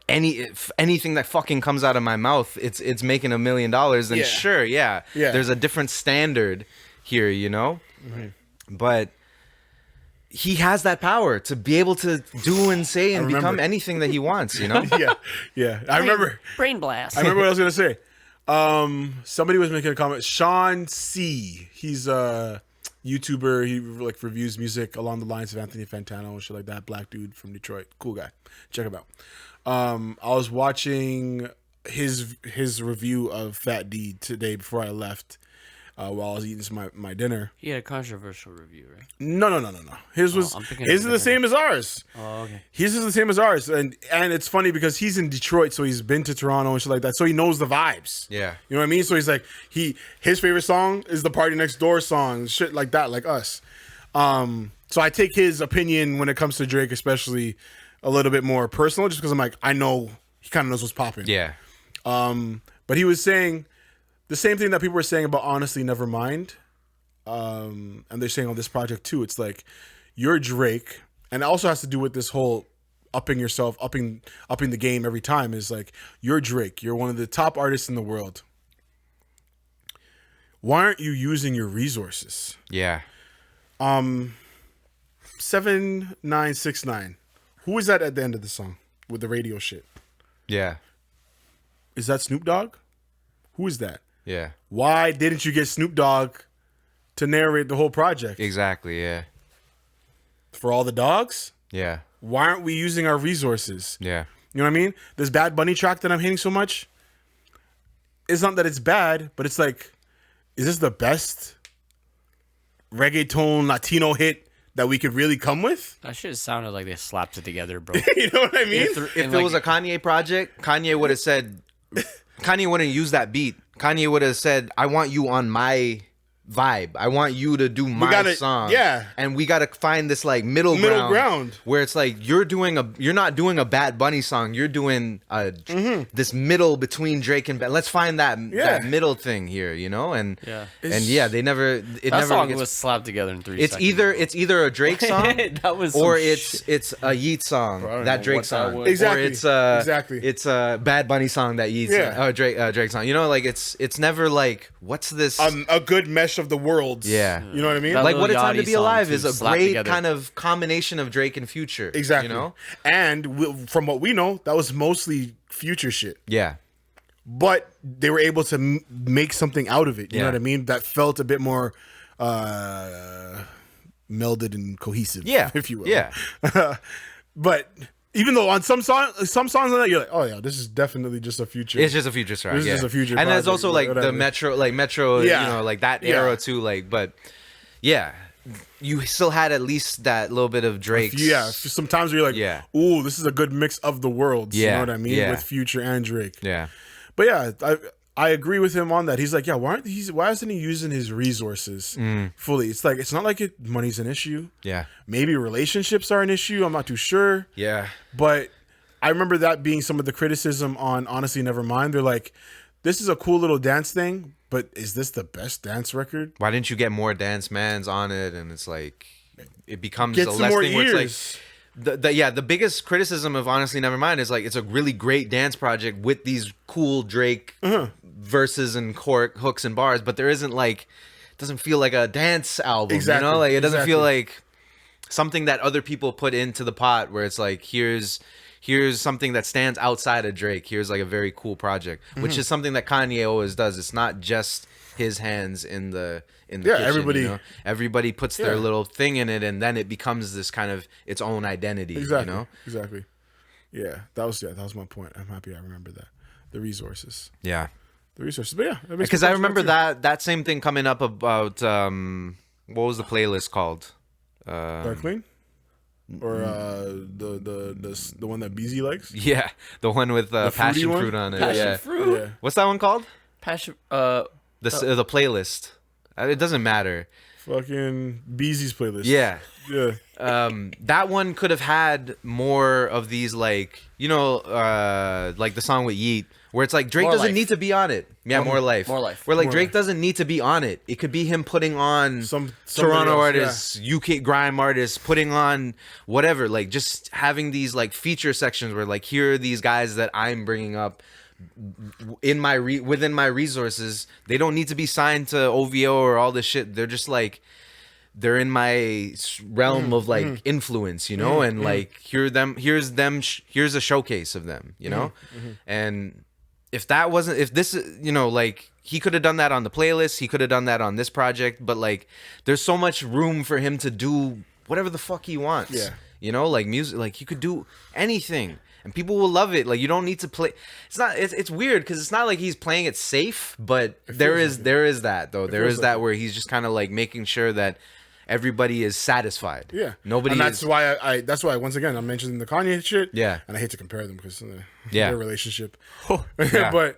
Speaker 1: anything that fucking comes out of my mouth, it's making $1 million, then sure, there's a different standard here, you know? But he has that power to be able to do and say and
Speaker 4: remember.
Speaker 1: become anything that he wants, you know?
Speaker 4: Yeah. I remember.
Speaker 3: Brain blast.
Speaker 4: I remember what I was gonna say. Somebody was making a comment. Sean C. He's a YouTuber. He like reviews music along the lines of Anthony Fantano and shit like that. Black dude from Detroit. Cool guy. Check him out. I was watching his review of Fat D today before I left. While I was eating my dinner.
Speaker 3: He had a controversial review, right?
Speaker 4: No. His was
Speaker 3: I'm thinking
Speaker 4: his
Speaker 3: of
Speaker 4: is the same as ours.
Speaker 3: Oh, okay.
Speaker 4: His is the same as ours, and it's funny because he's in Detroit, so he's been to Toronto and shit like that, so he knows the vibes.
Speaker 1: Yeah.
Speaker 4: You know what I mean? So he's like his favorite song is the Party Next Door song, shit like that, like us. So I take his opinion when it comes to Drake, especially a little bit more personal, just because I'm like, I know he kind of knows what's popping.
Speaker 1: Yeah.
Speaker 4: But he was saying the same thing that people were saying about Honestly Nevermind. And they're saying on this project too. It's like you're Drake, and it also has to do with this whole upping yourself, upping the game every time. Is like you're Drake. You're one of the top artists in the world. Why aren't you using your resources?
Speaker 1: Yeah.
Speaker 4: 7969. Who is that at the end of the song with the radio shit?
Speaker 1: Yeah.
Speaker 4: Is that Snoop Dogg? Who is that?
Speaker 1: Yeah.
Speaker 4: Why didn't you get Snoop Dogg to narrate the whole project?
Speaker 1: Exactly. Yeah.
Speaker 4: For all the dogs?
Speaker 1: Yeah.
Speaker 4: Why aren't we using our resources?
Speaker 1: Yeah.
Speaker 4: You know what I mean? This Bad Bunny track that I'm hating so much, it's not that it's bad, but it's like, is this the best reggaeton Latino hit that we could really come with?
Speaker 3: That shit sounded like they slapped it together, bro.
Speaker 4: You know what I mean?
Speaker 1: If it was a Kanye project, Kanye would have said, Kanye wouldn't use that beat. Kanye would have said, I want you on my vibe. I want you to do my song.
Speaker 4: Yeah.
Speaker 1: And we got to find this like middle ground where it's like you're not doing a Bad Bunny song. You're doing this middle between Drake and Let's find that middle thing here, you know? And they never
Speaker 3: That song was slapped together in 3 seconds.
Speaker 1: It's either a Drake song
Speaker 3: That was
Speaker 1: or
Speaker 3: some
Speaker 1: it's a Yeet song,
Speaker 3: Bro, I don't
Speaker 1: that
Speaker 3: know
Speaker 1: Drake
Speaker 3: what that
Speaker 1: song.
Speaker 3: was.
Speaker 4: Exactly.
Speaker 1: Or it's
Speaker 4: Exactly.
Speaker 1: it's a Bad Bunny song that Yeet Drake song. You know, like it's never like what's this
Speaker 4: A good mesh of the worlds.
Speaker 1: Yeah.
Speaker 4: You know what I mean?
Speaker 3: That
Speaker 1: like
Speaker 3: Lil
Speaker 1: What It's Time to
Speaker 3: Yachty
Speaker 1: Be
Speaker 3: song,
Speaker 1: Alive
Speaker 3: too,
Speaker 1: is a
Speaker 3: slapped
Speaker 1: great
Speaker 3: together.
Speaker 1: kind of combination of Drake and Future.
Speaker 4: Exactly.
Speaker 1: You know?
Speaker 4: And from what we know, that was mostly Future shit.
Speaker 1: Yeah.
Speaker 4: But they were able to make something out of it. You know
Speaker 1: Yeah.
Speaker 4: what I mean? That felt a bit more melded and cohesive.
Speaker 1: Yeah.
Speaker 4: If you will.
Speaker 1: Yeah.
Speaker 4: But even though on some songs like that, you're like, oh yeah, this is definitely just a Future.
Speaker 1: It's just a Future track.
Speaker 4: This is
Speaker 1: yeah.
Speaker 4: just a Future
Speaker 1: and there's
Speaker 4: project,
Speaker 1: also like
Speaker 4: whatever.
Speaker 1: the Metro,
Speaker 4: Yeah.
Speaker 1: you know, like that
Speaker 4: Yeah.
Speaker 1: era too. Like, but yeah, you still had at least that little bit of Drake's.
Speaker 4: Yeah. Sometimes you're like,
Speaker 1: Yeah.
Speaker 4: ooh, this is a good mix of the worlds. You
Speaker 1: Yeah.
Speaker 4: know what I mean?
Speaker 1: Yeah.
Speaker 4: With Future and Drake.
Speaker 1: Yeah.
Speaker 4: But yeah, I agree with him on that. He's like, yeah, why isn't he using his resources fully? It's like it's not like money's an issue.
Speaker 1: Yeah.
Speaker 4: Maybe relationships are an issue. I'm not too sure.
Speaker 1: Yeah.
Speaker 4: But I remember that being some of the criticism on Honestly Nevermind. They're like, this is a cool little dance thing, but is this the best dance record?
Speaker 1: Why didn't you get more dance mans on it? And it's like it becomes
Speaker 4: Get
Speaker 1: a
Speaker 4: some
Speaker 1: less
Speaker 4: more
Speaker 1: thing where
Speaker 4: ears.
Speaker 1: it's like the biggest criticism of Honestly Nevermind is like it's a really great dance project with these cool Drake verses and hooks and bars, but there isn't like it doesn't feel like a dance album.
Speaker 4: Exactly.
Speaker 1: You know, like it doesn't feel
Speaker 4: Exactly.
Speaker 1: like something that other people put into the pot where it's like here's something that stands outside of Drake. Here's like a very cool project, which is something that Kanye always does. It's not just his hands in the kitchen,
Speaker 4: everybody-
Speaker 1: you know? Everybody puts their
Speaker 4: Yeah.
Speaker 1: little thing in it, and then it becomes this kind of its own identity.
Speaker 4: Exactly.
Speaker 1: You know?
Speaker 4: Exactly. Yeah, that was my point. I'm happy I remember that. The resources.
Speaker 1: Yeah.
Speaker 4: The resources. But yeah, that makes
Speaker 1: Because
Speaker 4: me
Speaker 1: I
Speaker 4: touch
Speaker 1: remember
Speaker 4: too.
Speaker 1: that same thing coming up about what was the playlist called?
Speaker 4: Dark Queen? Or the one that BZ likes?
Speaker 1: Yeah, the one with
Speaker 4: fruity
Speaker 1: passion
Speaker 4: one?
Speaker 1: fruit on it.
Speaker 3: Passion
Speaker 1: yeah.
Speaker 3: fruit.
Speaker 4: Yeah.
Speaker 1: What's that one called?
Speaker 3: Passion.
Speaker 1: The playlist. It doesn't matter.
Speaker 4: Fucking BZ's playlist.
Speaker 1: Yeah.
Speaker 4: Yeah.
Speaker 1: That one could have had more of these, like, you know, like the song with Yeet, where it's like Drake
Speaker 3: More
Speaker 1: doesn't
Speaker 3: Life.
Speaker 1: need to be on it. Yeah, More Life.
Speaker 3: More Life.
Speaker 1: Where like
Speaker 4: More
Speaker 1: Drake
Speaker 4: Life.
Speaker 1: doesn't need to be on it. It could be him putting on
Speaker 4: Somebody
Speaker 1: Toronto
Speaker 4: else,
Speaker 1: artists, UK grime artists, putting on whatever. Like just having these like feature sections where like here are these guys that I'm bringing up in my within my resources. They don't need to be signed to OVO or all this shit. They're just like they're in my realm of like influence, you know, and like here's a showcase of them, you know, and if this, you know, like he could have done that on the playlist, he could have done that on this project, but like there's so much room for him to do whatever the fuck he wants.
Speaker 4: Yeah.
Speaker 1: You know, like music, like he could do anything and people will love it. Like you don't need to play. It's weird because it's not like he's playing it safe, but there is that though. There is that where he's just kind of like making sure that everybody is satisfied.
Speaker 4: Yeah,
Speaker 1: nobody.
Speaker 4: And that's why that's why once again I'm mentioning the Kanye shit.
Speaker 1: Yeah,
Speaker 4: and I hate to compare them because
Speaker 1: their
Speaker 4: relationship.
Speaker 1: Yeah.
Speaker 4: But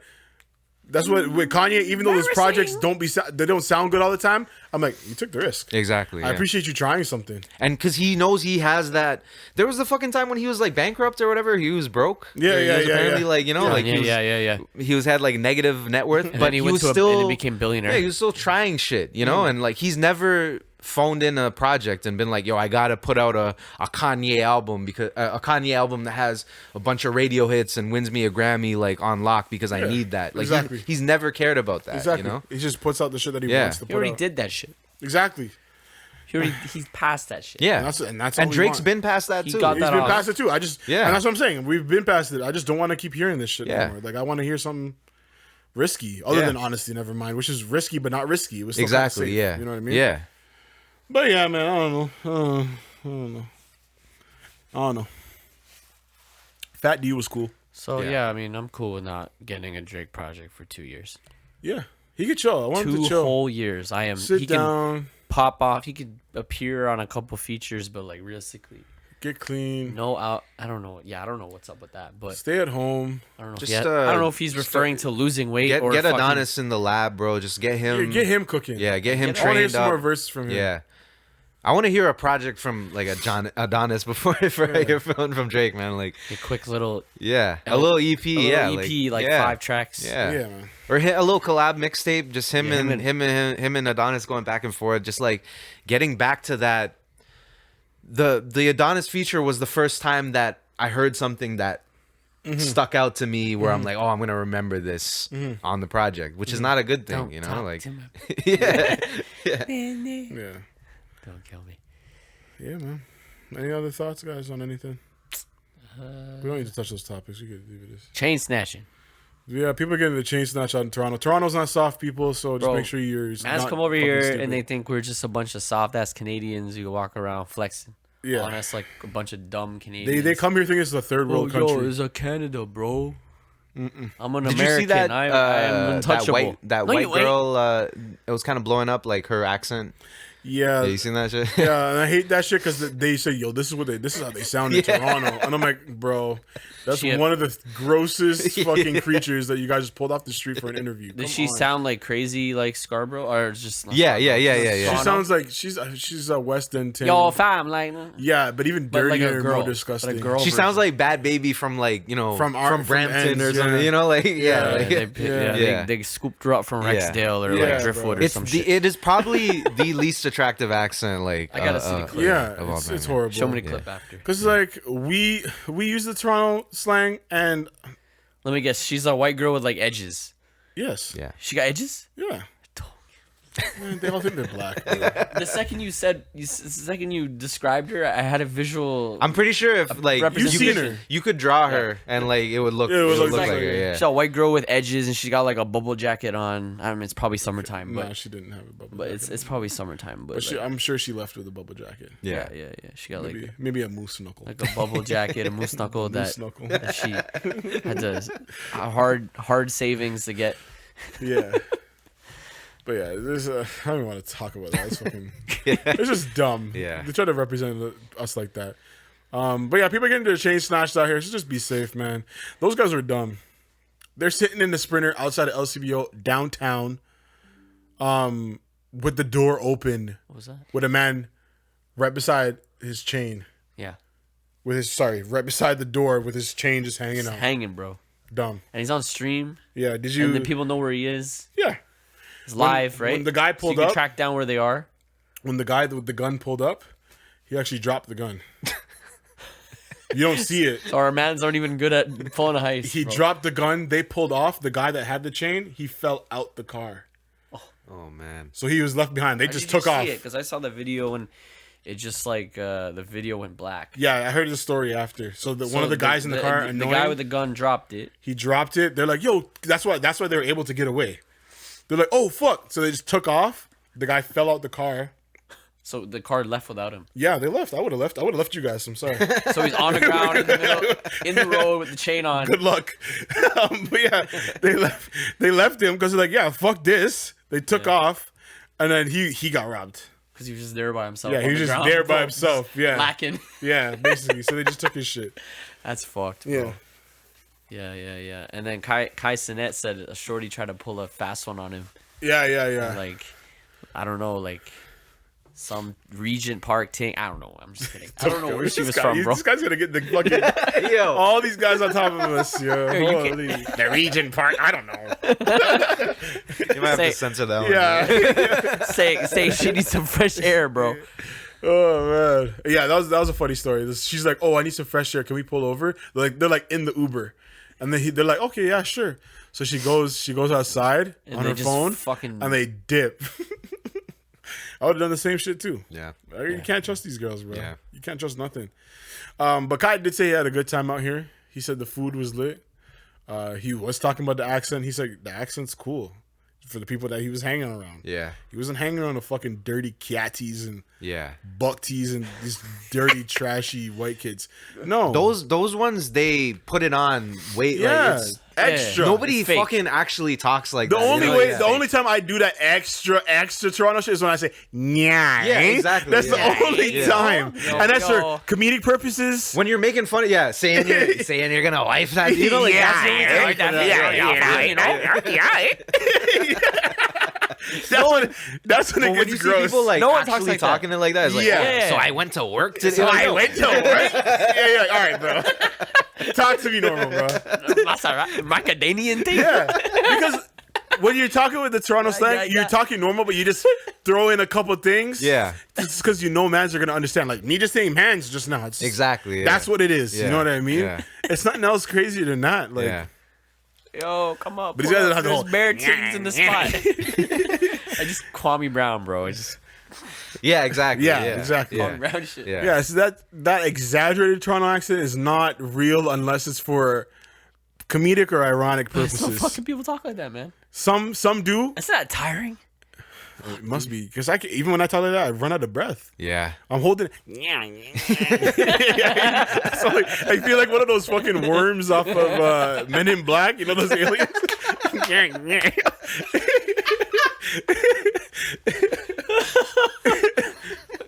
Speaker 4: that's what with Kanye. Even though those projects they don't sound good all the time, I'm like, you took the risk.
Speaker 1: Exactly.
Speaker 4: I appreciate you trying something.
Speaker 1: And because he knows he has that. There was the fucking time when he was like bankrupt or whatever. He was broke.
Speaker 4: Yeah,
Speaker 1: He was apparently like, you know, like
Speaker 3: yeah.
Speaker 1: He had like negative net worth,
Speaker 3: And
Speaker 1: but
Speaker 3: then
Speaker 1: he
Speaker 3: went
Speaker 1: was
Speaker 3: to
Speaker 1: still
Speaker 3: and he became billionaire.
Speaker 1: Yeah, he was still trying shit, you know, and like he's never phoned in a project and been like, yo, I gotta put out a Kanye album because a Kanye album that has a bunch of radio hits and wins me a Grammy like on lock because I need that. Like
Speaker 4: exactly.
Speaker 1: he's never cared about that.
Speaker 4: Exactly.
Speaker 1: You know,
Speaker 4: he just puts out the shit that he wants to
Speaker 3: He
Speaker 4: put
Speaker 3: already
Speaker 4: out.
Speaker 3: did that shit.
Speaker 4: Exactly.
Speaker 3: He's past that shit.
Speaker 1: yeah,
Speaker 4: And that's all we
Speaker 1: Drake's
Speaker 4: want.
Speaker 1: been past that
Speaker 3: He
Speaker 1: too.
Speaker 3: got
Speaker 4: He's
Speaker 3: that
Speaker 4: been
Speaker 3: off.
Speaker 4: past it too. I just
Speaker 1: Yeah.
Speaker 4: and that's what I'm saying. We've been past it. I just don't want to keep hearing this shit
Speaker 1: Yeah.
Speaker 4: anymore. Like I want to hear something risky, other
Speaker 1: Yeah.
Speaker 4: than honesty. Never mind, which is risky but not risky. It was still
Speaker 1: Exactly.
Speaker 4: safe,
Speaker 1: Yeah.
Speaker 4: you know what I mean.
Speaker 1: Yeah.
Speaker 4: But yeah, man, I don't know. Fat D was cool.
Speaker 3: So
Speaker 1: Yeah.
Speaker 3: yeah, I mean, I'm cool with not getting a Drake project for 2 years.
Speaker 4: Yeah, he could chill. I want him to
Speaker 3: 2
Speaker 4: chill.
Speaker 3: whole years. He
Speaker 4: Sit
Speaker 3: can
Speaker 4: down,
Speaker 3: pop off. He could appear on a couple features, but like realistically,
Speaker 4: get clean,
Speaker 3: no out. I don't know. Yeah, I don't know what's up with that, but
Speaker 4: stay at home.
Speaker 3: I don't know.
Speaker 1: Just,
Speaker 3: I don't know if he's
Speaker 1: just,
Speaker 3: referring to losing weight
Speaker 1: Get
Speaker 3: or
Speaker 1: get
Speaker 3: fucking-
Speaker 1: Adonis in the lab, bro. Just get him.
Speaker 4: Get him cooking.
Speaker 1: Yeah, get him
Speaker 3: Get-
Speaker 4: I want to hear
Speaker 1: trained
Speaker 4: some more
Speaker 1: up.
Speaker 4: verses from him.
Speaker 1: Yeah. I want to hear a project from like Adonis before I hear one from Drake, man. Like,
Speaker 3: a quick little
Speaker 1: yeah, a little EP,
Speaker 3: a little
Speaker 1: yeah,
Speaker 3: EP, like
Speaker 1: yeah,
Speaker 3: 5 tracks.
Speaker 1: yeah,
Speaker 4: Yeah, man.
Speaker 1: or hit a little collab mixtape, just him
Speaker 3: Yeah,
Speaker 1: and him and Adonis going back and forth, just like getting back to that. The Adonis feature was the first time that I heard something that stuck out to me, where I'm like, oh, I'm gonna remember this on the project, which is not a good thing,
Speaker 3: Don't
Speaker 1: you know,
Speaker 3: talk
Speaker 1: like,
Speaker 3: to my-
Speaker 1: yeah,
Speaker 4: Yeah,
Speaker 3: Don't kill me.
Speaker 4: yeah, man. Any other thoughts, guys, on anything? We don't need to touch those topics. We could leave it as.
Speaker 3: Chain snatching.
Speaker 4: Yeah, people are getting the chain snatch out in Toronto. Toronto's not soft, people, so just
Speaker 3: Bro,
Speaker 4: make sure you're.
Speaker 3: Mans
Speaker 4: not
Speaker 3: come over
Speaker 4: fucking
Speaker 3: here
Speaker 4: stupid.
Speaker 3: and they think we're just a bunch of soft ass Canadians who walk around flexing.
Speaker 4: Yeah.
Speaker 3: On us like a bunch of dumb Canadians.
Speaker 4: They come here thinking it's a third world
Speaker 3: Yo,
Speaker 4: country.
Speaker 3: it's a Canada, bro. I'm an
Speaker 1: Did
Speaker 3: American.
Speaker 1: you see that?
Speaker 3: I am untouchable.
Speaker 1: That
Speaker 3: Look,
Speaker 1: white
Speaker 3: wait.
Speaker 1: girl. It was kind of blowing up, like her accent.
Speaker 4: Yeah,
Speaker 1: Yeah, you seen that shit?
Speaker 4: yeah, and I hate that shit because they say, "Yo, this is how they sound in Toronto," and I'm like, "Bro, that's
Speaker 3: She had-
Speaker 4: one of the grossest fucking creatures that you guys just pulled off the street for an interview."
Speaker 3: Does
Speaker 4: Come
Speaker 3: she
Speaker 4: on.
Speaker 3: sound like crazy like Scarborough or just not
Speaker 1: Yeah,
Speaker 3: Scarborough?
Speaker 1: yeah.
Speaker 4: She sounds like she's a West End. Tin.
Speaker 3: Yo, fam, like
Speaker 4: Yeah, but even
Speaker 3: but like
Speaker 4: dirtier
Speaker 3: a
Speaker 4: and
Speaker 3: girl,
Speaker 4: more
Speaker 3: but a
Speaker 4: disgusting.
Speaker 3: girl
Speaker 1: She
Speaker 3: version.
Speaker 1: sounds like Bad Baby from like, you know,
Speaker 4: From
Speaker 1: Brampton or
Speaker 4: Ends,
Speaker 1: something.
Speaker 4: yeah.
Speaker 1: You know, like
Speaker 4: Yeah,
Speaker 1: like,
Speaker 3: yeah, they scooped her up from
Speaker 1: Yeah.
Speaker 3: Rexdale or
Speaker 1: Yeah,
Speaker 3: like Driftwood or
Speaker 1: it's
Speaker 3: some
Speaker 1: the,
Speaker 3: shit.
Speaker 1: it is probably the least attractive accent. Like
Speaker 3: I gotta see the clip.
Speaker 4: Yeah,
Speaker 1: of all
Speaker 4: it's
Speaker 1: time,
Speaker 4: it's
Speaker 1: yeah.
Speaker 4: horrible.
Speaker 3: Show me the clip after.
Speaker 4: Because like we use the Toronto slang, and
Speaker 3: Let me guess. She's a white girl with like edges.
Speaker 4: yes,
Speaker 1: Yeah.
Speaker 3: She got edges.
Speaker 4: yeah. Man, they all think they're black. Bro.
Speaker 3: The second the second you described her, I had a visual.
Speaker 1: I'm pretty sure if like
Speaker 3: representation.
Speaker 1: you could draw her and like it would look,
Speaker 4: Yeah, it would look
Speaker 1: like
Speaker 4: like
Speaker 1: her.
Speaker 4: her.
Speaker 1: Yeah.
Speaker 3: She's a white girl with edges, and she got like a bubble jacket on. I mean, it's probably summertime,
Speaker 4: Nah,
Speaker 3: but
Speaker 4: she didn't have a bubble.
Speaker 3: but
Speaker 4: jacket.
Speaker 3: it's probably summertime. But
Speaker 4: But
Speaker 3: like,
Speaker 4: I'm sure she left with a bubble jacket.
Speaker 1: Yeah.
Speaker 3: yeah. She got like
Speaker 4: Maybe a moose knuckle.
Speaker 3: a bubble jacket, a moose knuckle
Speaker 4: Moose
Speaker 3: that,
Speaker 4: knuckle.
Speaker 3: that she had to hard savings to get.
Speaker 4: Yeah. But yeah, there's I don't even want to talk about that. It's fucking, it's just dumb.
Speaker 1: Yeah.
Speaker 4: They try to represent us like that. But yeah, people are getting their chain snatched out here. So just be safe, man. Those guys are dumb. They're sitting in the Sprinter outside of LCBO downtown, with the door open,
Speaker 3: What was that?
Speaker 4: with a man right beside his chain,
Speaker 3: Yeah,
Speaker 4: right beside the door with his chain just hanging
Speaker 3: it's
Speaker 4: out.
Speaker 3: hanging, bro.
Speaker 4: Dumb.
Speaker 3: And he's on stream,
Speaker 4: Yeah. Did you?
Speaker 3: and then people know where he is.
Speaker 4: Yeah.
Speaker 3: It's live, right?
Speaker 4: when the guy
Speaker 3: so
Speaker 4: pulled
Speaker 3: you can
Speaker 4: up-
Speaker 3: track down where they are.
Speaker 4: When the guy with the gun pulled up, he actually dropped the gun. You don't see it.
Speaker 3: So our mans aren't even good at pulling a heist.
Speaker 4: He
Speaker 3: bro.
Speaker 4: dropped the gun. They pulled off. The guy that had the chain, he fell out the car.
Speaker 1: Oh man.
Speaker 4: So he was left behind. They just took off.
Speaker 3: Because I saw the video and it just like the video went black.
Speaker 4: Yeah, I heard the story after. So one of the guys in the car,
Speaker 3: the guy with the gun dropped it.
Speaker 4: he dropped it. They're like, "Yo, that's why they were able to get away." They're like, "Oh fuck!" So they just took off. The guy fell out the car.
Speaker 3: So the car left without him.
Speaker 4: Yeah, they left. I would have left. I would have left you guys. I'm sorry.
Speaker 3: So he's on the ground in the middle, in the road with the chain on.
Speaker 4: Good luck. But yeah, they left. They left him because they're like, "Yeah, fuck this." They took off, and then he got robbed.
Speaker 3: Because he was just there by himself.
Speaker 4: Yeah, he
Speaker 3: on
Speaker 4: was
Speaker 3: the
Speaker 4: just
Speaker 3: ground,
Speaker 4: there by
Speaker 3: bro,
Speaker 4: himself. Yeah,
Speaker 3: lacking.
Speaker 4: yeah, basically. So they just took his shit.
Speaker 3: That's fucked. Bro.
Speaker 4: Yeah,
Speaker 3: Yeah. And then Kai Cenat said a shorty tried to pull a fast one on him.
Speaker 4: yeah.
Speaker 3: Like, I don't know, like some Regent Park thing. I don't know. I'm just kidding. I don't know where she was from, bro.
Speaker 4: This guy's gonna get the fucking all these guys on top of us. Yo, holy. The Regent Park. I don't know.
Speaker 1: You might have
Speaker 3: Say-
Speaker 1: to censor that one.
Speaker 4: Yeah.
Speaker 3: say she needs some fresh air, bro.
Speaker 4: Oh man. Yeah, that was a funny story. She's like, "Oh, I need some fresh air. Can we pull over?" They're like in the Uber, and then they're like, "Okay, yeah, sure." So she goes outside
Speaker 3: And
Speaker 4: on
Speaker 3: they
Speaker 4: her
Speaker 3: just
Speaker 4: phone,
Speaker 3: fucking-
Speaker 4: and they dip. I would have done the same shit too.
Speaker 1: Yeah.
Speaker 4: You can't trust these girls, bro.
Speaker 1: Yeah.
Speaker 4: You can't trust nothing. But Kai did say he had a good time out here. He said the food was lit. He was talking about the accent. He said the accent's cool for the people that he was hanging around.
Speaker 1: Yeah.
Speaker 4: He wasn't hanging around the fucking dirty catties and
Speaker 1: Yeah.
Speaker 4: buckties and these dirty, trashy white kids. No.
Speaker 1: Those ones, they put it on way
Speaker 4: yeah,
Speaker 1: like it's
Speaker 4: extra.
Speaker 1: nobody
Speaker 3: It's fake.
Speaker 1: fucking actually talks like
Speaker 4: The
Speaker 1: that.
Speaker 4: only
Speaker 1: you know?
Speaker 4: way,
Speaker 1: Yeah.
Speaker 4: the only time I do that extra Toronto shit is when I say "yeah."
Speaker 1: Yeah, exactly,
Speaker 4: That's
Speaker 1: yeah.
Speaker 4: the only
Speaker 1: Yeah.
Speaker 4: time,
Speaker 3: Yo,
Speaker 4: and that's
Speaker 3: yo.
Speaker 4: for comedic purposes.
Speaker 1: When you're making fun of saying you're gonna wife that, you know, like that's the only time I put it on.
Speaker 4: That's when it
Speaker 1: But when
Speaker 4: gets
Speaker 1: you see
Speaker 4: gross.
Speaker 1: people like
Speaker 3: No one talks
Speaker 1: actually
Speaker 3: like that.
Speaker 1: talking it like that, it's like,
Speaker 4: Yeah.
Speaker 1: oh, so I went to work today.
Speaker 4: So I
Speaker 1: No.
Speaker 4: went to work. Yeah. All right, bro. Talk to me normal, bro.
Speaker 3: Macadamian thing.
Speaker 4: Yeah, because when you're talking with the Toronto slang,
Speaker 3: yeah.
Speaker 4: you're talking normal, but you just throw in a couple things.
Speaker 1: Yeah.
Speaker 4: It's because you know mans are gonna understand. Like me just saying mans just now. It's
Speaker 1: Exactly. Yeah.
Speaker 4: That's what it is. You
Speaker 1: Yeah.
Speaker 4: know what I mean?
Speaker 1: Yeah.
Speaker 4: It's nothing else crazier than that. Like,
Speaker 1: Yeah.
Speaker 3: Yo, come up.
Speaker 4: But these guys have the
Speaker 3: There's
Speaker 4: whole-
Speaker 3: bare titties in the spot. I just Kwame Brown, bro. I just
Speaker 1: Yeah, exactly.
Speaker 4: Yeah,
Speaker 1: Yeah,
Speaker 4: exactly.
Speaker 1: Yeah.
Speaker 3: Kwame Brown shit.
Speaker 1: Yeah.
Speaker 4: yeah. So that exaggerated Toronto accent is not real unless it's for comedic or ironic
Speaker 3: Some
Speaker 4: purposes.
Speaker 3: fucking people talk like that, man.
Speaker 4: Some do.
Speaker 3: That's not tiring.
Speaker 4: It must be because even when I talk like that, I run out of breath.
Speaker 1: Yeah.
Speaker 4: I'm holding. So, like, I feel like one of those fucking worms off of Men in Black. You know those aliens.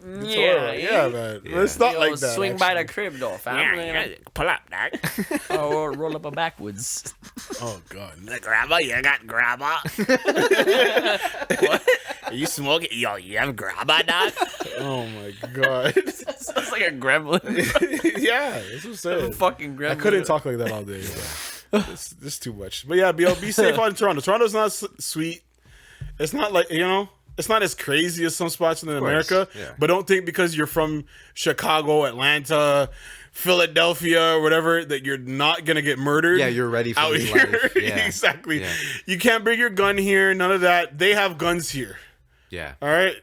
Speaker 4: Yeah, man. Let's not
Speaker 3: Yo,
Speaker 4: like that.
Speaker 3: swing by the
Speaker 4: actually.
Speaker 3: crib, though, fam.
Speaker 4: Pull up, dog.
Speaker 3: Or roll up a backwoods.
Speaker 4: Oh god.
Speaker 6: The grabber, you got grabber.
Speaker 3: What?
Speaker 6: Are you smoking? Yo, you have grabber, dog?
Speaker 4: Oh my god.
Speaker 3: Sounds like a gremlin.
Speaker 4: Yeah, that's what I'm
Speaker 3: A
Speaker 4: saying.
Speaker 3: fucking gremlin.
Speaker 4: I couldn't talk like that all day. It's too much. But yeah, be safe out in Toronto. Toronto's not sweet. It's not like, it's not as crazy as some spots in America.
Speaker 1: yeah.
Speaker 4: But don't think because you're from Chicago, Atlanta, Philadelphia, or whatever, that you're not going to get murdered.
Speaker 1: Yeah, you're ready for
Speaker 4: out
Speaker 1: this
Speaker 4: here.
Speaker 1: life. Yeah.
Speaker 4: Exactly.
Speaker 1: Yeah.
Speaker 4: You can't bring your gun here. None of that. They have guns here.
Speaker 1: Yeah.
Speaker 4: All right?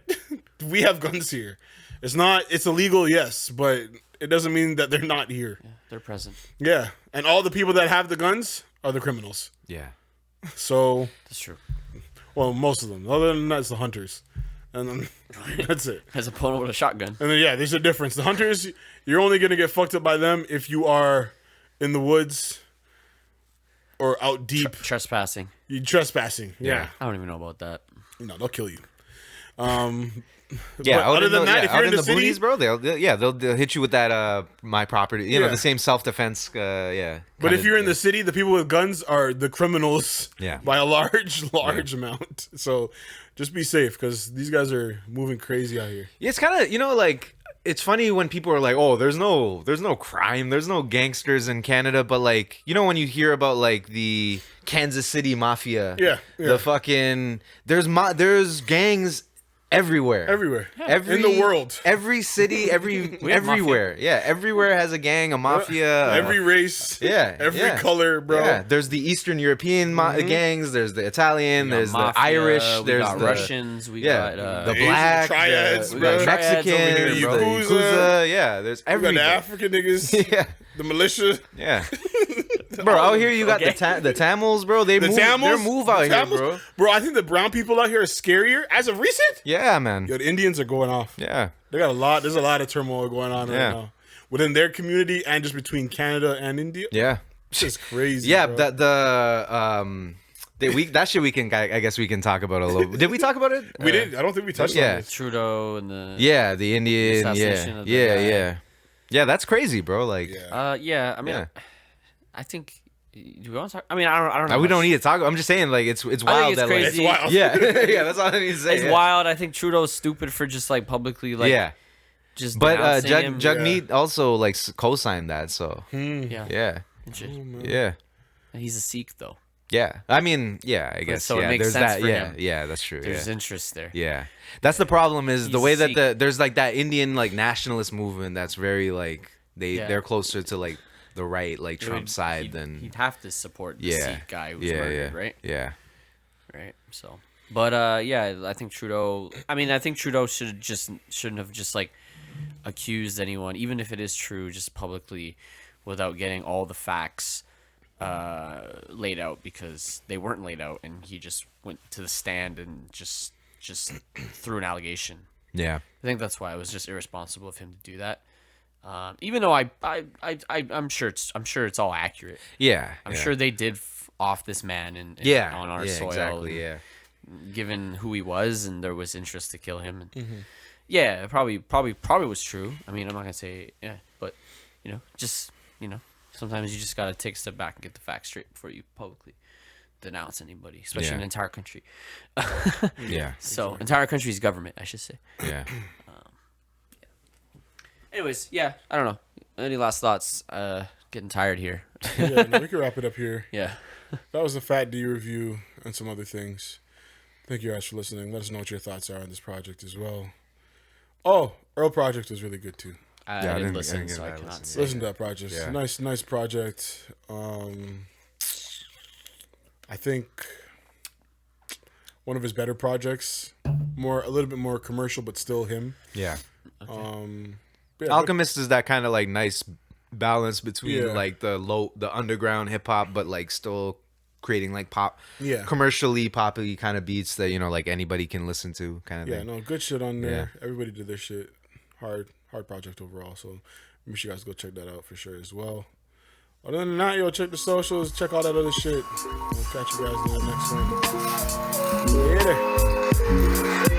Speaker 4: We have guns here. It's illegal, yes, but it doesn't mean that they're not here.
Speaker 3: They're present.
Speaker 4: Yeah. And all the people that have the guns are the criminals.
Speaker 1: Yeah.
Speaker 4: So,
Speaker 3: That's true.
Speaker 4: well, most of them. Other than that, it's the hunters. And then that's it.
Speaker 3: As a opponent with a shotgun.
Speaker 4: And then, yeah, there's a difference. The hunters, you're only going to get fucked up by them if you are in the woods or out deep.
Speaker 3: Trespassing.
Speaker 4: You trespassing. Yeah.
Speaker 3: I don't even know about that.
Speaker 4: No, they'll kill you.
Speaker 1: Yeah,
Speaker 4: But other than that, if
Speaker 1: out
Speaker 4: you're in
Speaker 1: in
Speaker 4: the city,
Speaker 1: boonies, bro, they'll hit you with that my property,
Speaker 4: Yeah.
Speaker 1: the same self defense. Yeah.
Speaker 4: but
Speaker 1: kind
Speaker 4: if
Speaker 1: of,
Speaker 4: you're in the city, the people with guns are the criminals
Speaker 1: Yeah.
Speaker 4: by a large amount. So just be safe because these guys are moving crazy out here.
Speaker 1: it's kind of like it's funny when people are like, oh, there's no crime, there's no gangsters in Canada, but like when you hear about like the Kansas City Mafia,
Speaker 4: Yeah.
Speaker 1: the fucking there's gangs everywhere.
Speaker 4: In the world.
Speaker 1: Every city, everywhere. Yeah, everywhere has a gang, a mafia.
Speaker 4: Every race.
Speaker 1: Yeah,
Speaker 4: Every
Speaker 1: yeah.
Speaker 4: color, bro.
Speaker 1: Yeah, there's the Eastern European gangs. There's the Italian. There's
Speaker 3: Mafia,
Speaker 1: the Irish.
Speaker 3: we
Speaker 1: There's
Speaker 3: got
Speaker 1: the
Speaker 3: Russians. We
Speaker 1: yeah,
Speaker 3: got
Speaker 1: the
Speaker 4: Asian
Speaker 1: black,
Speaker 4: triads,
Speaker 1: the,
Speaker 4: bro.
Speaker 1: the
Speaker 3: Triads over here,
Speaker 1: Mexicans,
Speaker 3: bro.
Speaker 1: the
Speaker 4: Yakuza.
Speaker 1: Yakuza. Yeah, there's
Speaker 4: You got
Speaker 1: everything.
Speaker 4: the African niggas.
Speaker 1: Yeah,
Speaker 4: The militia.
Speaker 1: yeah. Bro, out here you got
Speaker 3: Okay.
Speaker 1: the Tamils, bro. They
Speaker 4: The
Speaker 1: move.
Speaker 4: Tamils.
Speaker 1: They move out
Speaker 4: the
Speaker 1: here,
Speaker 4: Tamils.
Speaker 1: bro.
Speaker 4: Bro, I think the brown people out here are scarier as of recent.
Speaker 1: Yeah, man.
Speaker 4: Yo, the Indians are going off.
Speaker 1: Yeah,
Speaker 4: They got a lot. There's a lot of turmoil going on
Speaker 1: Yeah.
Speaker 4: right now within their community and just between Canada and India.
Speaker 1: yeah.
Speaker 4: It's just crazy.
Speaker 1: Yeah,
Speaker 4: bro.
Speaker 1: that shit we can. I guess we can talk about a little. Did we talk about it?
Speaker 4: we did. I don't think we touched
Speaker 1: yeah.
Speaker 4: on this.
Speaker 3: Trudeau and the
Speaker 1: Yeah, the Indian.
Speaker 3: assassination
Speaker 1: Yeah,
Speaker 3: of the
Speaker 1: yeah,
Speaker 3: guy.
Speaker 1: yeah. Yeah, that's crazy, bro. Like,
Speaker 4: Yeah.
Speaker 3: yeah. I mean,
Speaker 1: Yeah.
Speaker 3: I think. Do we want to talk? I mean, I don't know.
Speaker 1: we don't
Speaker 3: much.
Speaker 1: need to talk. I'm just saying, like, it's wild.
Speaker 3: I think it's
Speaker 1: that, like,
Speaker 4: It's
Speaker 3: crazy.
Speaker 4: wild.
Speaker 1: yeah, yeah. That's all I need to say.
Speaker 3: It's
Speaker 1: yeah.
Speaker 3: wild. I think Trudeau's stupid for just like publicly like
Speaker 1: yeah,
Speaker 3: just
Speaker 1: but
Speaker 3: denouncing him.
Speaker 1: Jagmeet also like co-signed that. So
Speaker 3: Yeah.
Speaker 1: yeah,
Speaker 3: and shit.
Speaker 1: yeah,
Speaker 3: He's a Sikh though.
Speaker 1: yeah. I mean, yeah. I guess
Speaker 3: so it
Speaker 1: yeah.
Speaker 3: makes
Speaker 1: There's
Speaker 3: sense
Speaker 1: that.
Speaker 3: for
Speaker 1: Yeah,
Speaker 3: him.
Speaker 1: yeah. That's true.
Speaker 3: There's
Speaker 1: Yeah.
Speaker 3: interest there.
Speaker 1: Yeah, that's the problem is the
Speaker 3: He's
Speaker 1: way
Speaker 3: Sikh.
Speaker 1: that there's like that Indian like nationalist movement that's very like
Speaker 3: Yeah.
Speaker 1: they're closer to like the right like
Speaker 3: It
Speaker 1: Trump
Speaker 3: would-
Speaker 1: side
Speaker 3: he'd,
Speaker 1: than
Speaker 3: he'd have to support the
Speaker 1: yeah
Speaker 3: Sikh guy who was
Speaker 1: yeah
Speaker 3: murdered,
Speaker 1: yeah
Speaker 3: right?
Speaker 1: yeah
Speaker 3: Right. So, but yeah, I think Trudeau. I mean, I think Trudeau shouldn't have just like accused anyone, even if it is true, just publicly, without getting all the facts laid out, because they weren't laid out, and he just went to the stand and just threw an allegation.
Speaker 1: yeah
Speaker 3: I think that's why it was just irresponsible of him to do that. Even though I'm sure it's all accurate.
Speaker 1: yeah.
Speaker 3: I'm
Speaker 1: yeah.
Speaker 3: sure they did off this man and
Speaker 1: Yeah,
Speaker 3: on our
Speaker 1: yeah,
Speaker 3: soil.
Speaker 1: exactly.
Speaker 3: and
Speaker 1: Yeah,
Speaker 3: Given who he was, and there was interest to kill him. And
Speaker 1: Mm-hmm.
Speaker 3: yeah, it probably was true. I mean, I'm not gonna say yeah, but just sometimes you just gotta take a step back and get the facts straight before you publicly denounce anybody, especially
Speaker 1: Yeah.
Speaker 3: an entire country.
Speaker 1: yeah,
Speaker 3: So entire country's government, I should say.
Speaker 1: yeah.
Speaker 3: Anyways, yeah, I don't know. Any last thoughts? Getting tired here.
Speaker 4: Yeah, no, we can wrap it up here.
Speaker 3: Yeah.
Speaker 4: That was the FATD review and some other things. Thank you guys for listening. Let us know what your thoughts are on this project as well. Oh, Earl Project was really good too.
Speaker 3: I
Speaker 1: I
Speaker 3: didn't
Speaker 1: didn't
Speaker 3: listen,
Speaker 1: get
Speaker 3: so I
Speaker 1: that
Speaker 3: cannot
Speaker 1: listen.
Speaker 3: say.
Speaker 4: Listen to that project.
Speaker 1: Yeah.
Speaker 4: Nice project. I think one of his better projects. A little bit more commercial, but still him.
Speaker 1: Yeah.
Speaker 4: But yeah,
Speaker 1: Alchemist is that kind of like nice balance between
Speaker 4: Yeah.
Speaker 1: like the underground hip hop, but like still creating like pop,
Speaker 4: Yeah.
Speaker 1: commercially poppy kind of beats that like anybody can listen to, kind of
Speaker 4: yeah,
Speaker 1: thing.
Speaker 4: no, good shit on there. Everybody did their shit. Hard project overall. So make sure you guys go check that out for sure as well. Other than that, yo, check the socials, check all that other shit. We'll catch you guys in the next one. Later.